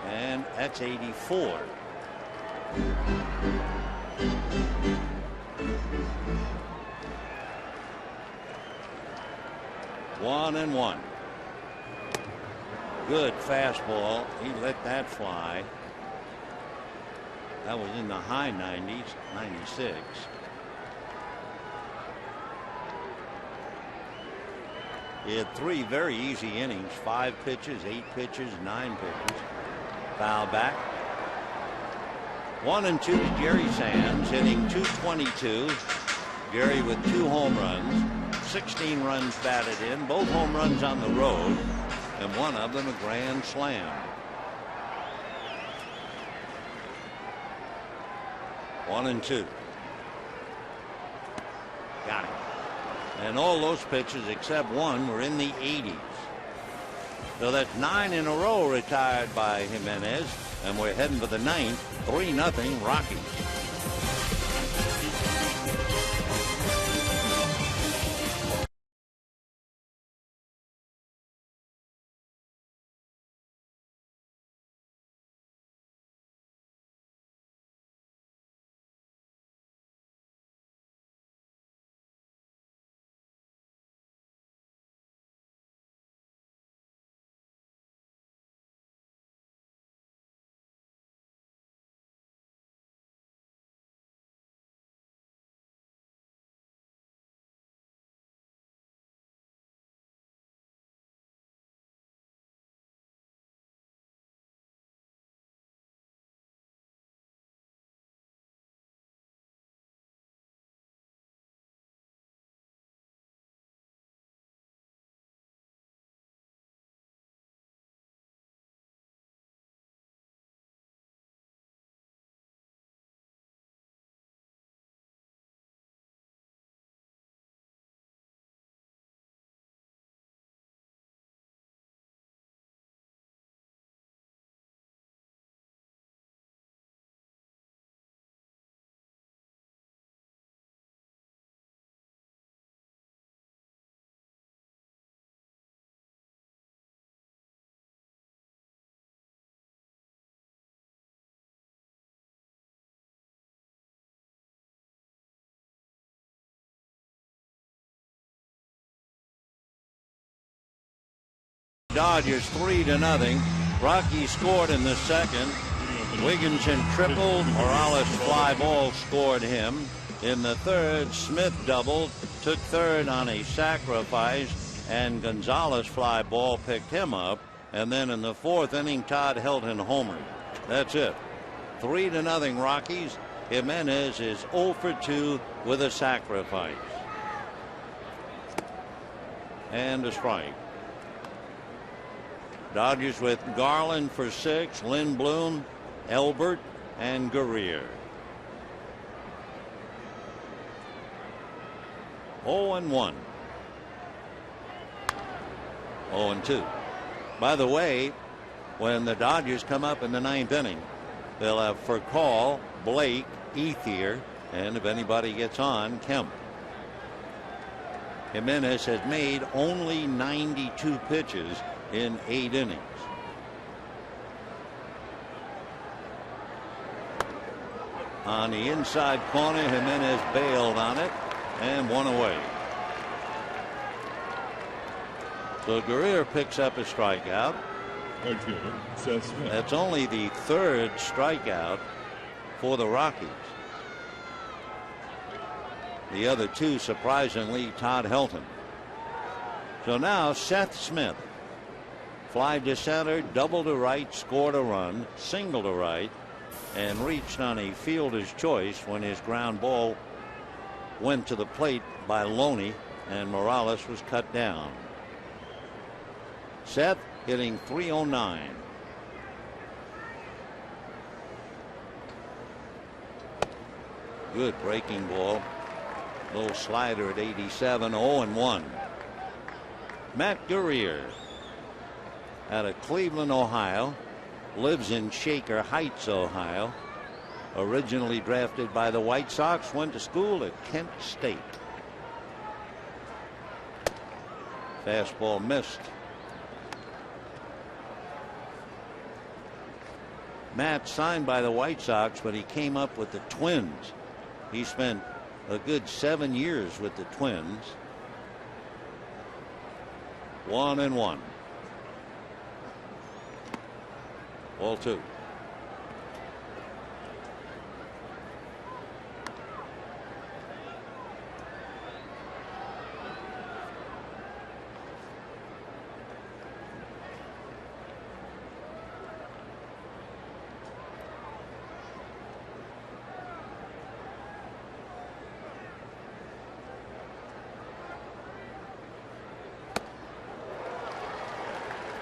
And that's 84. One and 1. Good fastball. He let that fly. That was in the high 90s, 96. He had 3 very easy innings, 5 pitches, 8 pitches, 9 pitches. Foul back. 1-2 to Jerry Sands, hitting .222. Jerry with 2 home runs, 16 runs batted in, both home runs on the road, and one of them a grand slam. 1-2. Got it. And all those pitches except one were in the 80s. So that's 9 in a row retired by Jimenez, and we're heading for the 9th. 3-0 Rockies. Dodgers 3-0. Rockies scored in the second. Wigginton tripled. Morales fly ball scored him. In the third, Smith doubled, took third on a sacrifice, and Gonzalez fly ball picked him up. And then in the fourth inning, Todd Helton homered. That's it. 3-0 Rockies. Jimenez is 0 for 2 with a sacrifice. And a strike. Dodgers with Garland for 6, Lindblom, Elbert, and Guerrier. 0-1. 0-2. By the way, when the Dodgers come up in the 9th inning, they'll have Furcal, Blake, Ethier, and if anybody gets on, Kemp. Jimenez has made only 92 pitches in 8 innings. On the inside corner, Jimenez bailed on it and one away. So Guerrier picks up a strikeout. Right fielder, Seth Smith. That's only the 3rd strikeout for the Rockies. The other 2, surprisingly, Todd Helton. So now Seth Smith. Fly to center, double to right, scored a run, single to right, and reached on a fielder's choice when his ground ball went to the plate by Loney, and Morales was cut down. Seth hitting .309. Good breaking ball. Little slider at 87. 0-1. Matt Guerrier out of Cleveland, Ohio, lives in Shaker Heights, Ohio. Originally drafted by the White Sox, went to school at Kent State. Fastball missed. Matt signed by the White Sox, but he came up with the Twins. He spent a good 7 years with the Twins. 1-1. Ball 2.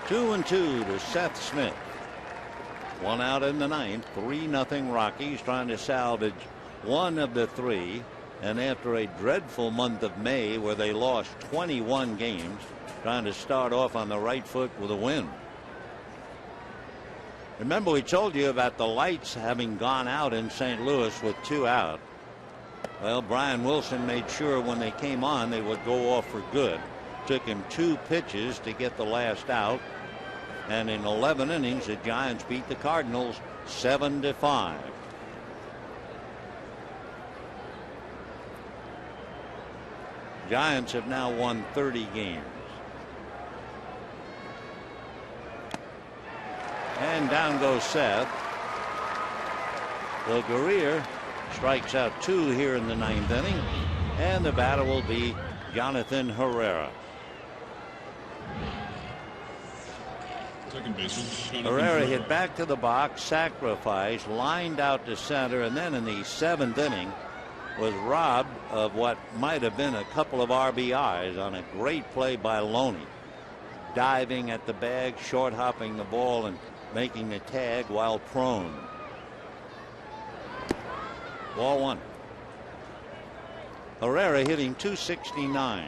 Two and 2 to Seth Smith. 1 out in the 9th. 3-0 Rockies trying to salvage 1 of the 3. And after a dreadful month of May where they lost 21 games, trying to start off on the right foot with a win. Remember, we told you about the lights having gone out in St. Louis with 2 out. Well, Brian Wilson made sure when they came on they would go off for good. Took him 2 pitches to get the last out. And in 11 innings, the Giants beat the Cardinals 7-5. Giants have now won 30 games. And down goes Seth. The Guerrier strikes out 2 here in the 9th inning. And the batter will be Jonathan Herrera. Second baseman, Herrera hit back to the box, sacrificed, lined out to center, and then in the 7th inning was robbed of what might have been a couple of RBIs on a great play by Loney. Diving at the bag, short hopping the ball, and making the tag while prone. Ball 1. Herrera hitting .269.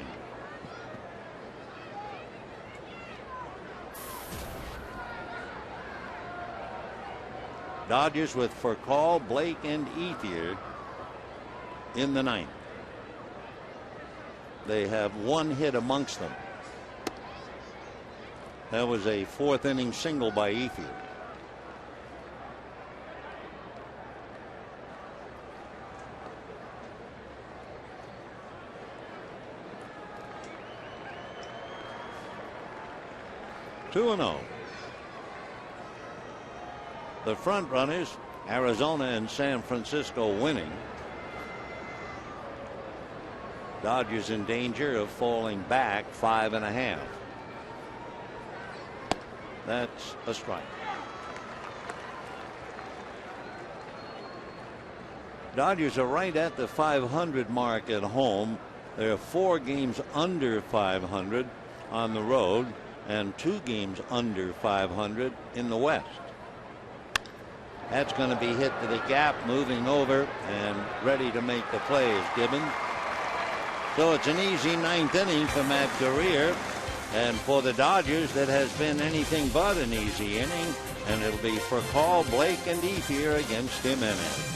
Dodgers with Furcal, Blake, and Ethier in the 9th. They have 1 hit amongst them. That was a 4th inning single by Ethier. Two and 0. The front runners, Arizona and San Francisco, winning. Dodgers in danger of falling back 5.5. That's a strike. Dodgers are right at the 500 mark at home. They're 4 games under 500 on the road and 2 games under 500 in the West. That's going to be hit to the gap, moving over and ready to make the play is Gibbons. So it's an easy 9th inning for Matt Guerrier. And for the Dodgers, that has been anything but an easy inning. And it'll be for Furcal, Blake, and Ethier against Jimenez.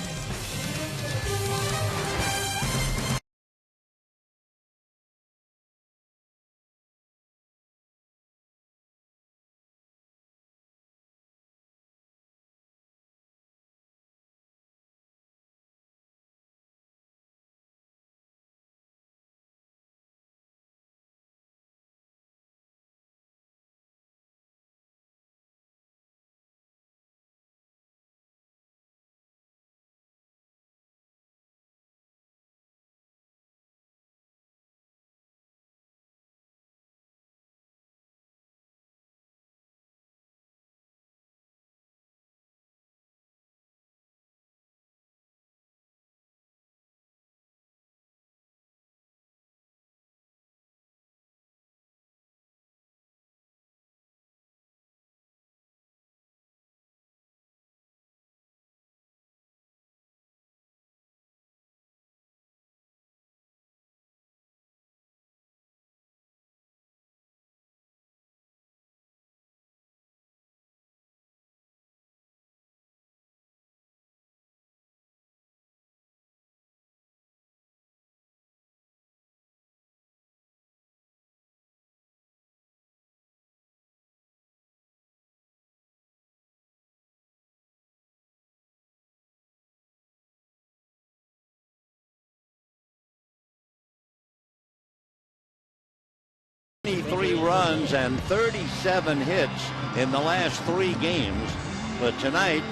Three runs and 37 hits in the last 3 games. But tonight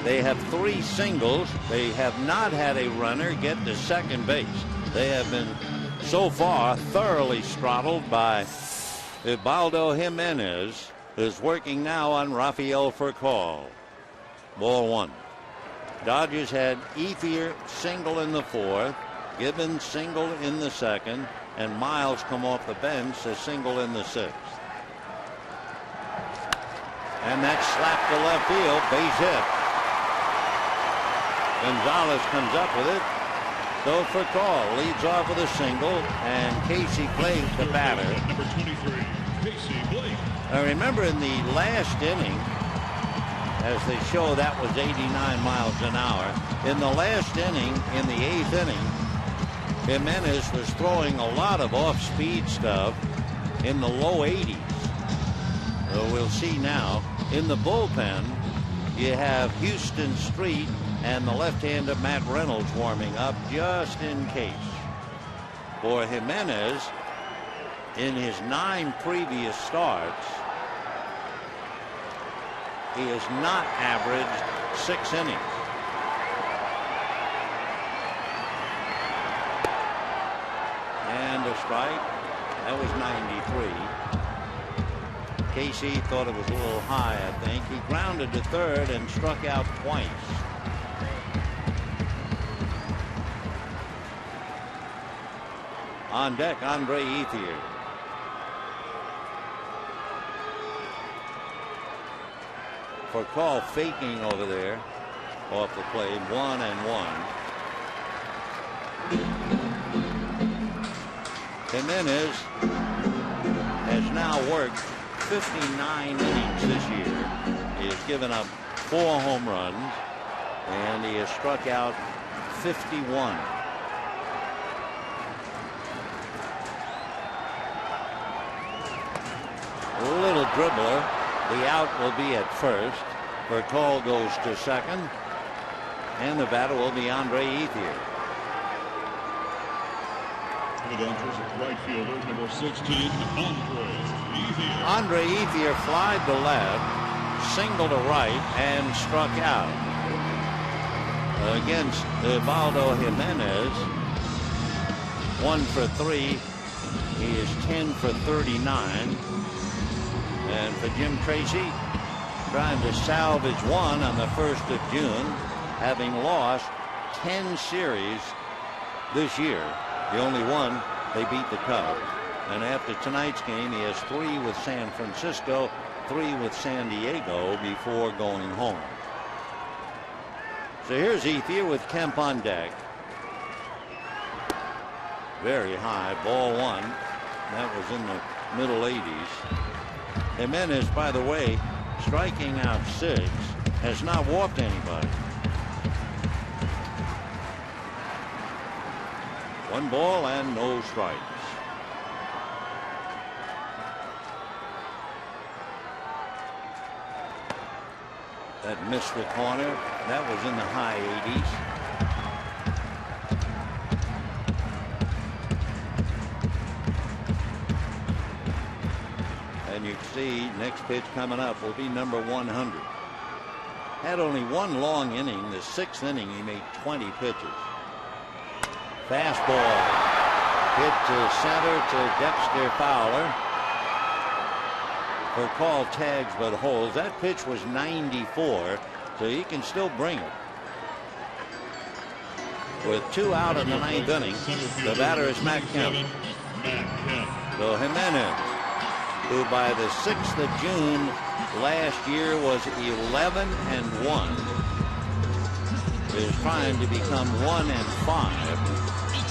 they have 3 singles. They have not had a runner get to second base. They have been so far thoroughly throttled by Ubaldo Jimenez, who's working now on Rafael Furcal. Ball 1. Dodgers had Ethier single in the 4th, Gibbons single in the 2nd, and Miles come off the bench, a single in the 6th. And that slapped to left field, base hit. Gonzalez comes up with it. So Furcal leads off with a single, and Casey Blake, the batter, Number 23. Casey Blake. I remember in the last inning, as they show, that was 89 miles an hour. In the last inning, in the 8th inning, Jimenez was throwing a lot of off-speed stuff in the low 80s. So we'll see now. In the bullpen, you have Houston Street and the left-hander Matt Reynolds warming up just in case. For Jimenez, in his 9 previous starts, he has not averaged 6 innings. And a strike. That was 93. Casey thought it was a little high, I think. He grounded to third and struck out twice. On deck, Andre Ethier. For call faking over there off the plate, 1-1. Jimenez has now worked 59 innings this year. He has given up 4 home runs and he has struck out 51. A little dribbler. The out will be at first. Bertol goes to second. And the batter will be Andre Ethier. The Dodgers right fielder, number 16, Andre Ethier. Andre Ethier flied to left, singled to right, and struck out. Against Ubaldo Jimenez, 1 for 3. He is 10 for 39. And for Jim Tracy, trying to salvage one on the 1st of June, having lost 10 series this year. The only one, they beat the Cubs. And after tonight's game, he has 3 with San Francisco, 3 with San Diego before going home. So here's Ethier with Kemp on deck. Very high, ball 1. That was in the middle 80s. Jimenez, by the way, striking out 6, has not walked anybody. 1 ball and no strikes. That missed the corner. That was in the high 80s. And you can see next pitch coming up will be number 100. Had only 1 long inning. The 6th inning he made 20 pitches. Fastball hit to center to Dexter Fowler. For call tags but holds. That pitch was 94, so he can still bring it. With 2 out in the 9th inning, the batter is Matt Kemp. So Jimenez, who by the 6th of June last year was 11-1, is trying to become 1-5.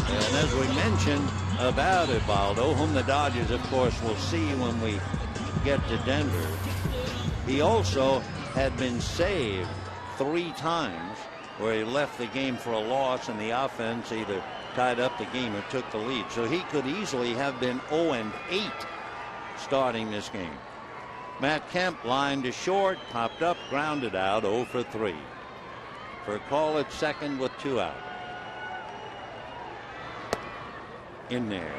And as we mentioned about Ubaldo, whom the Dodgers, of course, will see when we get to Denver, he also had been saved 3 times where he left the game for a loss and the offense either tied up the game or took the lead. So he could easily have been 0-8 starting this game. Matt Kemp lined to short, popped up, grounded out, 0 for 3. For call at second with 2 out. In there.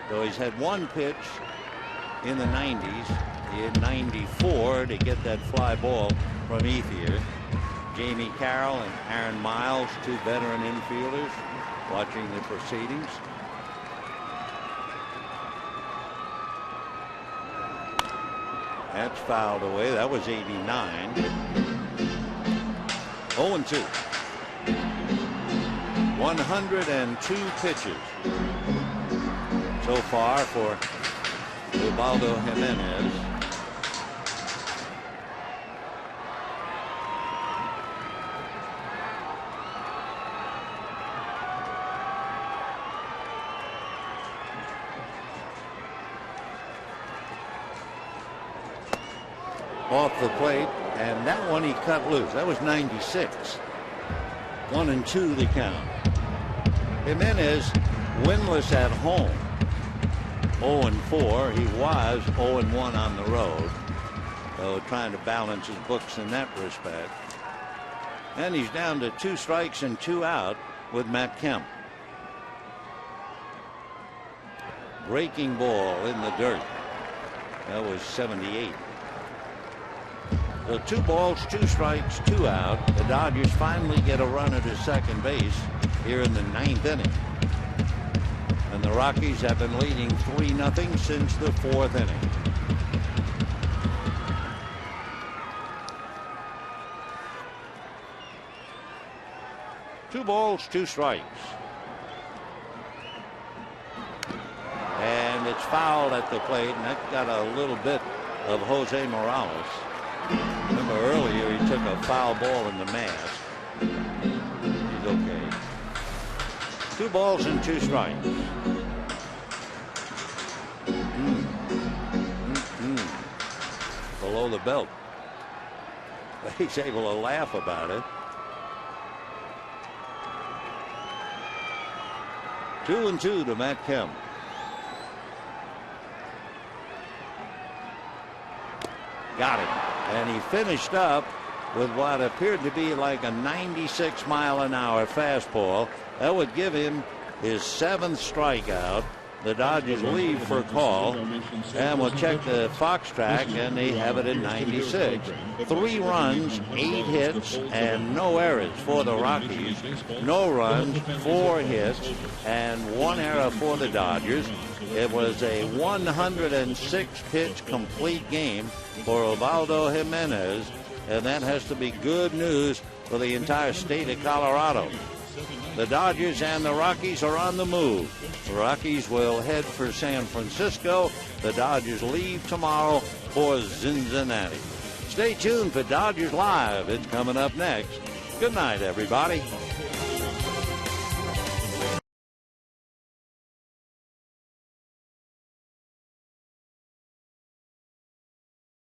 So he's had 1 pitch in the 90s. He had 94 to get that fly ball from Ethier. Jamie Carroll and Aaron Miles, 2 veteran infielders, watching the proceedings. That's fouled away. That was 89. 0-2. 102 pitches so far for Ubaldo Jimenez. off the plate, and that one he cut loose. That was 96. 1-2 the count. Jimenez winless at home. 0-4. He was 0-1 on the road. So trying to balance his books in that respect. And he's down to 2 strikes and 2 out with Matt Kemp. Breaking ball in the dirt. That was 78. So 2 balls, 2 strikes, 2 out. The Dodgers finally get a runner to second base here in the 9th inning. And the Rockies have been leading 3-0 since the 4th inning. Two balls, 2 strikes. And it's fouled at the plate, and that got a little bit of Jose Morales. Remember earlier he took a foul ball in the mask. He's okay. 2 balls and 2 strikes. Below the belt. He's able to laugh about it. 2-2 to Matt Kemp. Got it. And he finished up with what appeared to be like a 96-mile-an-hour fastball. That would give him his 7th strikeout. The Dodgers leave for call, and we'll check the Fox track, and they have it at 96. 3 runs, 8 hits, and no errors for the Rockies. No runs, 4 hits, and 1 error for the Dodgers. It was a 106-pitch complete game for Ubaldo Jimenez, and that has to be good news for the entire state of Colorado. The Dodgers and the Rockies are on the move. The Rockies will head for San Francisco. The Dodgers leave tomorrow for Cincinnati. Stay tuned for Dodgers Live. It's coming up next. Good night, everybody.